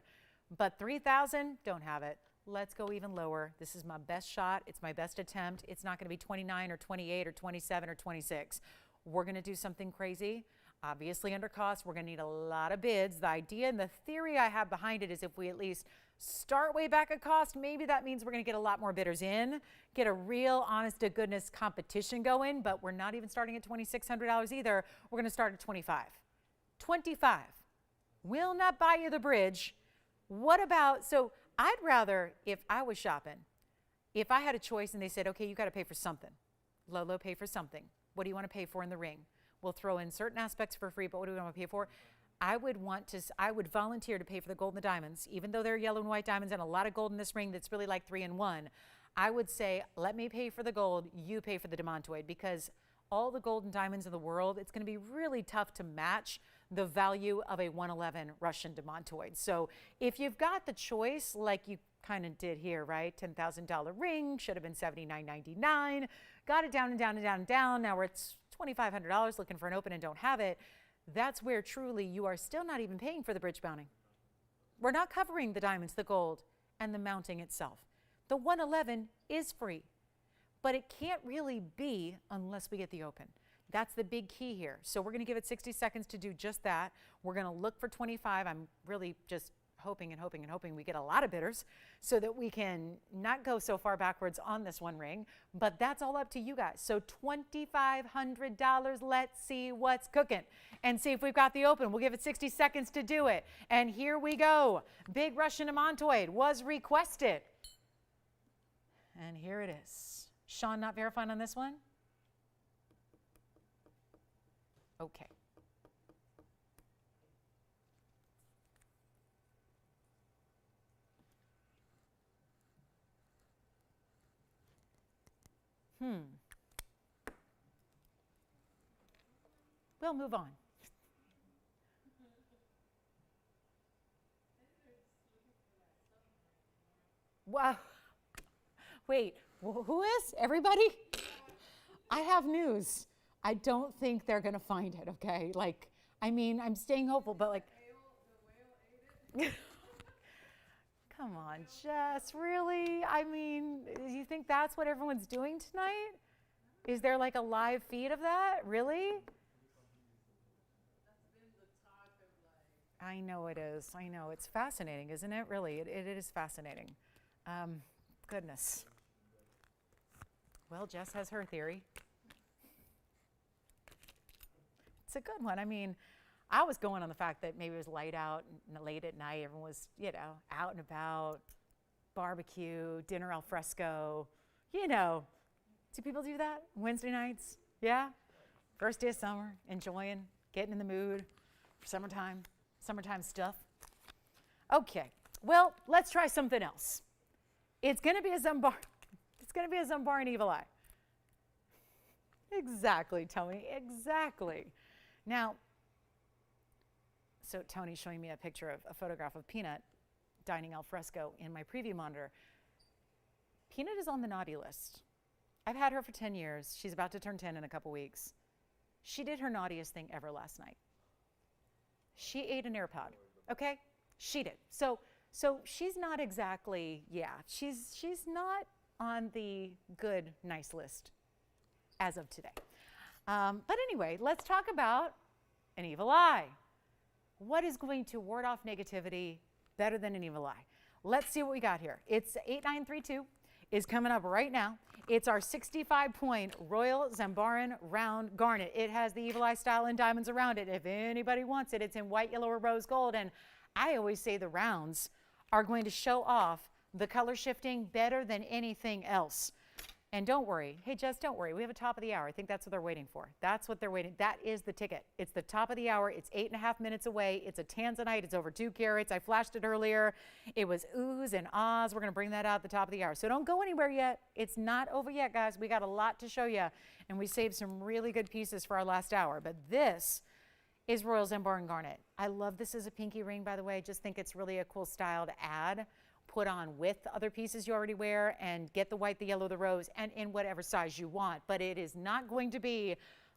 But $3,000, don't have it. Let's go even lower. This is my best shot. It's my best attempt. It's not going to be 29 or 28 or 27 or 26. We're going to do something crazy. Obviously under cost, we're going to need a lot of bids. The idea and the theory I have behind it is if we at least start way back at cost, maybe that means we're going to get a lot more bidders in, get a real honest to goodness competition going, but we're not even starting at $2,600 either. We're going to start at 25. 25. Will not buy you the bridge. What about, so I'd rather, if I was shopping, if I had a choice and they said, okay, you got to pay for something. Lolo, pay for something. What do you want to pay for in the ring? We'll throw in certain aspects for free, but what do we want to pay for? I would volunteer to pay for the gold and the diamonds, even though they're yellow and white diamonds and a lot of gold in this ring that's really like 3-in-1. I would say, let me pay for the gold, you pay for the demantoid, because all the gold and diamonds in the world, it's going to be really tough to match the value of a 111 Russian demantoid. So if you've got the choice, like you kind of did here, right? $10,000 ring, should have been $79.99, got it down and down and down and down. Now we're at $2,500 looking for an open and don't have it. That's where truly you are still not even paying for the bridge mounting. We're not covering the diamonds, the gold, and the mounting itself. The 111 is free, but it can't really be unless we get the open. That's the big key here. So we're going to give it 60 seconds to do just that. We're going to look for 25. I'm really just hoping and hoping and hoping we get a lot of bidders so that we can not go so far backwards on this one ring, but that's all up to you guys. So $2,500, let's see what's cooking and see if we've got the open. We'll give it 60 seconds to do it. And here we go. Big Russian demantoid was requested. And here it is. Sean not verifying on this one? Okay. We'll move on. Wow. Wait, who is? Everybody? I have news. I don't think they're going to find it, okay? Like, I mean, I'm staying hopeful, but like. Come on, Jess, really? I mean, do you think that's what everyone's doing tonight? Is there like a live feed of that? Really? I know it is. I know. It's fascinating, isn't it? Really, it is fascinating. Goodness. Well, Jess has her theory. It's a good one. I mean, I was going on the fact that maybe it was light out and late at night. Everyone was, you know, out and about, barbecue, dinner al fresco. You know, do people do that Wednesday nights? Yeah? First day of summer, enjoying, getting in the mood for summertime stuff. Okay, well, let's try something else. It's going to be a Zambar. It's going to be a Zambar and Evil Eye. Exactly, Tony, exactly. Now, so Tony's showing me a picture of a photograph of Peanut dining al fresco in my preview monitor. Peanut is on the naughty list. I've had her for 10 years. She's about to turn 10 in a couple weeks. She did her naughtiest thing ever last night. She ate an AirPod, okay? She did. So she's not exactly, yeah, she's not on the good, nice list as of today. But anyway, let's talk about an evil eye. What is going to ward off negativity better than an evil eye? Let's see what we got here. It's 8932 is coming up right now. It's our 65-point Royal Zambaran Round Garnet. It has the evil eye style and diamonds around it. If anybody wants it, it's in white, yellow, or rose gold. And I always say the rounds are going to show off the color shifting better than anything else. And don't worry. Hey, Jess, don't worry. We have a top of the hour. I think that's what they're waiting for. That's what they're waiting. That is the ticket. It's the top of the hour. It's 8.5 minutes away. It's a tanzanite. It's over 2 carats. I flashed it earlier. It was oohs and ahs. We're going to bring that out at the top of the hour. So don't go anywhere yet. It's not over yet, guys. We got a lot to show you. And we saved some really good pieces for our last hour. But this is Royal Zambaran Garnet. I love this as a pinky ring, by the way. Just think it's really a cool style to add. put on with other pieces you already wear and get the white, the yellow, the rose, and in whatever size you want. But it is not going to be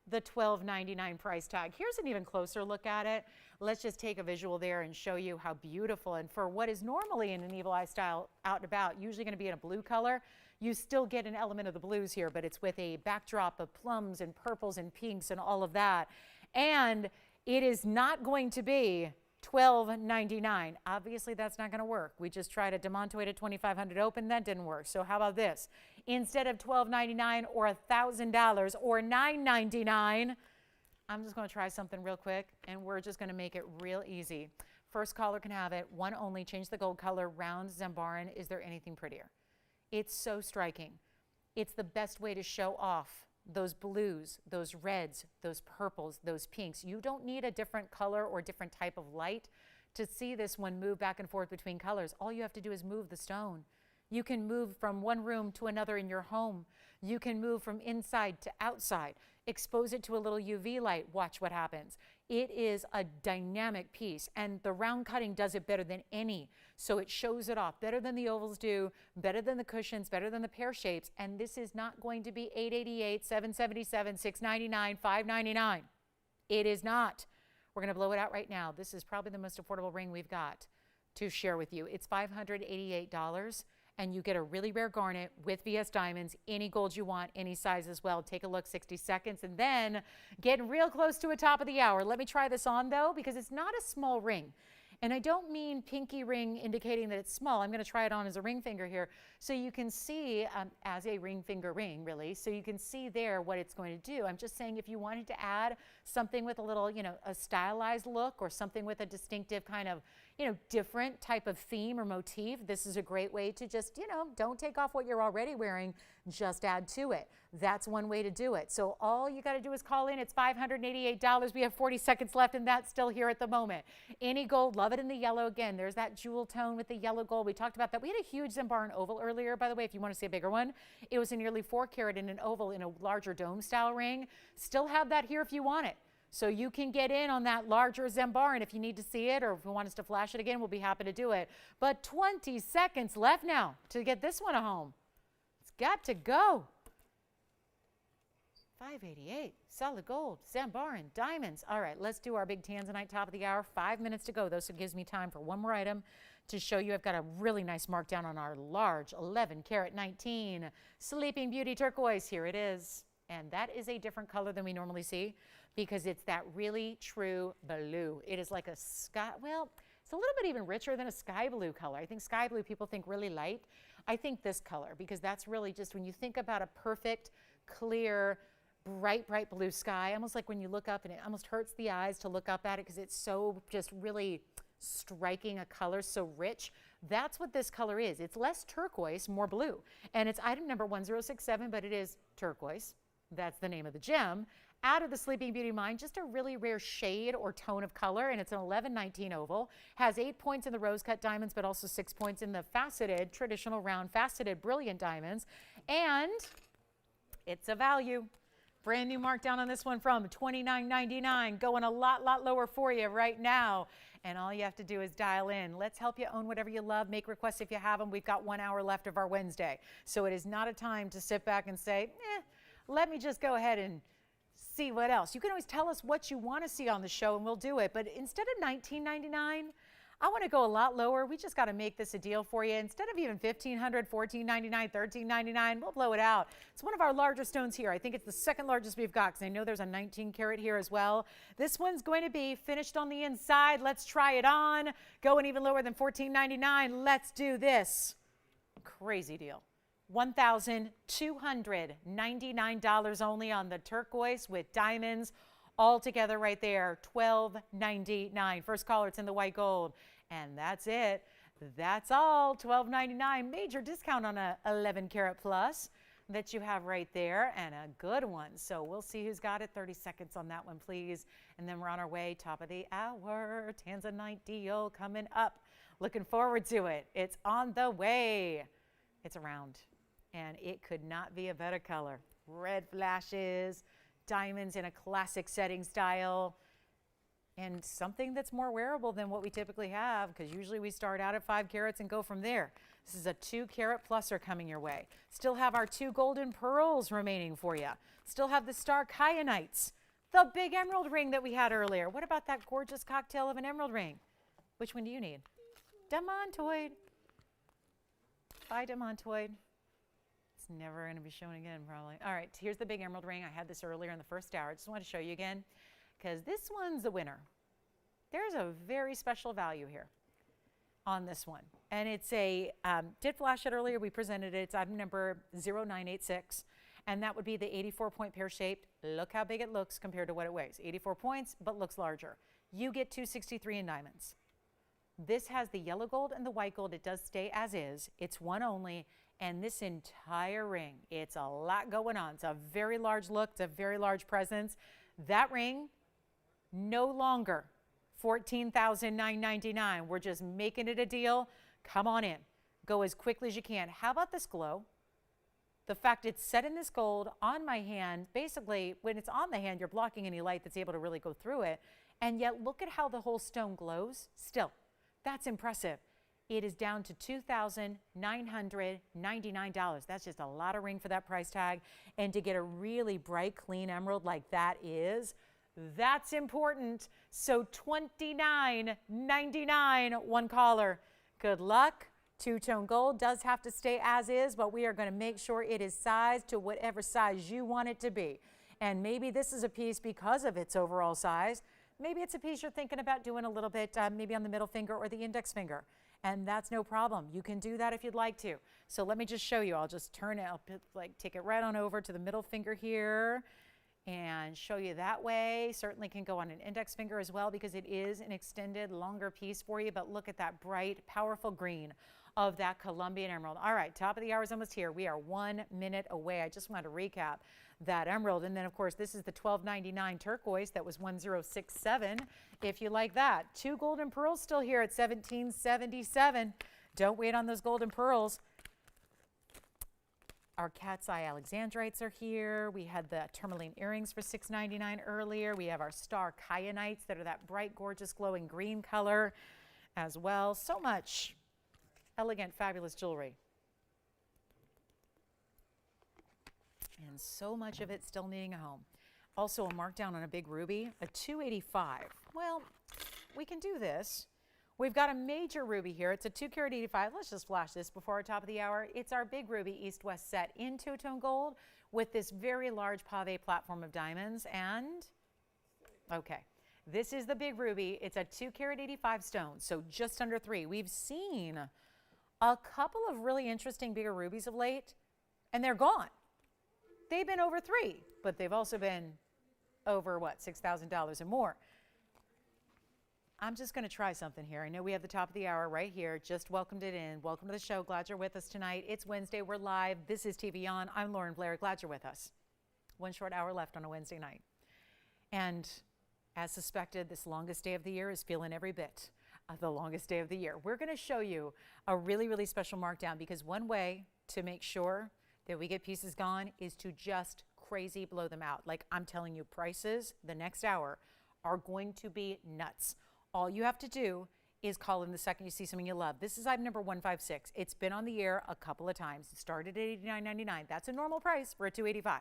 the $12.99 price tag. Here's an even closer look at it. Let's just take a visual there and show you how beautiful. And for what is normally in an Evil Eye style out and about, usually going to be in a blue color, you still get an element of the blues here, but it's with a backdrop of plums and purples and pinks and all of that. And it is not going to be $12.99. Obviously, that's not going to work. We just tried a Demontoid at $2,500 open. That didn't work. So how about this? Instead of $12.99 or $1,000 or $9.99, I'm just going to try something real quick, and we're just going to make it real easy. First caller can have it. One only. Change the gold color. Round Zambaran. Is there anything prettier? It's so striking. It's the best way to show off those blues, those reds, those purples, those pinks. You don't need a different color or different type of light to see this one move back and forth between colors. All you have to do is move the stone. You can move from one room to another in your home. You can move from inside to outside. Expose it to a little UV light. Watch what happens. It is a dynamic piece, and the round cutting does it better than any. So it shows it off better than the ovals do, better than the cushions, better than the pear shapes. And this is not going to be $888, $777, $699, $599. It is not. We're going to blow it out right now. This is probably the most affordable ring we've got to share with you. It's $588. And you get a really rare garnet with VS diamonds, any gold you want, any size as well. Take a look, 60 seconds, and then getting real close to a top of the hour. Let me try this on, though, because it's not a small ring. And I don't mean pinky ring indicating that it's small. I'm going to try it on as a ring finger here. So you can see, as a ring finger ring, really. So you can see there what it's going to do. I'm just saying if you wanted to add something with a little, a stylized look or something with a distinctive kind of, different type of theme or motif, this is a great way to just, don't take off what you're already wearing, just add to it. That's one way to do it. So all you got to do is call in. It's $588. We have 40 seconds left, and that's still here at the moment. Any gold, love it in the yellow. Again, there's that jewel tone with the yellow gold. We talked about that. We had a huge Zambaran oval earlier, by the way, if you want to see a bigger one. It was a nearly 4 carat in an oval in a larger dome style ring. Still have that here if you want it. So you can get in on that larger Zambaran if you need to see it, or if you want us to flash it again, we'll be happy to do it. But 20 seconds left now to get this one home. It's got to go. $588, solid gold, Zambaran, diamonds. All right, let's do our big Tanzanite top of the hour. 5 minutes to go, though, so it gives me time for one more item to show you. I've got a really nice markdown on our large 11 karat 19 Sleeping Beauty turquoise. Here it is. And that is a different color than we normally see because it's that really true blue. It is like a sky, well, it's a little bit even richer than a sky blue color. I think sky blue people think really light. I think this color, because that's really just when you think about a perfect, clear, bright, bright blue sky, almost like when you look up and it almost hurts the eyes to look up at it because it's so just really striking a color, so rich. That's what this color is. It's less turquoise, more blue. And it's item number 1067, but it is turquoise. That's the name of the gem. Out of the Sleeping Beauty line, just a really rare shade or tone of color, and it's an 1119 oval. Has 8 points in the rose cut diamonds, but also 6 points in the faceted, traditional round faceted brilliant diamonds. And it's a value. Brand new markdown on this one from $29.99, going a lot lower for you right now. And all you have to do is dial in. Let's help you own whatever you love. Make requests if you have them. We've got 1 hour left of our Wednesday. So it is not a time to sit back and say, let me just go ahead and see what else. You can always tell us what you want to see on the show and we'll do it. But instead of $19.99, I want to go a lot lower. We just got to make this a deal for you. Instead of even $1,500, $14.99, $13.99, we'll blow it out. It's one of our larger stones here. I think it's the second largest we've got because I know there's a 19 karat here as well. This one's going to be finished on the inside. Let's try it on. Going even lower than $14.99. Let's do this. Crazy deal. $1,299 only on the turquoise with diamonds all together right there. $12.99. First caller, it's in the white gold. And that's it. That's all. $12.99. Major discount on a 11 karat plus that you have right there, and a good one. So we'll see who's got it. 30 seconds on that one, please. And then we're on our way. Top of the hour. Tanzanite deal coming up. Looking forward to it. It's on the way. It's around. And it could not be a better color. Red flashes, diamonds in a classic setting style. and something that's more wearable than what we typically have, because usually we start out at 5 carats and go from there. This is a 2 carat pluser coming your way. Still have our 2 golden pearls remaining for you. Still have the star kyanites, the big emerald ring that we had earlier. What about that gorgeous cocktail of an emerald ring? Which one do you need? Demontoid. Bye, Demontoid. It's never going to be shown again, probably. All right, here's the big emerald ring. I had this earlier in the first hour. I just want to show you again, because this one's the winner. There's a very special value here on this one. And it's a, did flash it earlier. We presented it. It's item number 0986. And that would be the 84-point pear-shaped. Look how big it looks compared to what it weighs. 84 points, but looks larger. You get 263 in diamonds. This has the yellow gold and the white gold. It does stay as is. It's one only. And this entire ring, it's a lot going on. It's a very large look. It's a very large presence. That ring, no longer $14,999. We're just making it a deal. Come on in. Go as quickly as you can. How about this glow? The fact it's set in this gold on my hand, basically when it's on the hand, you're blocking any light that's able to really go through it. And yet look at how the whole stone glows. Still, that's impressive. It is down to $2,999. That's just a lot of ring for that price tag. And to get a really bright, clean emerald like that is, that's important. So $29.99, one caller. Good luck. Two-tone gold does have to stay as is, but we are going to make sure it is sized to whatever size you want it to be. And maybe this is a piece because of its overall size. Maybe it's a piece you're thinking about doing a little bit, maybe on the middle finger or the index finger. And that's no problem. You can do that if you'd like to. So let me just show you. I'll just turn it, take it right on over to the middle finger here and show you that way. Certainly can go on an index finger as well, because it is an extended, longer piece for you. But look at that bright, powerful green of that Colombian emerald. All right, top of the hour is almost here. We are 1 minute away. I just want to recap that emerald. And then, of course, this is the $12.99 turquoise. That was $1067 if you like that. 2 golden pearls still here at $1777. Don't wait on those golden pearls. Our cat's eye alexandrites are here. We had the tourmaline earrings for $6.99 earlier. We have our star kyanites that are that bright, gorgeous, glowing green color as well. So much elegant, fabulous jewelry. And so much of it still needing a home. Also a markdown on a big ruby, a $285. Well, we can do this. We've got a major ruby here. It's a 2 carat 85. Let's just flash this before our top of the hour. It's our big ruby east-west set in two-tone gold with this very large pave platform of diamonds. And, okay, this is the big ruby. It's a 2 carat 85 stone, so just under 3. We've seen a couple of really interesting bigger rubies of late, and they're gone. They've been over 3, but they've also been over, what, $6,000 and more. I'm just going to try something here. I know we have the top of the hour right here. Just welcomed it in. Welcome to the show. Glad you're with us tonight. It's Wednesday. We're live. This is TVON. I'm Lauren Blair. Glad you're with us. 1 short hour left on a Wednesday night. And as suspected, this longest day of the year is feeling every bit of the longest day of the year. We're going to show you a really, really special markdown, because one way to make sure that we get pieces gone is to just crazy blow them out. Like I'm telling you, prices the next hour are going to be nuts. All you have to do is call in the second you see something you love. This is item number 156. It's been on the air a couple of times. It started at $89.99. That's a normal price for a $285.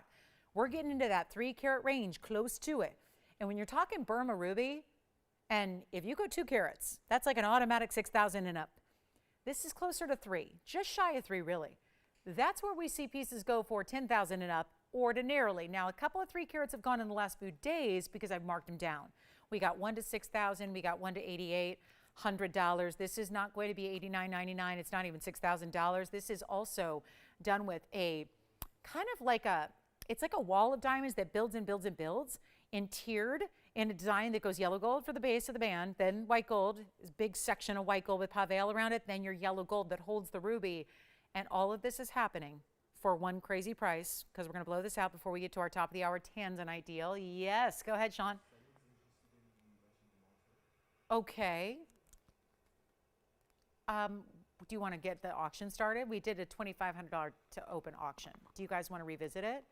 We're getting into that 3 carat range, close to it. And when you're talking Burma ruby, and if you go 2 carats, that's like an automatic $6,000 and up. This is closer to 3, just shy of 3 really. That's where we see pieces go for $10,000 and up ordinarily. Now, a couple of 3 carats have gone in the last few days because I've marked them down. We got one to $6,000, we got one to $8,800. This is not going to be $89.99. It's not even $6,000. This is also done with a kind of like it's like a wall of diamonds that builds and builds and builds, and tiered in a design that goes yellow gold for the base of the band, then white gold, this big section of white gold with pave around it, then your yellow gold that holds the ruby. And all of this is happening for one crazy price, because we're going to blow this out before we get to our top of the hour tanzanite deal. Yes, go ahead, Sean. Okay. Do you want to get the auction started? We did a $2,500 to open auction. Do you guys want to revisit it?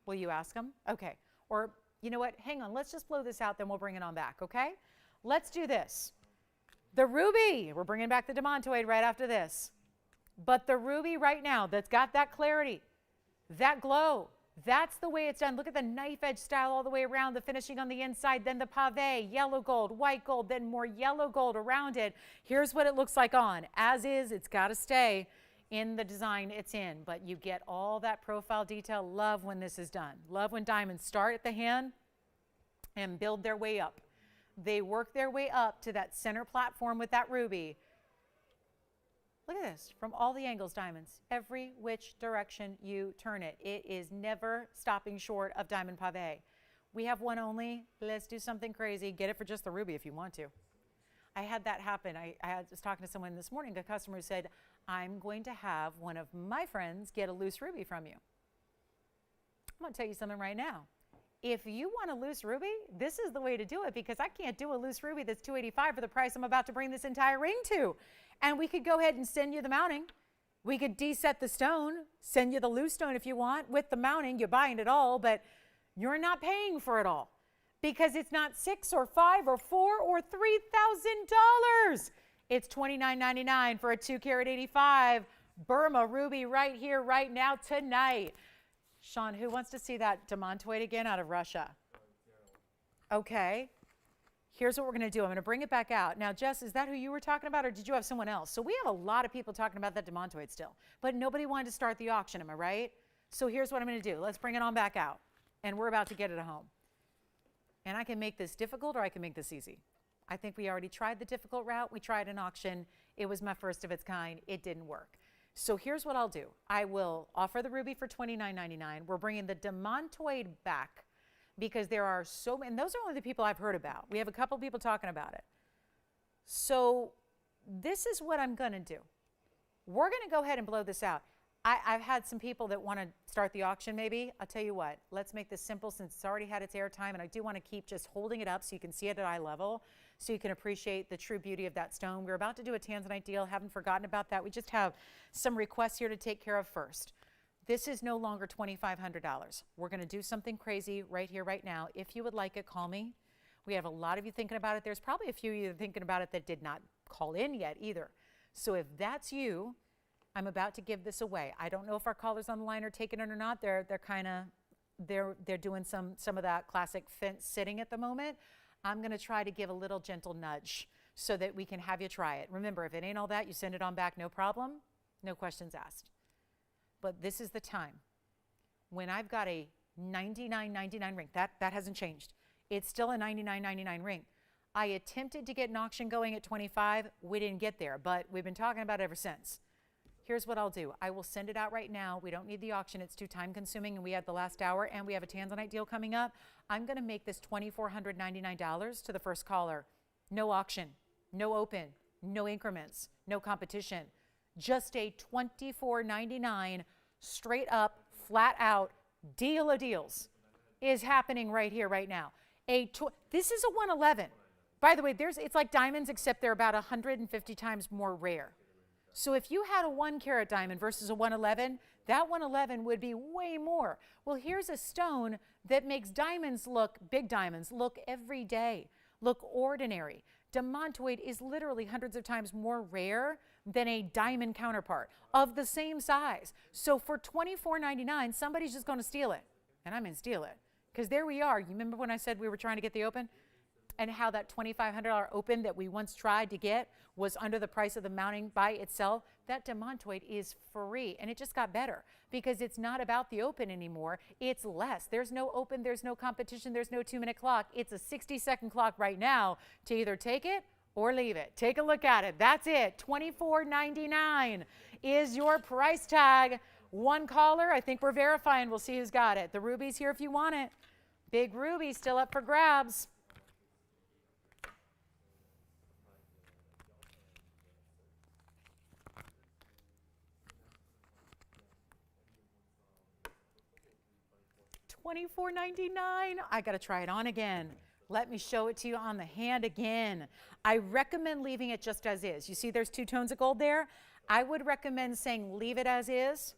Will you ask them? Okay. Or You know what? Hang on. Let's just blow this out, then we'll bring it on back, okay? Let's do this. The ruby, we're bringing back the demantoid right after this. But the ruby right now that's got that clarity, that glow, that's the way it's done. Look at the knife edge style all the way around, the finishing on the inside, then the pave, yellow gold, white gold, then more yellow gold around it. Here's what it looks like on. As is, it's got to stay in the design it's in, but you get all that profile detail. Love when this is done. Love when diamonds start at the hand and build their way up. They work their way up to that center platform with that ruby. Look at this, from all the angles, diamonds, every which direction you turn it. It is never stopping short of diamond pave. We have one only. Let's do something crazy. Get it for just the ruby if you want to. I had that happen. I was talking to someone this morning, a customer who said, I'm going to have one of my friends get a loose ruby from you. I'm going to tell you something right now. If you want a loose ruby, this is the way to do it, because I can't do a loose ruby that's $285 for the price I'm about to bring this entire ring to. And we could go ahead and send you the mounting. We could deset the stone, send you the loose stone if you want. With the mounting, you're buying it all, but you're not paying for it all, because it's not $6 or $5 or $4 or $3,000. It's $29.99 for a 2-carat 85 Burma ruby right here, right now, tonight. Sean, who wants to see that demantoid again out of Russia? Okay. Here's what we're going to do. I'm going to bring it back out. Now, Jess, is that who you were talking about, or did you have someone else? So we have a lot of people talking about that demantoid still, but nobody wanted to start the auction, am I right? So here's what I'm going to do. Let's bring it on back out, and we're about to get it at home. And I can make this difficult, or I can make this easy. I think we already tried the difficult route. We tried an auction. It was my first of its kind. It didn't work. So here's what I'll do. I will offer the ruby for $29.99. We're bringing the demantoid back, because there are so many, and those are only the people I've heard about. We have a couple people talking about it. So this is what I'm going to do. We're going to go ahead and blow this out. I've had some people that want to start the auction maybe. I'll tell you what, let's make this simple since it's already had its airtime, and I do want to keep just holding it up so you can see it at eye level, so you can appreciate the true beauty of that stone. We're about to do a tanzanite deal. Haven't forgotten about that. We just have some requests here to take care of first. This is no longer $2,500. We're going to do something crazy right here, right now. If you would like it, call me. We have a lot of you thinking about it. There's probably a few of you thinking about it that did not call in yet either. So if that's you, I'm about to give this away. I don't know if our callers on the line are taking it or not. They're doing some of that classic fence sitting at the moment. I'm going to try to give a little gentle nudge so that we can have you try it. Remember, if it ain't all that, you send it on back, no problem, no questions asked. But this is the time when I've got a $99.99 ring. That hasn't changed. It's still a $99.99 ring. I attempted to get an auction going at $25. We didn't get there, but we've been talking about it ever since. Here's what I'll do. I will send it out right now. We don't need the auction. It's too time consuming, and we have the last hour, and we have a tanzanite deal coming up. I'm going to make this $2,499 to the first caller. No auction, no open, no increments, no competition. Just a $24.99 straight up, flat out deal of deals is happening right here, right now. This is a 111. By the way, it's like diamonds, except they're about 150 times more rare. So if you had a 1-carat diamond versus a 111, that 111 would be way more. Well, here's a stone that makes diamonds look, big diamonds, look everyday, look ordinary. Demantoid is literally hundreds of times more rare than a diamond counterpart of the same size. So for $24.99, somebody's just going to steal it. And I mean steal it. Because there we are. You remember when I said we were trying to get the open? And how that $2,500 open that we once tried to get was under the price of the mounting by itself? That demantoid is free, and it just got better because it's not about the open anymore. It's less. There's no open, there's no competition, there's no 2-minute clock. It's a 60-second clock right now to either take it or leave it. Take a look at it. That's it. $24.99 is your price tag. One caller, I think we're verifying. We'll see who's got it. The ruby's here if you want it. Big ruby still up for grabs. $24.99. I got to try it on again. Let me show it to you on the hand again. I recommend leaving it just as is. You see there's 2 tones of gold there? I would recommend saying leave it as is.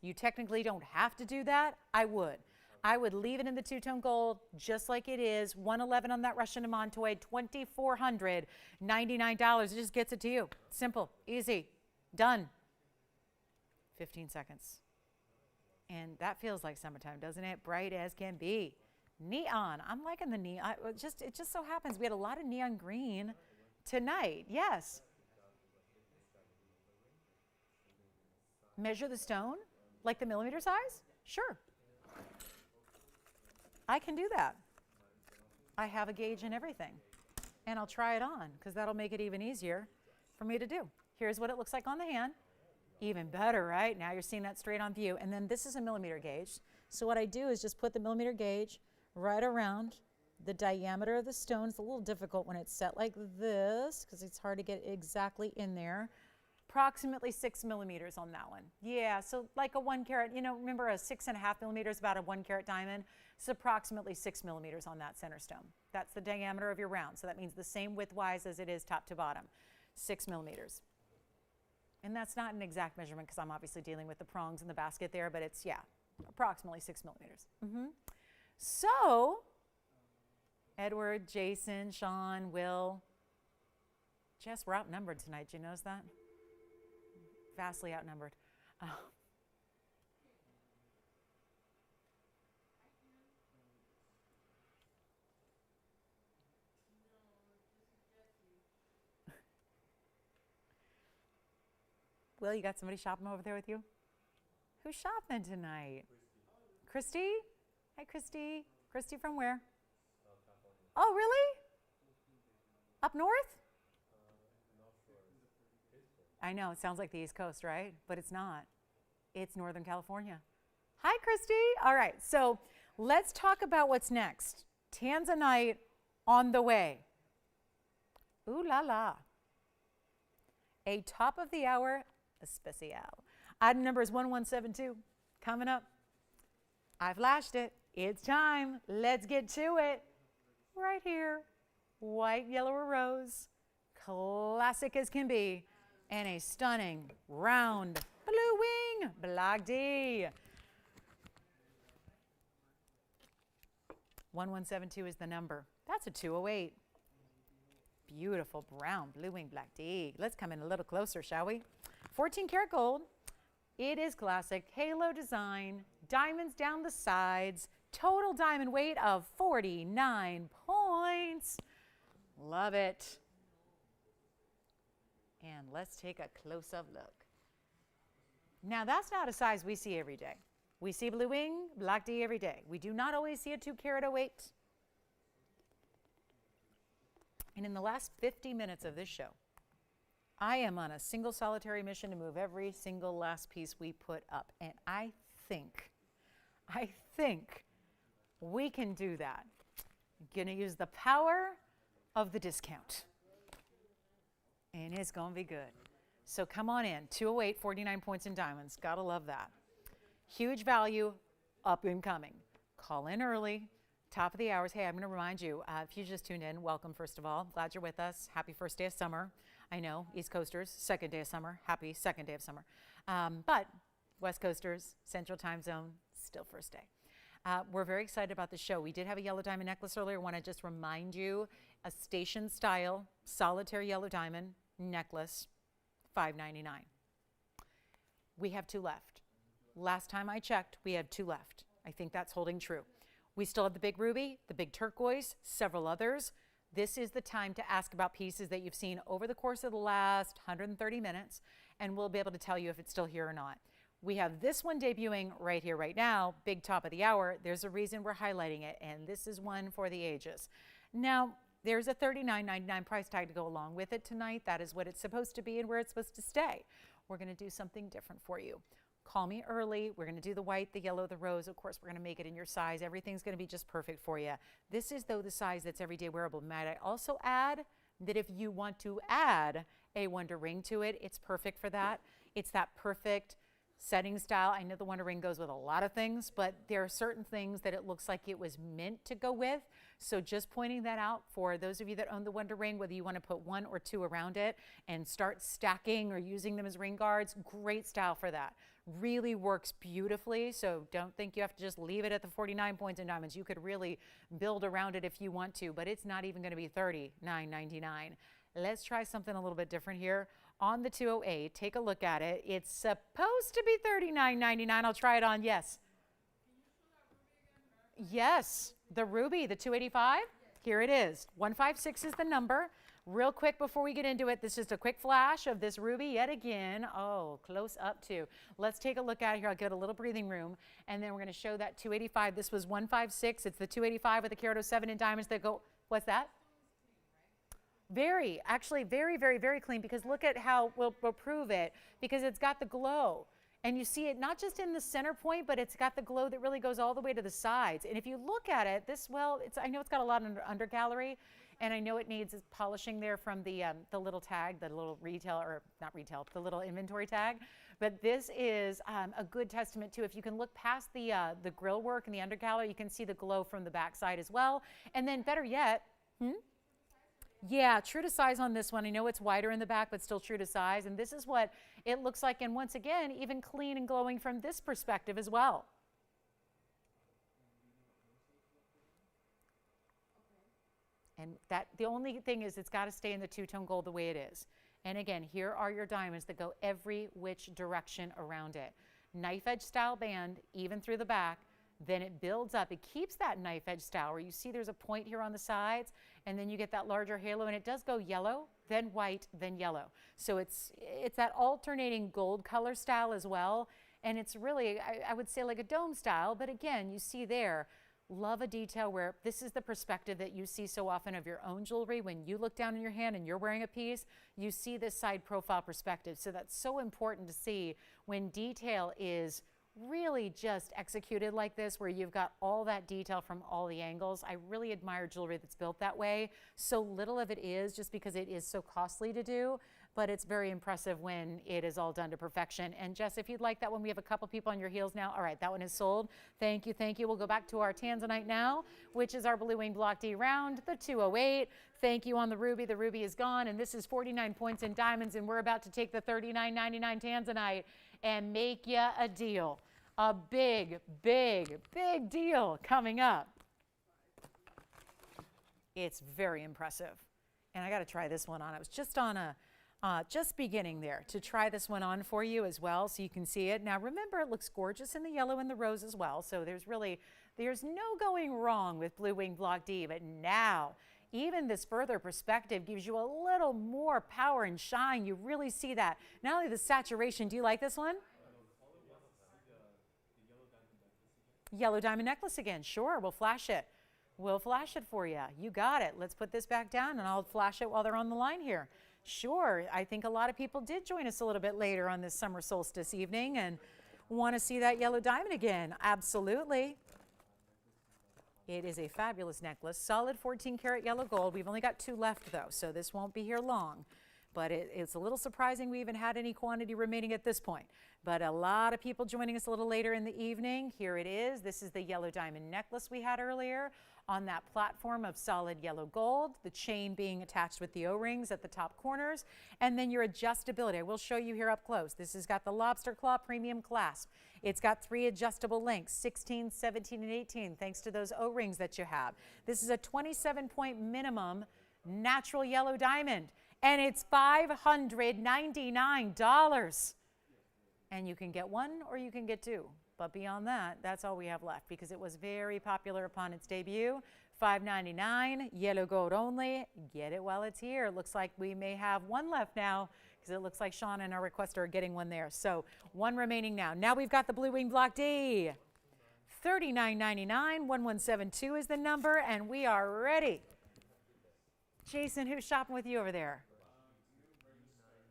You technically don't have to do that. I would. I would leave it in the two-tone gold just like it is. $111 on that Russian and Montoy, $2,499. It just gets it to you. Simple, easy, done. 15 seconds. And that feels like summertime, doesn't it? Bright as can be. Neon. I'm liking the neon. It just so happens we had a lot of neon green tonight. Yes. Measure the stone, like the millimeter size? Sure. I can do that. I have a gauge and everything. And I'll try it on because that'll make it even easier for me to do. Here's what it looks like on the hand. Even better, right? Now you're seeing that straight on view. And then this is a millimeter gauge. So what I do is just put the millimeter gauge right around the diameter of the stone. It's a little difficult when it's set like this because it's hard to get exactly in there. Approximately 6 millimeters on that one. Yeah, so like a 1 carat, you know, remember a 6.5 millimeters, about a 1 carat diamond? It's approximately 6 millimeters on that center stone. That's the diameter of your round. So that means the same width-wise as it is top to bottom, 6 millimeters. And that's not an exact measurement because I'm obviously dealing with the prongs in the basket there, but it's, yeah, approximately 6 millimeters. So, Edward, Jason, Sean, Will, Jess, we're outnumbered tonight. Did you notice that? Vastly outnumbered. Will, you got somebody shopping over there with you? Who's shopping tonight? Christy? Hi, Christy. Christy from where? Oh, really? Up north? I know, it sounds like the East Coast, right? But it's not. It's Northern California. Hi, Christy. All right, so let's talk about what's next. Tanzanite on the way. Ooh la la. A top of the hour especial. Item number is 1172. Coming up. I flashed it. It's time. Let's get to it. Right here. White, yellow, or rose. Classic as can be. And a stunning round blue wing Black D. 1172 is the number. That's a 208. Beautiful brown blue wing Black D. Let's come in a little closer, shall we? 14 karat gold. It is classic. Halo design. Diamonds down the sides. Total diamond weight of 49 points. Love it. And let's take a close-up look. Now, that's not a size we see every day. We see blue wing, Black D every day. We do not always see a 2 carat 08. And in the last 50 minutes of this show, I am on a single solitary mission to move every single last piece we put up. And I think we can do that. I'm gonna use the power of the discount. And it's going to be good. So come on in. 208, 49 points in diamonds. Gotta love that. Huge value, up and coming. Call in early. Top of the hours. Hey, I'm going to remind you, if you just tuned in, welcome, first of all. Glad you're with us. Happy first day of summer. I know, East Coasters, second day of summer. Happy second day of summer. But West Coasters, Central Time Zone, still first day. We're very excited about the show. We did have a yellow diamond necklace earlier. I want to just remind you, a station style solitaire yellow diamond necklace, $5.99. We have 2 left. Last time I checked, we had 2 left. I think that's holding true. We still have the big ruby, the big turquoise, several others. This is the time to ask about pieces that you've seen over the course of the last 130 minutes, and we'll be able to tell you if it's still here or not. We have this one debuting right here, right now, big top of the hour. There's a reason we're highlighting it, and this is one for the ages. Now, there's a $39.99 price tag to go along with it tonight. That is what it's supposed to be and where it's supposed to stay. We're going to do something different for you. Call me early. We're going to do the white, the yellow, the rose. Of course, we're going to make it in your size. Everything's going to be just perfect for you. This is, though, the size that's everyday wearable. Might I also add that if you want to add a wonder ring to it, it's perfect for that. It's that perfect setting style. I know the Wonder Ring goes with a lot of things, but there are certain things that it looks like it was meant to go with. So just pointing that out for those of you that own the Wonder Ring, whether you want to put one or two around it and start stacking or using them as ring guards, great style for that. Really works beautifully. So don't think you have to just leave it at the 49 points in diamonds. You could really build around it if you want to, but it's not even going to be $39.99. Let's try something a little bit different here. On the 208, take a look at it. It's supposed to be $39.99. I'll try it on, yes. Yes, the ruby, the 285. Here it is. 156 is the number. Real quick before we get into it, this is just a quick flash of this ruby yet again. Oh, close up too. Let's take a look at it here. I'll get a little breathing room, and then we're going to show that 285. This was 156. It's the 285 with the carat 07 in diamonds that go, what's that? Actually very, very, very clean, because look at how we'll prove it, because it's got the glow. And you see it not just in the center point, but it's got the glow that really goes all the way to the sides. And if you look at it, I know it's got a lot of under gallery, and I know it needs polishing there from the little tag, the little retail, or not retail, the little inventory tag. But this is a good testament to, if you can look past the grill work and the under gallery, you can see the glow from the backside as well. And then better yet, yeah, true to size on this one. I know it's wider in the back, but still true to size. And this is what it looks like. And once again, even clean and glowing from this perspective as well. And the only thing is, it's got to stay in the two-tone gold the way it is. And again, here are your diamonds that go every which direction around it. Knife edge style band, even through the back. Then it builds up. It keeps that knife edge style where you see there's a point here on the sides, and then you get that larger halo, and it does go yellow, then white, then yellow. So it's that alternating gold color style as well. And it's really, I would say, like a dome style, but again, you see there, love a detail where this is the perspective that you see so often of your own jewelry. When you look down in your hand and you're wearing a piece, you see this side profile perspective. So that's so important to see when detail is really just executed like this, where you've got all that detail from all the angles. I really admire jewelry that's built that way. So little of it is, just because it is so costly to do, but it's very impressive when it is all done to perfection. And Jess, if you'd like that one, we have a couple people on your heels now. All right, that one is sold. Thank you, thank you. We'll go back to our Tanzanite now, which is our Blue Wing Block D round, the 208. Thank you on the ruby. The ruby is gone, and this is 49 points in diamonds, and we're about to take the $39.99 Tanzanite and make you a deal. A big, big, big deal coming up. It's very impressive. And I got to try this one on. I was just on just beginning there to try this one on for you as well, so you can see it. Now remember, it looks gorgeous in the yellow and the rose as well. So there's no going wrong with Blue Wing Block D. But now, even this further perspective gives you a little more power and shine. You really see that. Not only the saturation. Do you like this one? Yellow diamond necklace again. Sure, we'll flash it. We'll flash it for you. You got it. Let's put this back down, and I'll flash it while they're on the line here. Sure, I think a lot of people did join us a little bit later on this summer solstice evening and want to see that yellow diamond again. Absolutely. It is a fabulous necklace. Solid 14 karat yellow gold. We've only got 2 left though, so this won't be here long. But it's a little surprising we even had any quantity remaining at this point. But a lot of people joining us a little later in the evening. Here it is. This is the yellow diamond necklace we had earlier on that platform of solid yellow gold, the chain being attached with the O-rings at the top corners, and then your adjustability. I will show you here up close. This has got the lobster claw premium clasp. It's got 3 adjustable links, 16, 17, and 18, thanks to those O-rings that you have. This is a 27-point minimum natural yellow diamond. And it's $599. And you can get 1 or you can get 2. But beyond that, that's all we have left, because it was very popular upon its debut. $599, yellow gold only. Get it while it's here. It looks like we may have 1 left now, because it looks like Sean and our requester are getting 1 there. So 1 remaining now. Now we've got the Blue Wing Block D. $39.99, 1172 is the number, and we are ready. Jason, who's shopping with you over there?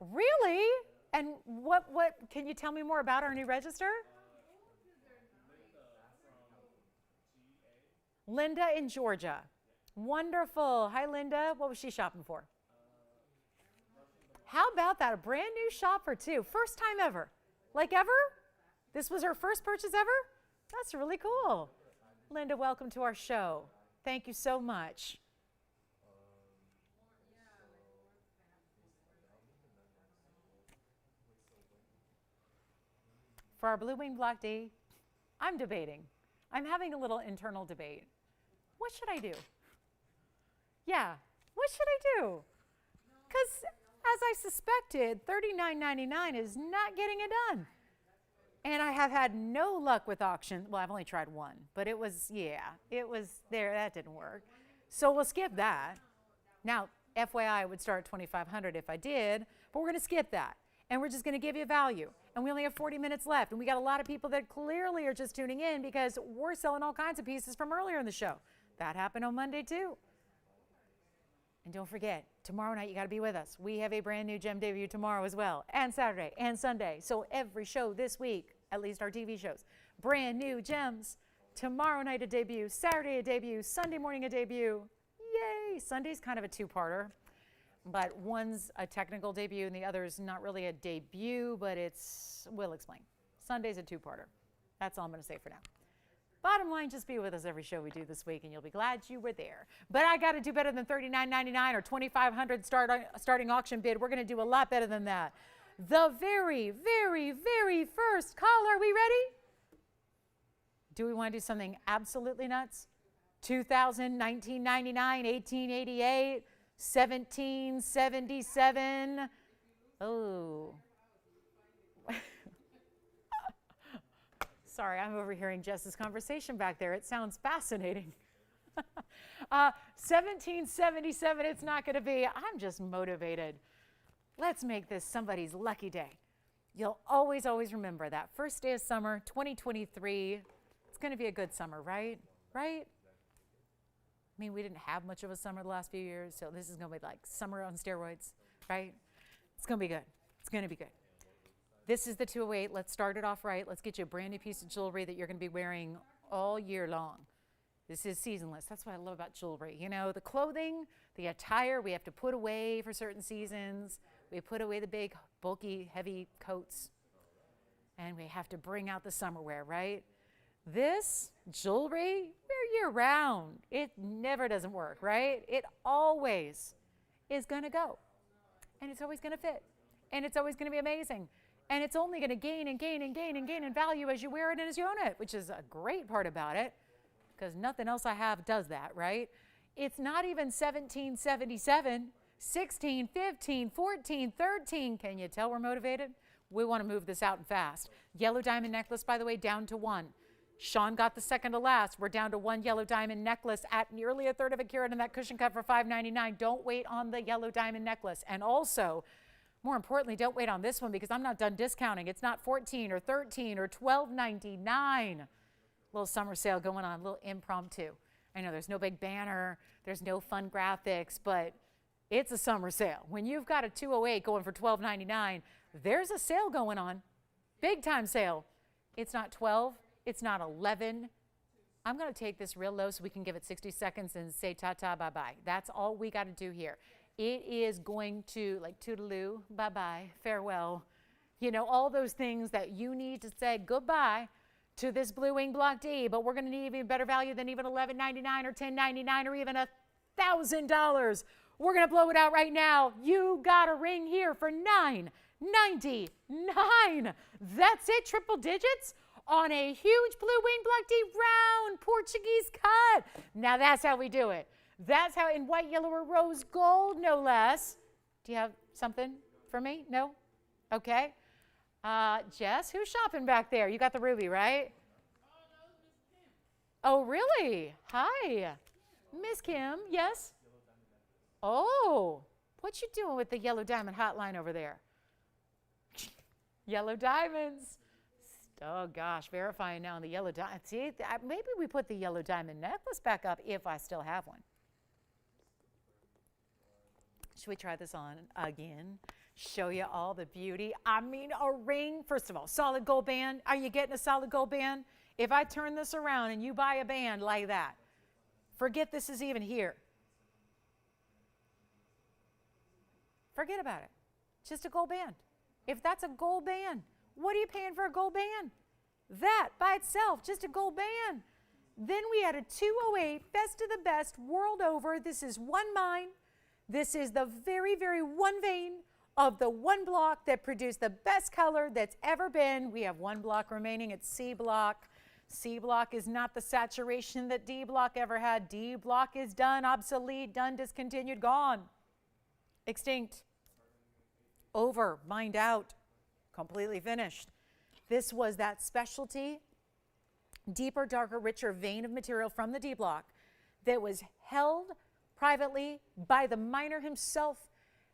Really? And what can you tell me more about our new register? Linda in Georgia. Wonderful. Hi, Linda. What was she shopping for? How about that? A brand new shopper, too. First time ever. Like ever? This was her first purchase ever? That's really cool. Linda, welcome to our show. Thank you so much. For our Blue Wing Block D, I'm debating. I'm having a little internal debate. What should I do? Yeah, what should I do? Because as I suspected, $39.99 is not getting it done. And I have had no luck with auction. Well, I've only tried one, but it was there. That didn't work. So we'll skip that. Now, FYI, I would start at $2,500 if I did, but we're going to skip that. And we're just going to give you value. And we only have 40 minutes left. And we got a lot of people that clearly are just tuning in because we're selling all kinds of pieces from earlier in the show. That happened on Monday, too. And don't forget, tomorrow night you got to be with us. We have a brand new gem debut tomorrow as well, and Saturday and Sunday. So every show this week, at least our TV shows, brand new gems. Tomorrow night a debut, Saturday a debut, Sunday morning a debut. Yay! Sunday's kind of a two-parter, but one's a technical debut and the other's not really a debut, but we'll explain. Sunday's a two-parter. That's all I'm going to say for now. Bottom line, just be with us every show we do this week, and you'll be glad you were there. But I got to do better than $39.99 or $2,500 starting auction bid. We're going to do a lot better than that. The very, very, very first caller. Are we ready? Do we want to do something absolutely nuts? 2000, 1999, 1888, 1777. Oh. Sorry, I'm overhearing Jess's conversation back there. It sounds fascinating. 1777, it's not going to be. I'm just motivated. Let's make this somebody's lucky day. You'll always, always remember that first day of summer, 2023. It's going to be a good summer, right? Right? I mean, we didn't have much of a summer the last few years, so this is going to be like summer on steroids, right? It's going to be good. It's going to be good. This is the 208. Let's start it off right. Let's get you a brand new piece of jewelry that you're going to be wearing all year long. This is seasonless. That's what I love about jewelry. You know, the clothing, the attire, we have to put away for certain seasons. We put away the big, bulky, heavy coats. And we have to bring out the summer wear, right? This jewelry, we're year round. It never doesn't work, right? It always is going to go. And it's always going to fit. And it's always going to be amazing. And it's only going to gain and gain and gain and gain in value as you wear it and as you own it, which is a great part about it, because nothing else I have does that, right? It's not even 1777, 16, 15, 14, 13. Can you tell we're motivated? We want to move this out and fast. Yellow diamond necklace, by the way, down to one. Sean got the second to last. We're down to one yellow diamond necklace at nearly a third of a carat in that cushion cut for $5.99. Don't wait on the yellow diamond necklace. And also, more importantly, don't wait on this one because I'm not done discounting. It's not 14 or 13 or $12.99. Little summer sale going on, a little impromptu. I know there's no big banner, there's no fun graphics, but it's a summer sale. When you've got a 208 going for $12.99, there's a sale going on. Big time sale. It's not 12, it's not 11. I'm going to take this real low so we can give it 60 seconds and say ta-ta, bye-bye. That's all we got to do here. It is going to, like, toodaloo, bye-bye, farewell. You know, all those things that you need to say goodbye to this Blue Wing Block D, but we're going to need even better value than even $11.99 or $10.99 or even $1,000. We're going to blow it out right now. You got a ring here for $9.99. That's it, triple digits on a huge Blue Wing Block D round Portuguese cut. Now that's how we do it. That's how, in white, yellow, or rose gold, no less. Do you have something for me? No? Okay. Jess, who's shopping back there? You got the ruby, right? Oh, really? Hi. Miss Kim, yes? Oh, what you doing with the yellow diamond hotline over there? Yellow diamonds. Oh, gosh, verifying now on the yellow diamond. See, maybe we put the yellow diamond necklace back up if I still have one. Should we try this on again? Show you all the beauty. I mean, a ring, first of all, solid gold band. Are you getting a solid gold band? If I turn this around and you buy a band like that, forget this is even here. Forget about it. Just a gold band. If that's a gold band, what are you paying for a gold band? That by itself, just a gold band. Then we had a 208, best of the best, world over. This is one mine. This is the very, very one vein of the one block that produced the best color that's ever been. We have one block remaining. It's C block. C block is not the saturation that D block ever had. D block is done, obsolete, done, discontinued, gone, extinct, over, mined out, completely finished. This was that specialty, deeper, darker, richer vein of material from the D block that was held privately by the miner himself.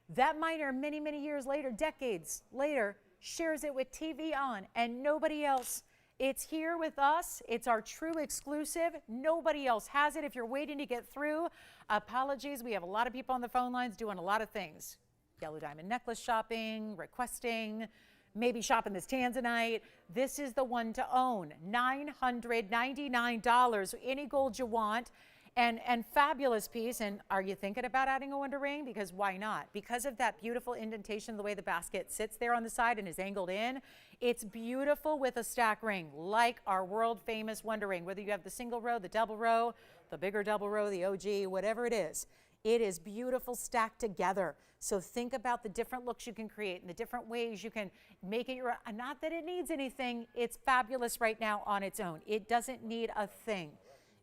That miner, many, many years later, decades later, shares it with TVON and nobody else. It's here with us. It's our true exclusive. Nobody else has it. If you're waiting to get through, apologies. We have a lot of people on the phone lines doing a lot of things. Yellow diamond necklace shopping, requesting, maybe shopping this tanzanite. This is the one to own. $999. Any gold you want. And fabulous piece. And are you thinking about adding a wonder ring? Because why not? Because of that beautiful indentation, the way the basket sits there on the side and is angled in, it's beautiful with a stack ring, like our world famous wonder ring. Whether you have the single row, the double row, the bigger double row, the OG, whatever it is beautiful stacked together. So think about the different looks you can create and the different ways you can make it your own. Not that it needs anything. It's fabulous right now on its own. It doesn't need a thing.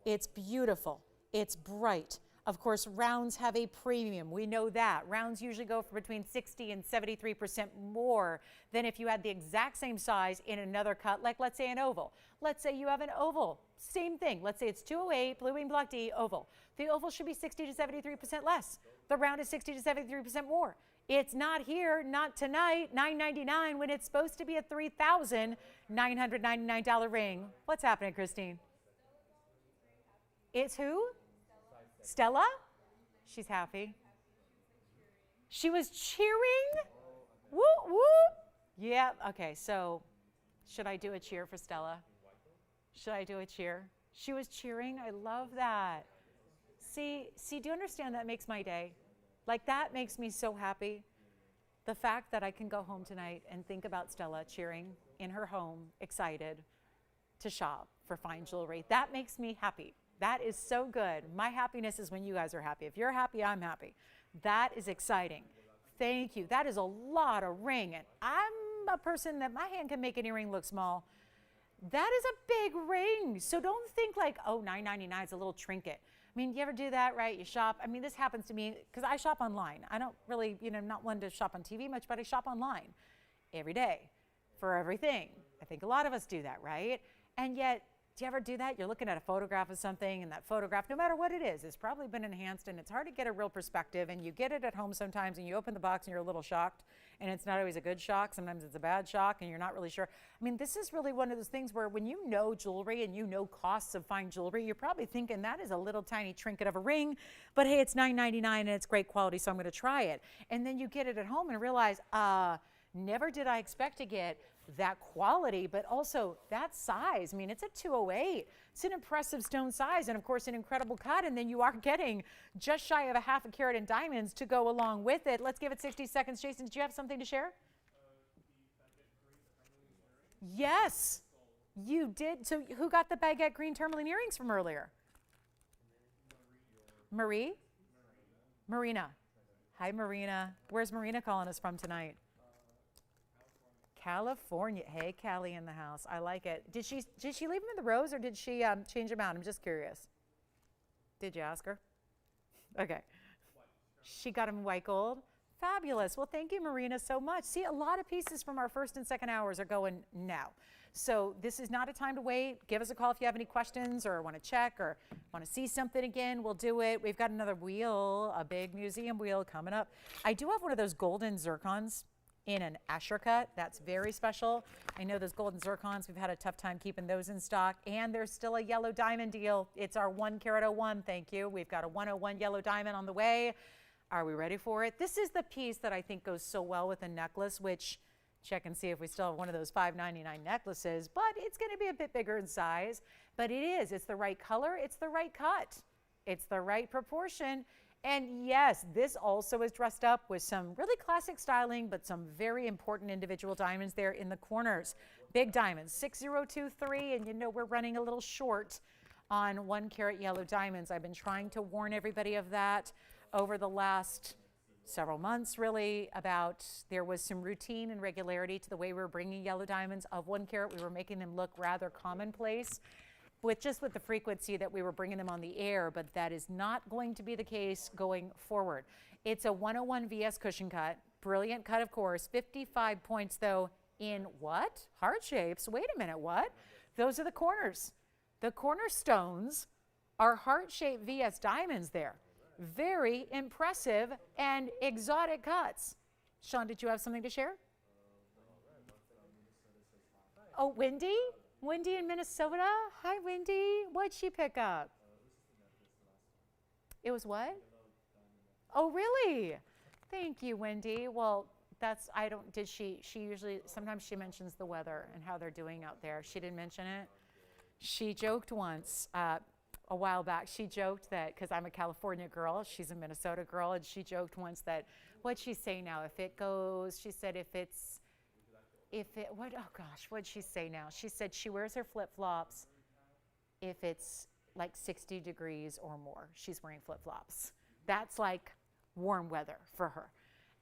It's beautiful. It's bright. Of course, rounds have a premium. We know that. Rounds usually go for between 60 and 73% more than if you had the exact same size in another cut, like let's say an oval. Let's say you have an oval. Same thing. Let's say it's 208, blue wing block D, oval. The oval should be 60 to 73% less. The round is 60 to 73% more. It's not here, not tonight, $999 when it's supposed to be a $3,999 ring. What's happening, Christine? It's who? Stella? She's happy. She was cheering? Whoop, whoop. Yeah, okay, so should I do a cheer for Stella? Should I do a cheer? She was cheering. I love that. See, do you understand that makes my day? Like, that makes me so happy. The fact that I can go home tonight and think about Stella cheering in her home, excited to shop for fine jewelry. That makes me happy. That is so good. My happiness is when you guys are happy. If you're happy, I'm happy. That is exciting. Thank you. That is a lot of ring. And I'm a person that my hand can make any ring look small. That is a big ring. So don't think like, oh, $9.99 is a little trinket. I mean, you ever do that, right? You shop. I mean, this happens to me because I shop online. I don't really, not one to shop on TV much, but I shop online every day for everything. I think a lot of us do that, right? And yet, do you ever do that? You're looking at a photograph of something, and that photograph, no matter what it is, it's probably been enhanced, and it's hard to get a real perspective, and you get it at home sometimes, and you open the box, and you're a little shocked, and it's not always a good shock. Sometimes it's a bad shock, and you're not really sure. I mean, this is really one of those things where when you know jewelry and you know costs of fine jewelry, you're probably thinking that is a little tiny trinket of a ring, but hey, it's $9.99, and it's great quality, so I'm going to try it. And then you get it at home and realize, never did I expect to get that quality, but also that size. I mean, it's a 208. It's an impressive stone size, and of course an incredible cut, and then you are getting just shy of a half a carat in diamonds to go along with it. Let's give it 60 seconds. Jason, did you have something to share? Yes, you did. So who got the baguette green tourmaline earrings from earlier? Marie? Marina. Hi, Marina. Where's Marina calling us from tonight? California. Hey, Callie in the house. I like it. Did she leave them in the rows, or did she change them out? I'm just curious. Did you ask her? Okay. She got them in white gold. Fabulous. Well, thank you, Marina, so much. See, a lot of pieces from our first and second hours are going now. So this is not a time to wait. Give us a call if you have any questions or want to check or want to see something again. We'll do it. We've got another wheel, a big museum wheel coming up. I do have one of those golden zircons in an Asher cut. That's very special. I know those golden zircons, we've had a tough time keeping those in stock, and there's still a yellow diamond deal. It's our 1 carat 01, thank you. We've got a 101 yellow diamond on the way. Are we ready for it? This is the piece that I think goes so well with a necklace, which check and see if we still have one of those $5.99 necklaces, but it's gonna be a bit bigger in size, but it is, it's the right color, it's the right cut, it's the right proportion, And yes, this also is dressed up with some really classic styling, but some very important individual diamonds there in the corners. Big diamonds, 6023, and you know we're running a little short on 1 carat yellow diamonds. I've been trying to warn everybody of that over the last several months, really, about there was some routine and regularity to the way we were bringing yellow diamonds of 1 carat. We were making them look rather commonplace with the frequency that we were bringing them on the air, but that is not going to be the case going forward. It's a 101 VS cushion cut, brilliant cut, of course, 55 points though in what? Heart shapes. Wait a minute, what? Those are the corners. The cornerstones are heart-shaped VS diamonds there. Very impressive and exotic cuts. Sean, did you have something to share? Oh, Wendy? Wendy in Minnesota? Hi, Wendy. What'd she pick up? It was what? Oh, really? Thank you, Wendy. Well, she usually, sometimes she mentions the weather and how they're doing out there. She didn't mention it. She joked once, a while back, she joked that, because I'm a California girl, she's a Minnesota girl, and she joked once that, what'd she say now? If it goes, she said what'd she say now? She said she wears her flip-flops if it's like 60 degrees or more. She's wearing flip-flops. That's like warm weather for her.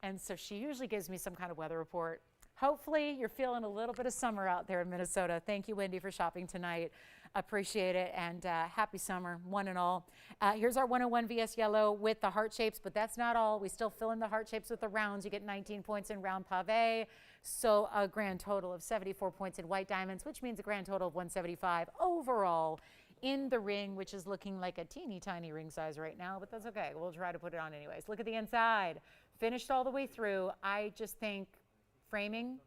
And so she usually gives me some kind of weather report. Hopefully you're feeling a little bit of summer out there in Minnesota. Thank you, Wendy, for shopping tonight. Appreciate it, and happy summer, one and all. Here's our 101 VS yellow with the heart shapes, but that's not all. We still fill in the heart shapes with the rounds. You get 19 points in round pave, so a grand total of 74 points in white diamonds, which means a grand total of 175 overall in the ring, which is looking like a teeny tiny ring size right now, but that's okay. We'll try to put it on anyways. Look at the inside. Finished all the way through. I just think framing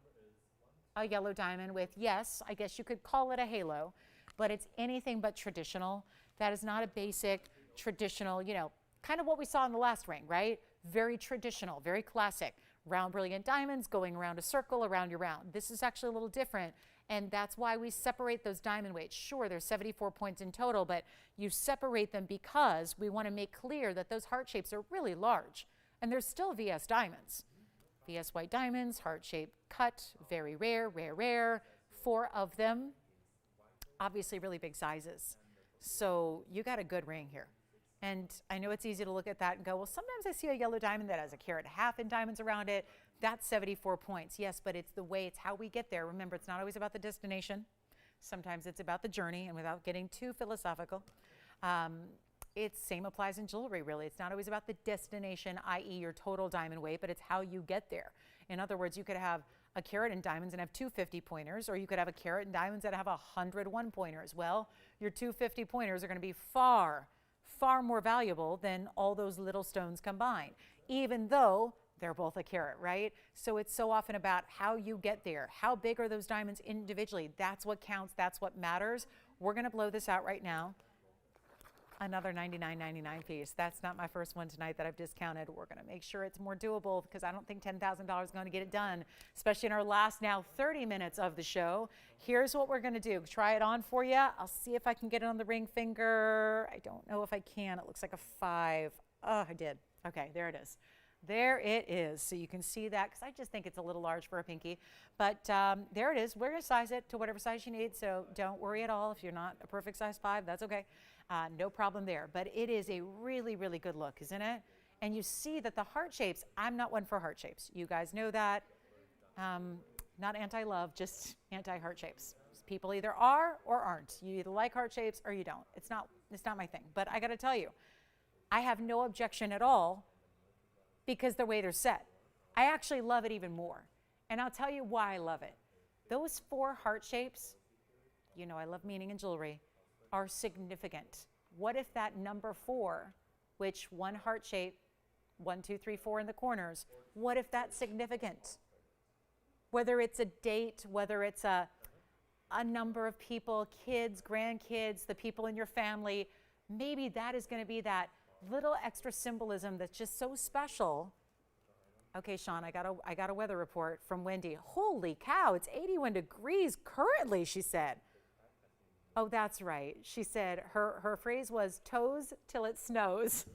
a yellow diamond with, yes, I guess you could call it a halo, but it's anything but traditional. That is not a basic, traditional, kind of what we saw in the last ring, right? Very traditional, very classic. Round brilliant diamonds going around a circle around your round. This is actually a little different, and that's why we separate those diamond weights. Sure, there's 74 points in total, but you separate them because we want to make clear that those heart shapes are really large, and there's still VS diamonds. VS white diamonds, heart-shaped cut, very rare, rare, rare. 4 of them. Obviously really big sizes. So you got a good ring here. And I know it's easy to look at that and go, well, sometimes I see a yellow diamond that has a carat and a half in diamonds around it. That's 74 points. Yes, but it's it's how we get there. Remember, it's not always about the destination. Sometimes it's about the journey, and without getting too philosophical, same applies in jewelry, really. It's not always about the destination, i.e. your total diamond weight, but it's how you get there. In other words, you could have a carat in diamonds and have 250 pointers, or you could have a carat in diamonds that have 101 pointers. Well, your 250 pointers are going to be far, far more valuable than all those little stones combined, even though they're both a carat, right? So it's so often about how you get there. How big are those diamonds individually? That's what counts. That's what matters. We're going to blow this out right now. Another $99.99 piece. That's not my first one tonight that I've discounted. We're going to make sure it's more doable because I don't think $10,000 is going to get it done, especially in our last now 30 minutes of the show. Here's what we're going to do. Try it on for you. I'll see if I can get it on the ring finger. I don't know if I can. It looks like a 5. Oh, I did. Okay, there it is. There it is. So you can see that because I just think it's a little large for a pinky. But there it is. We're going to size it to whatever size you need. So don't worry at all if you're not a perfect size 5. That's okay. No problem there. But it is a really, really good look, isn't it? And you see that the heart shapes, I'm not one for heart shapes. You guys know that. Not anti-love, just anti-heart shapes. People either are or aren't. You either like heart shapes or you don't. It's not my thing. But I got to tell you, I have no objection at all because the way they're set. I actually love it even more. And I'll tell you why I love it. Those 4 heart shapes, you know I love meaning in jewelry, are significant. What if that number 4, which one heart shape, 1, 2, 3, 4 in the corners, what if that's significant? Whether it's a date, whether it's a number of people, kids, grandkids, the people in your family, maybe that is going to be that little extra symbolism that's just so special. Okay, Sean, I got a weather report from Wendy. Holy cow, it's 81 degrees currently, she said. Oh, that's right. She said her phrase was toes till it snows.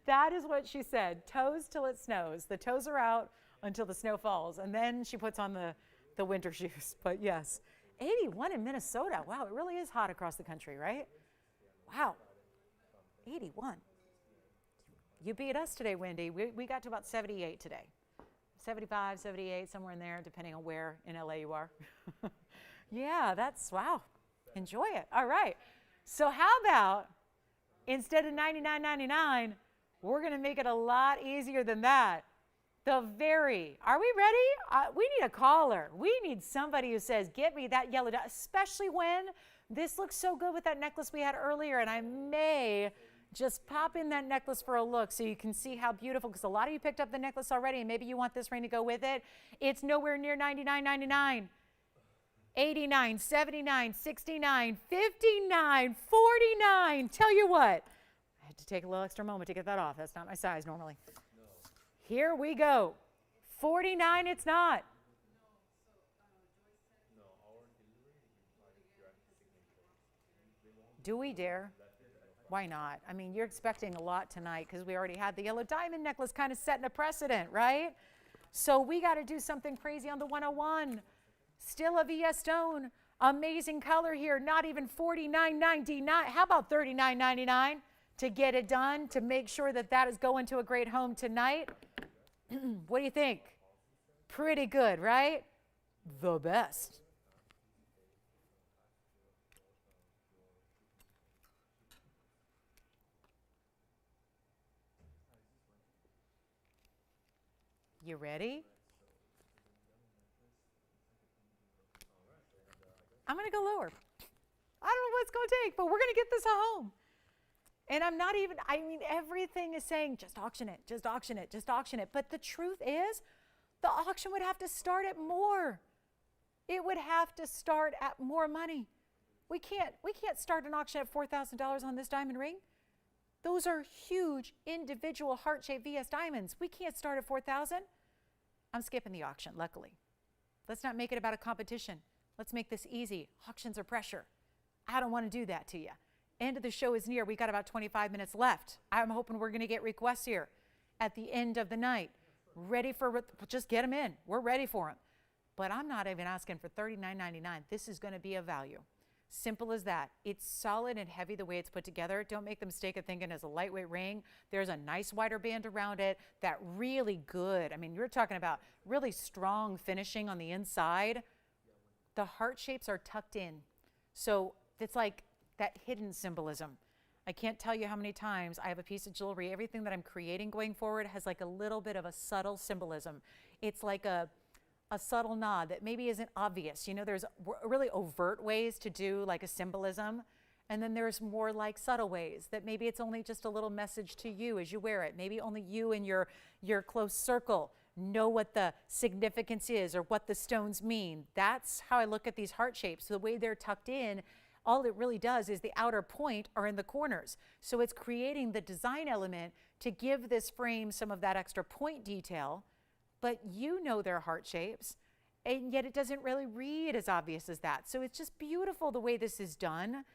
That is what she said. Toes till it snows. The toes are out until the snow falls. And then she puts on the winter shoes. But yes, 81 in Minnesota. Wow, it really is hot across the country, right? Wow, 81. You beat us today, Wendy. We got to about 78 today. 75, 78, somewhere in there, depending on where in LA you are. Yeah, that's, wow. Enjoy it. All right. So how about instead of $99.99, we're going to make it a lot easier than that. Are we ready? We need a caller. We need somebody who says, get me that yellow diamond, especially when this looks so good with that necklace we had earlier, and I may just pop in that necklace for a look so you can see how beautiful, because a lot of you picked up the necklace already, and maybe you want this ring to go with it. It's nowhere near $99.99. 89, 79, 69, 59, 49. Tell you what, I had to take a little extra moment to get that off. That's not my size normally. No. Here we go. 49, it's not. Do we dare? Why not? I mean, you're expecting a lot tonight because we already had the yellow diamond necklace kind of setting a precedent, right? So we got to do something crazy on the 101. Still a VS stone. Amazing color here. Not even $49.99. How about $39.99 to get it done, to make sure that that is going to a great home tonight? What do you think? Pretty good, right? The best. You ready? I'm going to go lower. I don't know what it's going to take, but we're going to get this home. And I'm not even, I mean, everything is saying, just auction it, just auction it, just auction it. But the truth is, the auction would have to start at more. It would have to start at more money. We can't start an auction at $4,000 on this diamond ring. Those are huge individual heart-shaped VS diamonds. We can't start at $4,000. I'm skipping the auction, luckily. Let's not make it about a competition. Let's make this easy. Auctions are pressure. I don't want to do that to you. End of the show is near. We got about 25 minutes left. I'm hoping we're going to get requests here at the end of the night. Ready for, just get them in. We're ready for them. But I'm not even asking for $39.99. This is going to be a value. Simple as that. It's solid and heavy the way it's put together. Don't make the mistake of thinking it's a lightweight ring. There's a nice wider band around it. That really good, I mean, you're talking about really strong finishing on the inside. The heart shapes are tucked in. So it's like that hidden symbolism. I can't tell you how many times I have a piece of jewelry. Everything that I'm creating going forward has like a little bit of a subtle symbolism. It's like a subtle nod that maybe isn't obvious. You know, there's really overt ways to do like a symbolism, and then there's more like subtle ways that maybe it's only just a little message to you as you wear it. Maybe only you and your close circle know what the significance is or what the stones mean. That's how I look at these heart shapes. So the way they're tucked in, all it really does is the outer point are in the corners. So it's creating the design element to give this frame some of that extra point detail, but you know their heart shapes, and yet it doesn't really read as obvious as that. So it's just beautiful the way this is done.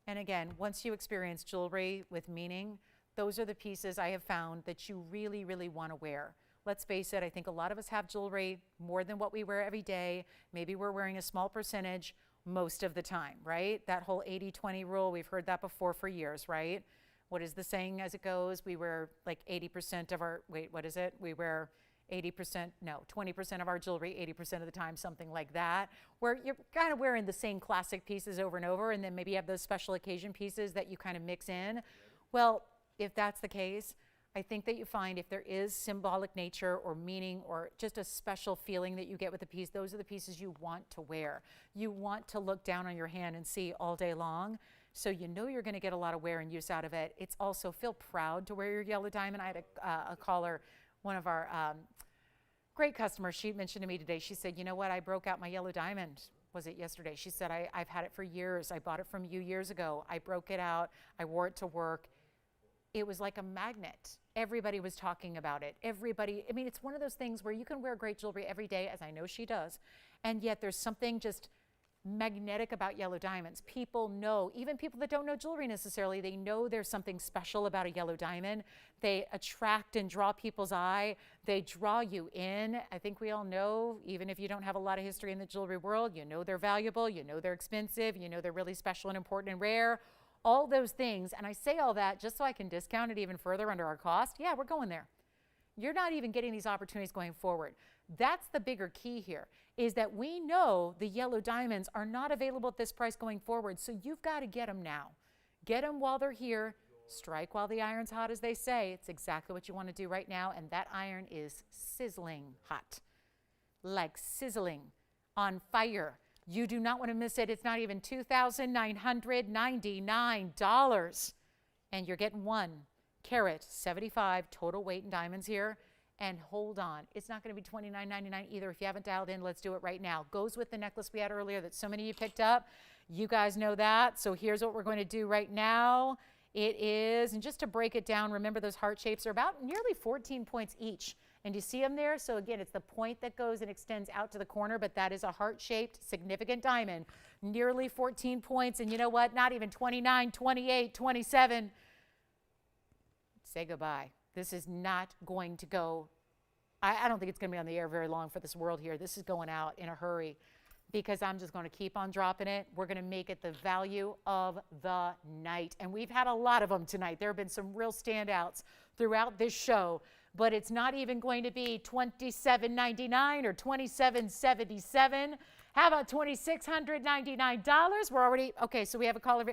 And again, once you experience jewelry with meaning, those are the pieces I have found that you really, really want to wear. Let's face it, I think a lot of us have jewelry more than what we wear every day. Maybe we're wearing a small percentage most of the time, right? That whole 80-20 rule, we've heard that before for years, right? What is the saying as it goes? We wear like 80% of our, wait, what is it? We wear 80%, no, 20% of our jewelry 80% of the time, something like that, where you're kind of wearing the same classic pieces over and over, and then maybe you have those special occasion pieces that you kind of mix in. Well, if that's the case, I think that you find if there is symbolic nature or meaning or just a special feeling that you get with a piece, those are the pieces you want to wear. You want to look down on your hand and see all day long. So you know you're going to get a lot of wear and use out of it. It's also feel proud to wear your yellow diamond. I had a caller, one of our great customers, she mentioned to me today, she said, you know what, I broke out my yellow diamond. Was it yesterday? She said, I've had it for years. I bought it from you years ago. I broke it out. I wore it to work. It was like a magnet. Everybody was talking about it. Everybody, I mean, it's one of those things where you can wear great jewelry every day, as I know she does, and yet there's something just magnetic about yellow diamonds. People know, even people that don't know jewelry necessarily, they know there's something special about a yellow diamond. They attract and draw people's eye. They draw you in. I think we all know, even if you don't have a lot of history in the jewelry world, you know they're valuable, you know they're expensive, you know they're really special and important and rare, all those things. And I say all that just so I can discount it even further under our cost. Yeah, we're going there. You're not even getting these opportunities going forward. That's the bigger key here, is that we know the yellow diamonds are not available at this price going forward, so you've got to get them now. Get them while they're here. Strike while the iron's hot, as they say. It's exactly what you want to do right now, and that iron is sizzling hot, like sizzling on fire. You do not want to miss it. It's not even $2,999, and you're getting 1 carat 75 total weight in diamonds here. And hold on, it's not going to be $29.99 either. If you haven't dialed in, let's do it right now. Goes with the necklace we had earlier that so many of you picked up. You guys know that. So here's what we're going to do right now. It is, and just to break it down, remember those heart shapes are about nearly 14 points each. And you see them there? So again, it's the point that goes and extends out to the corner, but that is a heart-shaped, significant diamond. Nearly 14 points, and you know what? Not even 29, 28, 27. Say goodbye. This is not going to go, I don't think it's going to be on the air very long for this world here. This is going out in a hurry because I'm just going to keep on dropping it. We're going to make it the value of the night. And we've had a lot of them tonight. There have been some real standouts throughout this show, but it's not even going to be $27.99 or $27.77. How about $2,699? We're already, okay, so we have a caller.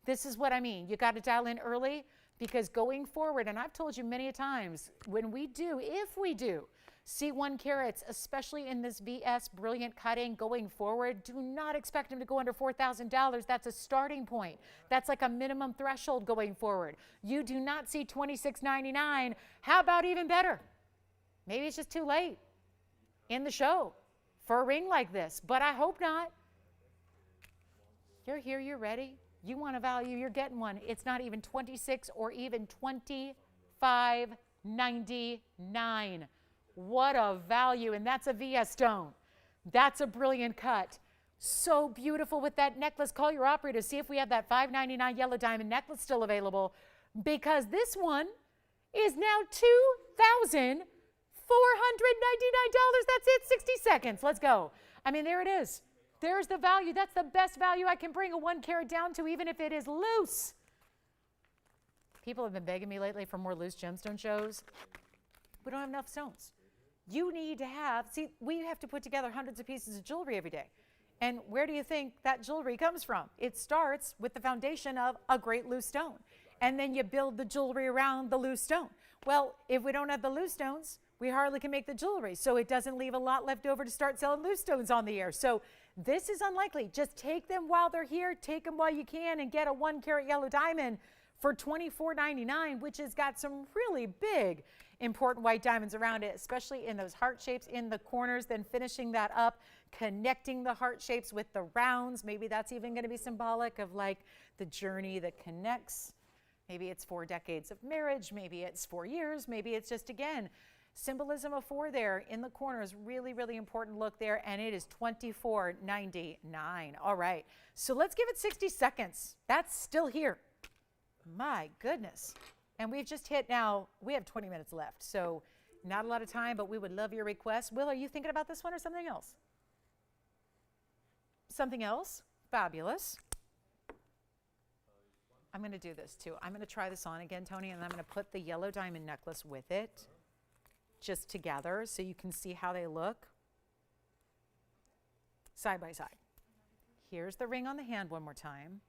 This is what I mean. You got to dial in early. Because going forward, and I've told you many a times, when we do, if we do, see 1 carats, especially in this VS brilliant cutting going forward, do not expect them to go under $4,000. That's a starting point. That's like a minimum threshold going forward. You do not see $26.99. How about even better? Maybe it's just too late in the show for a ring like this, but I hope not. You're here, you're ready. You want a value, you're getting one. It's not even 26 or even $25.99. What a value, and that's a VS stone. That's a brilliant cut. So beautiful with that necklace. Call your operator, see if we have that $5.99 yellow diamond necklace still available, because this one is now $2,499. That's it, 60 seconds. Let's go. I mean, there it is. There's the value. That's the best value I can bring a 1 carat down to, even if it is loose. People have been begging me lately for more loose gemstone shows. We don't have enough stones. You need to have, see, we have to put together hundreds of pieces of jewelry every day. And where do you think that jewelry comes from? It starts with the foundation of a great loose stone. And then you build the jewelry around the loose stone. Well, if we don't have the loose stones, we hardly can make the jewelry. So it doesn't leave a lot left over to start selling loose stones on the air. So this is unlikely. Just take them while they're here, take them while you can, and get a 1 carat yellow diamond for $24.99, which has got some really big, important white diamonds around it, especially in those heart shapes in the corners, then finishing that up, connecting the heart shapes with the rounds. Maybe that's even going to be symbolic of like the journey that connects. Maybe it's 4 decades of marriage. Maybe it's 4 years. Maybe it's just, again, symbolism of 4 there in the corners. Really, really important look there, and it is $24.99. All right, so let's give it 60 seconds. That's still here. My goodness. And we've just hit now, we have 20 minutes left, so not a lot of time, but we would love your requests. Will, are you thinking about this one or something else? Something else? Fabulous. I'm going to do this too. I'm going to try this on again, Tony, and I'm going to put the yellow diamond necklace with it just together so you can see how they look side by side. Here's the ring on the hand one more time.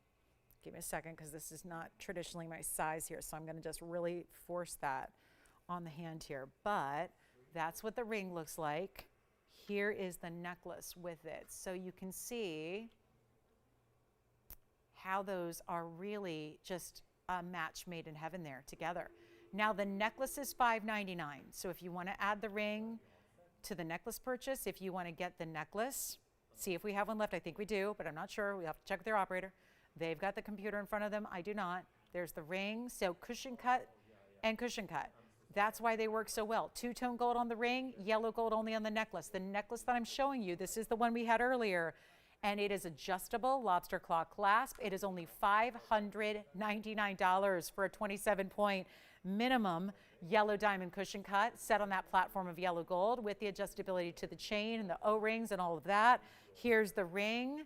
Give me a second because this is not traditionally my size here, so I'm going to just really force that on the hand here. But that's what the ring looks like. Here is the necklace with it. So you can see how those are really just a match made in heaven there together. Now the necklace is $5.99. So if you want to add the ring to the necklace purchase, if you want to get the necklace, see if we have one left. I think we do, but I'm not sure. We have to check with their operator. They've got the computer in front of them. I do not. There's the ring. So cushion cut and cushion cut. That's why they work so well. Two-tone gold on the ring, yellow gold only on the necklace. The necklace that I'm showing you, this is the one we had earlier. and it is adjustable lobster claw clasp. It is only $599 for a 27-point minimum yellow diamond cushion cut set on that platform of yellow gold with the adjustability to the chain and the O-rings and all of that. Here's the ring.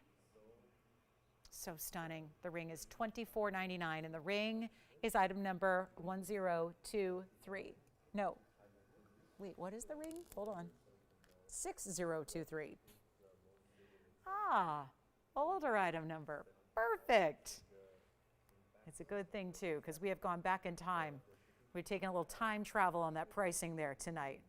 So stunning. The ring is $24.99, and the ring is item number 1023. No. Wait, what is the ring? Hold on. 6023. Ah, older item number. Perfect. It's a good thing, too, because we have gone back in time. We've taken a little time travel on that pricing there tonight.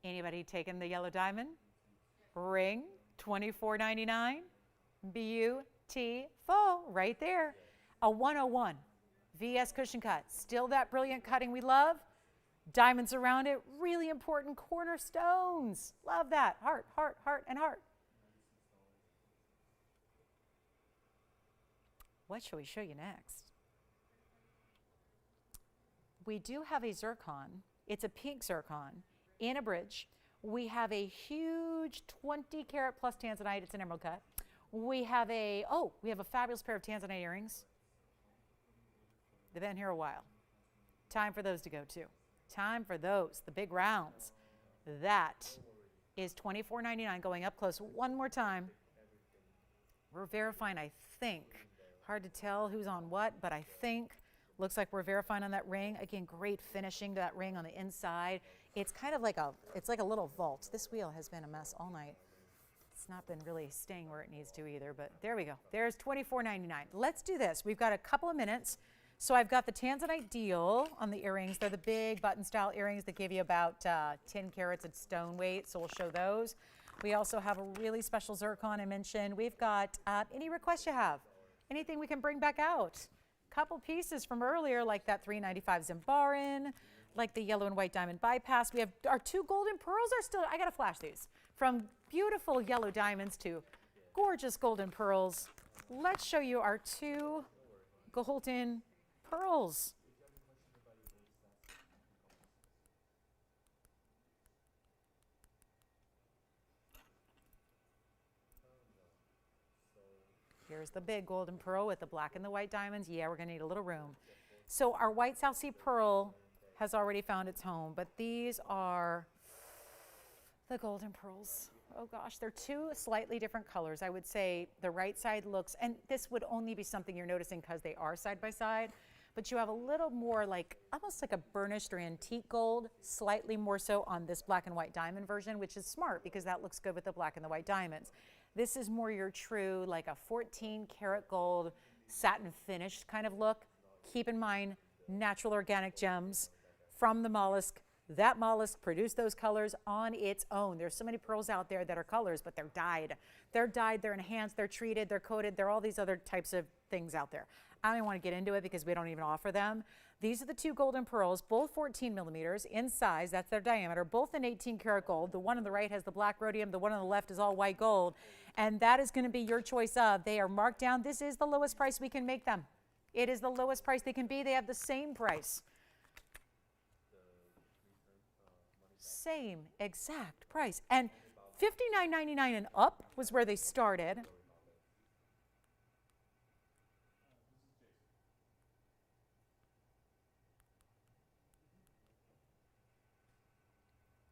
Anybody taking the yellow diamond? Ring, $24.99. Beautiful, right there. A 101 VS cushion cut. Still that brilliant cutting we love. Diamonds around it, really important cornerstones. Love that. Heart, heart, heart, and heart. What shall we show you next? We do have a zircon. It's a pink zircon in a bridge. We have a huge 20 karat plus tanzanite. It's an emerald cut. We have a fabulous pair of tanzanite earrings. They've been here a while. Time for those to go too. Time for those, the big rounds. That is $24.99 going up close. One more time. We're verifying, I think. Hard to tell who's on what, but I think. Looks like we're verifying on that ring. Again, great finishing to that ring on the inside. It's kind of like a little vault. This wheel has been a mess all night. It's not been really staying where it needs to either, but there we go. There's $24.99. Let's do this. We've got a couple of minutes. So I've got the tanzanite deal on the earrings. They're the big button style earrings that give you about 10 carats of stone weight. So we'll show those. We also have a really special zircon I mentioned. We've got any requests you have, anything we can bring back out. Couple pieces from earlier, like that $395 Zimbaran, like the yellow and white diamond bypass. We have our two golden pearls are still, I gotta flash these. From beautiful yellow diamonds to gorgeous golden pearls. Let's show you our two golden pearls. Here's the big golden pearl with the black and the white diamonds. Yeah, we're gonna need a little room. So our white South Sea pearl has already found its home, but these are the golden pearls. Oh gosh, they're two slightly different colors. I would say the right side looks, and this would only be something you're noticing because they are side by side, but you have a little more like, almost like a burnished or antique gold, slightly more so on this black and white diamond version, which is smart because that looks good with the black and the white diamonds. This is more your true, like a 14 karat gold satin finished kind of look. Keep in mind, natural organic gems from the mollusk. That mollusk produced those colors on its own. There's so many pearls out there that are colors, but they're dyed. They're dyed, they're enhanced, they're treated, they're coated. There are all these other types of things out there. I don't even want to get into it because we don't even offer them. These are the two golden pearls, both 14 millimeters in size. That's their diameter, both in 18 karat gold. The one on the right has the black rhodium. The one on the left is all white gold. And that is going to be your choice of. They are marked down. This is the lowest price we can make them. It is the lowest price they can be. They have the same price. Same exact price. And $59.99 and up was where they started.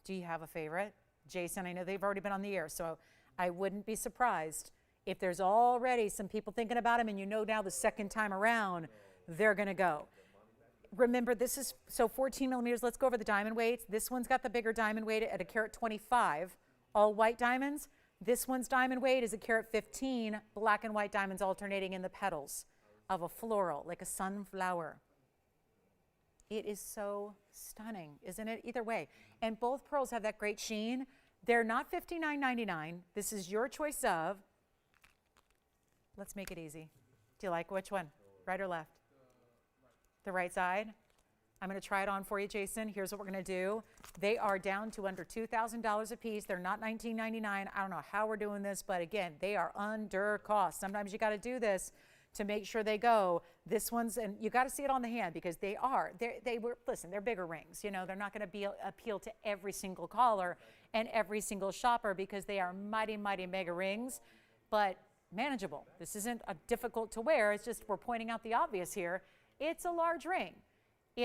Do you have a favorite? Jason, I know they've already been on the air, so I wouldn't be surprised if there's already some people thinking about them and you know now the second time around they're going to go. Remember, this is, so 14 millimeters, let's go over the diamond weights. This one's got the bigger diamond weight at a carat 25, all white diamonds. This one's diamond weight is a carat 15, black and white diamonds alternating in the petals of a floral, like a sunflower. It is so stunning, isn't it? Either way. And both pearls have that great sheen. They're not $59.99. This is your choice of. Let's make it easy. Do you like which one? Right or left? The right side? I'm going to try it on for you, Jason. Here's what we're going to do. They are down to under $2,000 a piece. They're not $19.99. I don't know how we're doing this, but again, they are under cost. Sometimes you got to do this to make sure they go. This one's, and you got to see it on the hand because listen, they're bigger rings. You know, they're not going to appeal to every single caller and every single shopper because they are mighty, mighty mega rings, but manageable. This isn't difficult to wear. It's just we're pointing out the obvious here. It's a large ring.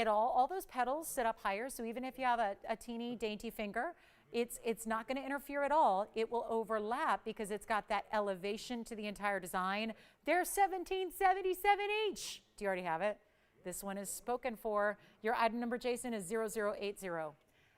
All those petals sit up higher, so even if you have a teeny dainty finger, it's not going to interfere at all. It will overlap because it's got that elevation to the entire design. They're $17.77 each. Do you already have it? This one is spoken for. Your item number, Jason, is 0080.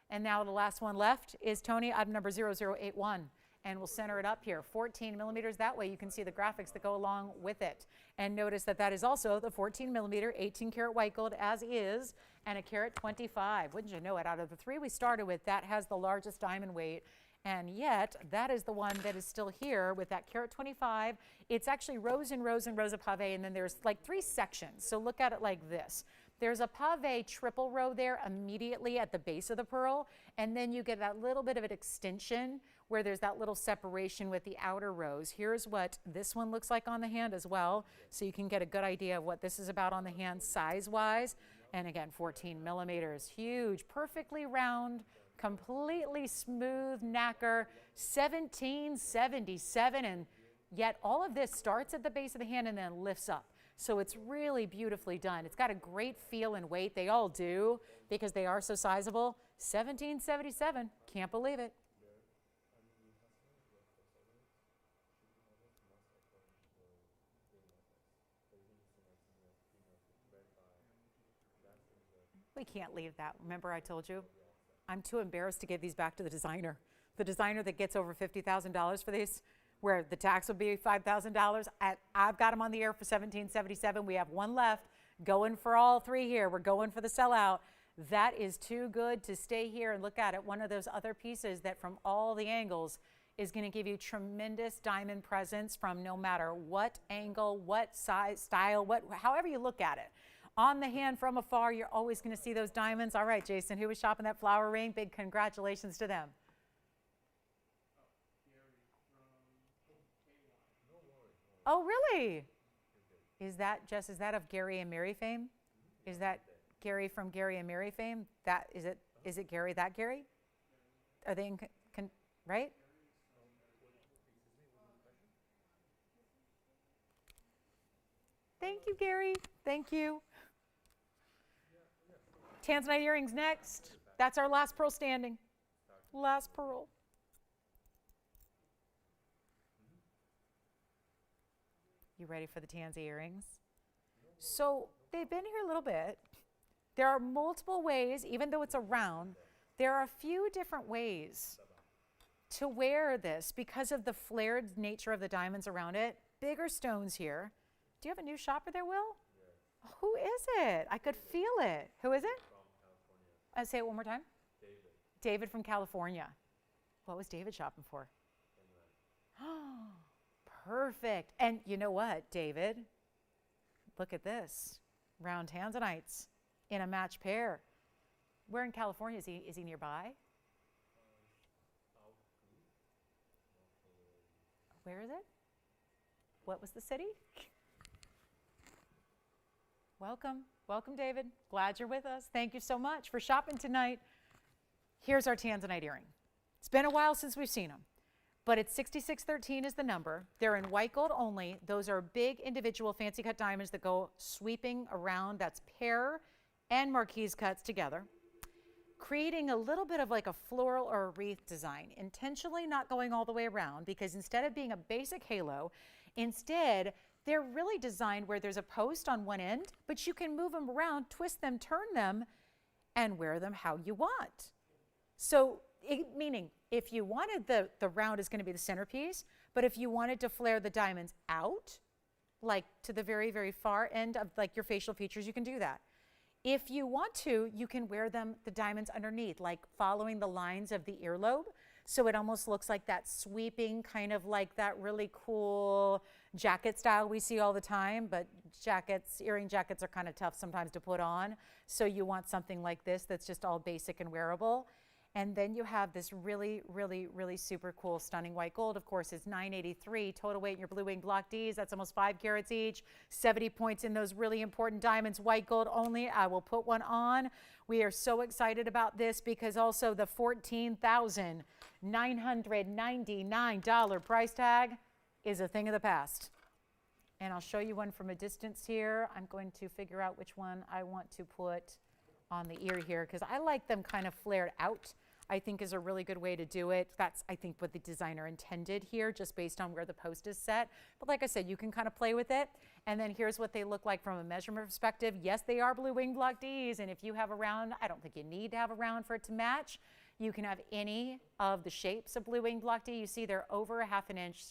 And now the last one left is Tony, item number 0081. And we'll center it up here, 14 millimeters. That way you can see the graphics that go along with it. And notice that that is also the 14 millimeter, 18 karat white gold as is, and a carat 25. Wouldn't you know it? Out of the three we started with, that has the largest diamond weight. And yet, that is the one that is still here with that carat 25. It's actually rows and rows and rows of pave, and then there's like 3 sections. So look at it like this. There's a pave triple row there immediately at the base of the pearl, and then you get that little bit of an extension where there's that little separation with the outer rows. Here's what this one looks like on the hand as well, so you can get a good idea of what this is about on the hand size-wise. And again, 14 millimeters, huge, perfectly round, completely smooth nacre, 1777, and yet all of this starts at the base of the hand and then lifts up. So it's really beautifully done. It's got a great feel and weight. They all do because they are so sizable. 1777, can't believe it. We can't leave that. Remember I told you? I'm too embarrassed to give these back to the designer. The designer that gets over $50,000 for these, where the tax would be $5,000. I've got them on the air for $17.77. We have one left. Going for all 3 here. We're going for the sellout. That is too good to stay here and look at it. One of those other pieces that from all the angles is going to give you tremendous diamond presence from no matter what angle, what size, style, however you look at it. On the hand from afar, you're always going to see those diamonds. All right, Jason, who was shopping that flower ring? Big congratulations to them. Oh, really? Is that of Gary and Mary fame? Is that Gary from Gary and Mary fame? Is it Gary, that Gary? Are they right? Thank you, Gary. Thank you. Tanzanite earrings next. That's our last pearl standing. Last pearl. You ready for the Tanzy earrings? So they've been here a little bit. There are multiple ways, even though it's a round, there are a few different ways to wear this because of the flared nature of the diamonds around it. Bigger stones here. Do you have a new shopper there, Will? Yeah. Who is it? I could feel it. Who is it? Say it one more time. David from California. What was David shopping for? Perfect. And you know what, David? Look at this. Round tanzanites in a match pair. Where in California is he? Is he nearby? Where is it? What was the city? Welcome. Welcome, David. Glad you're with us. Thank you so much for shopping tonight. Here's our tanzanite earring. It's been a while since we've seen them, but it's 6613 is the number. They're in white gold only. Those are big individual fancy cut diamonds that go sweeping around. That's pear and marquise cuts together, creating a little bit of like a floral or a wreath design, intentionally not going all the way around because instead of being a basic halo, instead they're really designed where there's a post on one end, but you can move them around, twist them, turn them, and wear them how you want. So, meaning if you wanted the round is going to be the centerpiece, but if you wanted to flare the diamonds out, like to the very, very far end of like your facial features, you can do that. If you want to, you can wear them, the diamonds underneath, like following the lines of the earlobe. So it almost looks like that sweeping, kind of like that really cool jacket style we see all the time, but earring jackets are kind of tough sometimes to put on. So you want something like this that's just all basic and wearable. And then you have this really, really, really super cool stunning white gold, of course, is $983. Total weight in your blue wing block Ds, that's almost 5 carats each. 70 points in those really important diamonds, white gold only. I will put one on. We are so excited about this because also the $14,999 price tag is a thing of the past. And I'll show you one from a distance here. I'm going to figure out which one I want to put on the ear here because I like them kind of flared out. I think is a really good way to do it. That's, I think, what the designer intended here, just based on where the post is set. But like I said, you can kind of play with it. And then here's what they look like from a measurement perspective. Yes, they are blue wing block Ds, and if you have a round, I don't think you need to have a round for it to match. You can have any of the shapes of blue wing block D. You see they're over a half an inch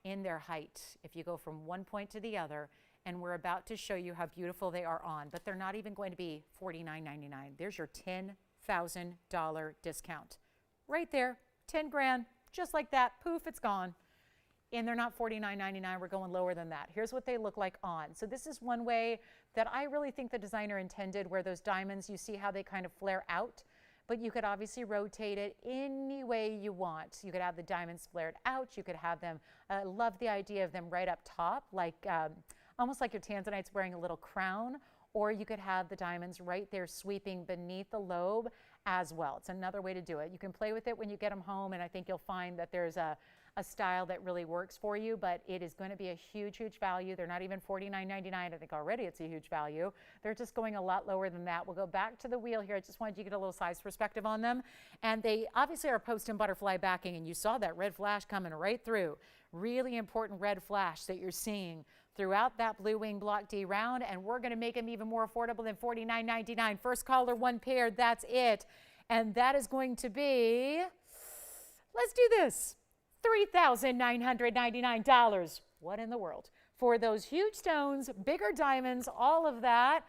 in their height if you go from one point to the other. And we're about to show you how beautiful they are on, but they're not even going to be $49.99. There's your $10,000 discount. Right there, 10 grand, just like that, poof, it's gone. And they're not $49.99, we're going lower than that. Here's what they look like on. So this is one way that I really think the designer intended, where those diamonds, you see how they kind of flare out, but you could obviously rotate it any way you want. You could have the diamonds flared out, you could have them, love the idea of them right up top, like almost like your tanzanite's wearing a little crown, or you could have the diamonds right there sweeping beneath the lobe as well. It's another way to do it. You can play with it when you get them home, and I think you'll find that there's a style that really works for you, but it is going to be a huge, huge value. They're not even $49.99. I think already it's a huge value. They're just going a lot lower than that. We'll go back to the wheel here. I just wanted you to get a little size perspective on them. And they obviously are post and butterfly backing, and you saw that red flash coming right through. Really important red flash that you're seeing throughout that blue wing block D round, and we're going to make them even more affordable than $49.99. First caller, one pair, that's it. And that is going to be, let's do this, $3,999. What in the world? For those huge stones, bigger diamonds, all of that,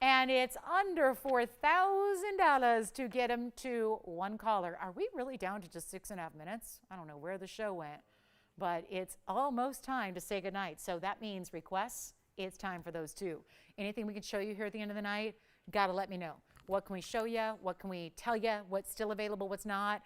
and it's under $4,000 to get them to one caller. Are we really down to just 6.5 minutes? I don't know where the show went. But it's almost time to say goodnight. So that means requests, it's time for those too. Anything we can show you here at the end of the night, gotta let me know. What can we show you? What can we tell you? What's still available, what's not?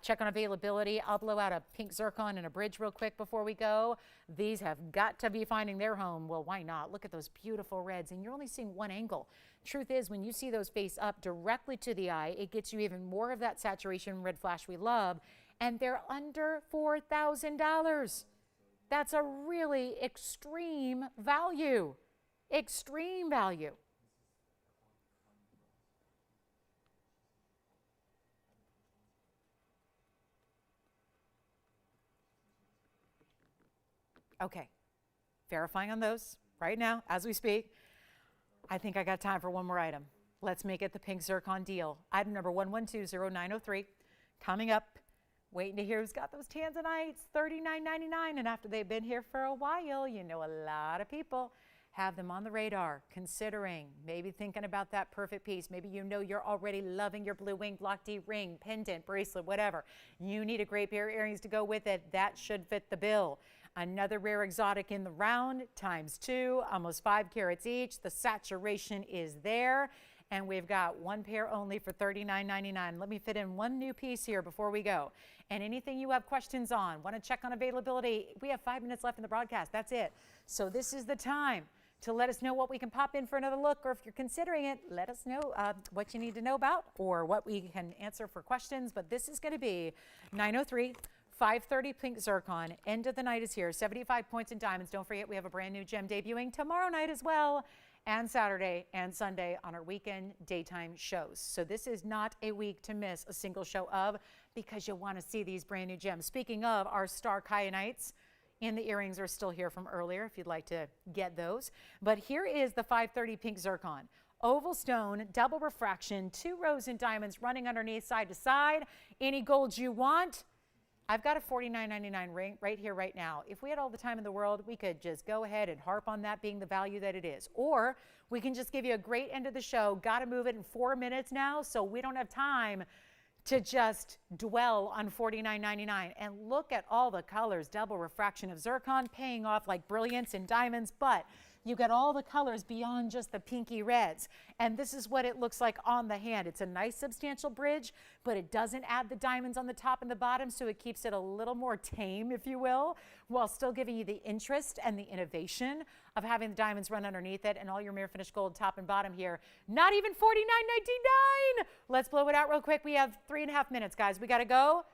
Check on availability. I'll blow out a pink zircon and a bridge real quick before we go. These have got to be finding their home. Well, why not? Look at those beautiful reds, and you're only seeing one angle. Truth is, when you see those face up directly to the eye, it gets you even more of that saturation red flash we love. And they're under $4,000. That's a really extreme value. Extreme value. Okay, verifying on those right now as we speak. I think I got time for one more item. Let's make it the pink zircon deal. Item number 11200903 coming up. Waiting to hear who's got those tanzanites, $39.99. And after they've been here for a while, you know, a lot of people have them on the radar, considering, maybe thinking about that perfect piece. Maybe you know you're already loving your blue wing block D ring, pendant, bracelet, whatever. You need a great pair of earrings to go with it. That should fit the bill. Another rare exotic in the round, ×2, almost 5 carats each. The saturation is there. And we've got one pair only for $39.99. Let me fit in one new piece here before we go. And anything you have questions on, want to check on availability, we have 5 minutes left in the broadcast. That's it. So this is the time to let us know what we can pop in for another look, or if you're considering it, let us know what you need to know about or what we can answer for questions. But this is going to be 903. 5:30 pink zircon. End of the night is here. 75 points in diamonds. Don't forget, we have a brand new gem debuting tomorrow night as well, and Saturday and Sunday on our weekend daytime shows. So this is not a week to miss a single show of, because you'll want to see these brand new gems. Speaking of, our star kyanites in the earrings are still here from earlier if you'd like to get those. But here is the 530 pink zircon. Oval stone, double refraction, 2 rows in diamonds running underneath side to side. Any gold you want. I've got a $49.99 ring right here, right now. If we had all the time in the world, we could just go ahead and harp on that being the value that it is. Or we can just give you a great end of the show. Got to move it in 4 minutes now, so we don't have time to just dwell on $49.99. And look at all the colors, double refraction of zircon, paying off like brilliance in diamonds. But You get all the colors beyond just the pinky reds. And this is what it looks like on the hand. It's a nice substantial bridge, but it doesn't add the diamonds on the top and the bottom, so it keeps it a little more tame, if you will, while still giving you the interest and the innovation of having the diamonds run underneath it and all your mirror finished gold top and bottom here. Not even $49.99. Let's blow it out real quick. We have 3.5 minutes, guys. We got to go.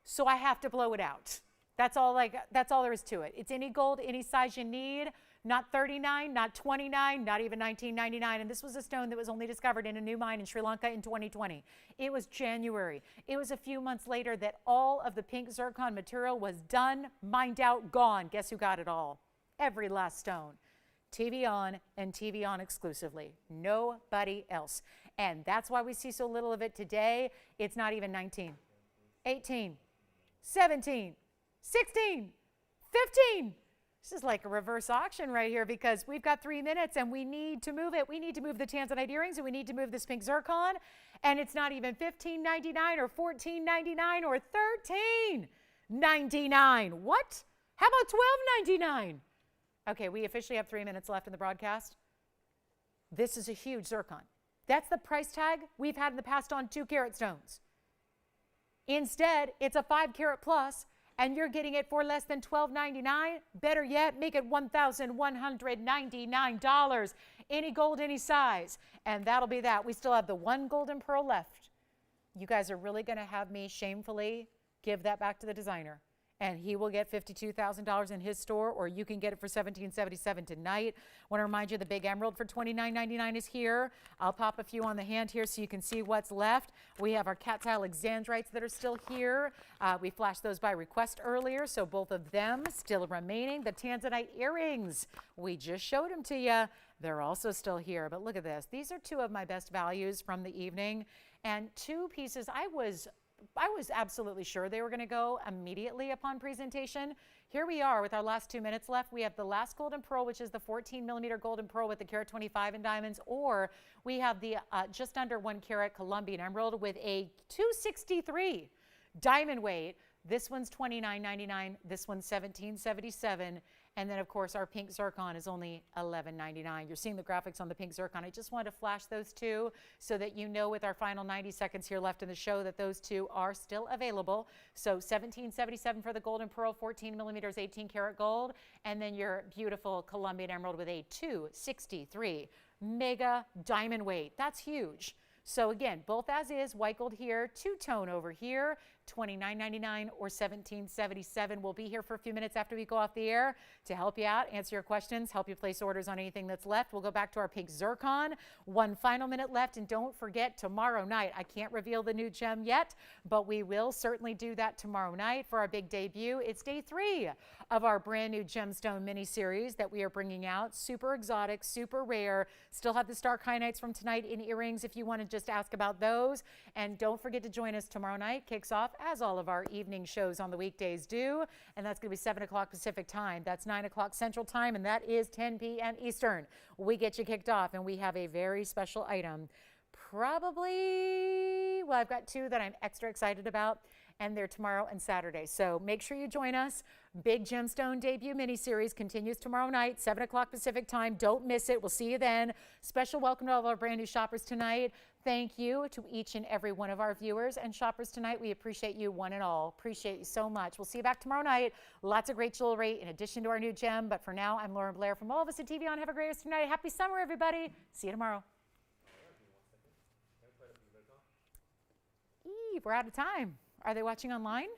So I have to blow it out. That's all there is to it. It's any gold, any size you need. Not $39, not $29, not even $19.99. And this was a stone that was only discovered in a new mine in Sri Lanka in 2020. It was January. It was a few months later that all of the pink zircon material was done, mined out, gone. Guess who got it all? Every last stone. TVON and TVON exclusively. Nobody else. And that's why we see so little of it today. It's not even 19, 18, 17, 16, 15. This is like a reverse auction right here because we've got 3 minutes and we need to move it. We need to move the tanzanite earrings and we need to move this pink zircon. And it's not even $15.99 or $14.99 or $13.99. What? How about $12.99? Okay, we officially have 3 minutes left in the broadcast. This is a huge zircon. That's the price tag we've had in the past on 2-carat stones. Instead, it's a 5-carat plus, and you're getting it for less than $12.99. Better yet, make it $1,199. Any gold, any size. And that'll be that. We still have the one golden pearl left. You guys are really going to have me shamefully give that back to the designer. And he will get $52,000 in his store, or you can get it for $17.77 tonight. I want to remind you the big emerald for $29.99 is here. I'll pop a few on the hand here so you can see what's left. We have our cat's alexandrites that are still here. We flashed those by request earlier, so both of them still remaining. The tanzanite earrings, we just showed them to you. They're also still here, but look at this. These are two of my best values from the evening, and two pieces I was absolutely sure they were going to go immediately upon presentation. Here we are with our last 2 minutes left. We have the last golden pearl, which is the 14-millimeter golden pearl with the carat 25 in diamonds, or we have the just under 1-carat Colombian emerald with a 263 diamond weight. This one's $29.99. This one's $17.77. And then, of course, our pink zircon is only $11.99. You're seeing the graphics on the pink zircon. I just wanted to flash those two so that you know with our final 90 seconds here left in the show that those two are still available. So $17.77 for the golden pearl, 14 millimeters, 18 karat gold. And then your beautiful Colombian emerald with a 263 mega diamond weight. That's huge. So again, both as is, white gold here, two-tone over here, $29.99 or $17.77. We'll be here for a few minutes after we go off the air to help you out, answer your questions, help you place orders on anything that's left. We'll go back to our pink zircon. One final minute left, and don't forget tomorrow night. I can't reveal the new gem yet, but we will certainly do that tomorrow night for our big debut. It's day 3 of our brand new gemstone mini series that we are bringing out. Super exotic, super rare. Still have the star kyanites from tonight in earrings if you want to just ask about those. And don't forget to join us tomorrow night. Kicks off as all of our evening shows on the weekdays do. And that's going to be 7 o'clock Pacific time. That's 9 o'clock Central time. And that is 10 p.m. Eastern. We get you kicked off. And we have a very special item. Probably, well, I've got 2 that I'm extra excited about. And they're tomorrow and Saturday. So make sure you join us. Big Gemstone debut mini-series continues tomorrow night, 7 o'clock Pacific time. Don't miss it. We'll see you then. Special welcome to all of our brand new shoppers tonight. Thank you to each and every one of our viewers and shoppers tonight. We appreciate you one and all. Appreciate you so much. We'll see you back tomorrow night. Lots of great jewelry in addition to our new gem. But for now, I'm Lauren Blair from all of us at TVON. Have a great rest of night. Happy summer, everybody. See you tomorrow. Eve, we're out of time. Are they watching online?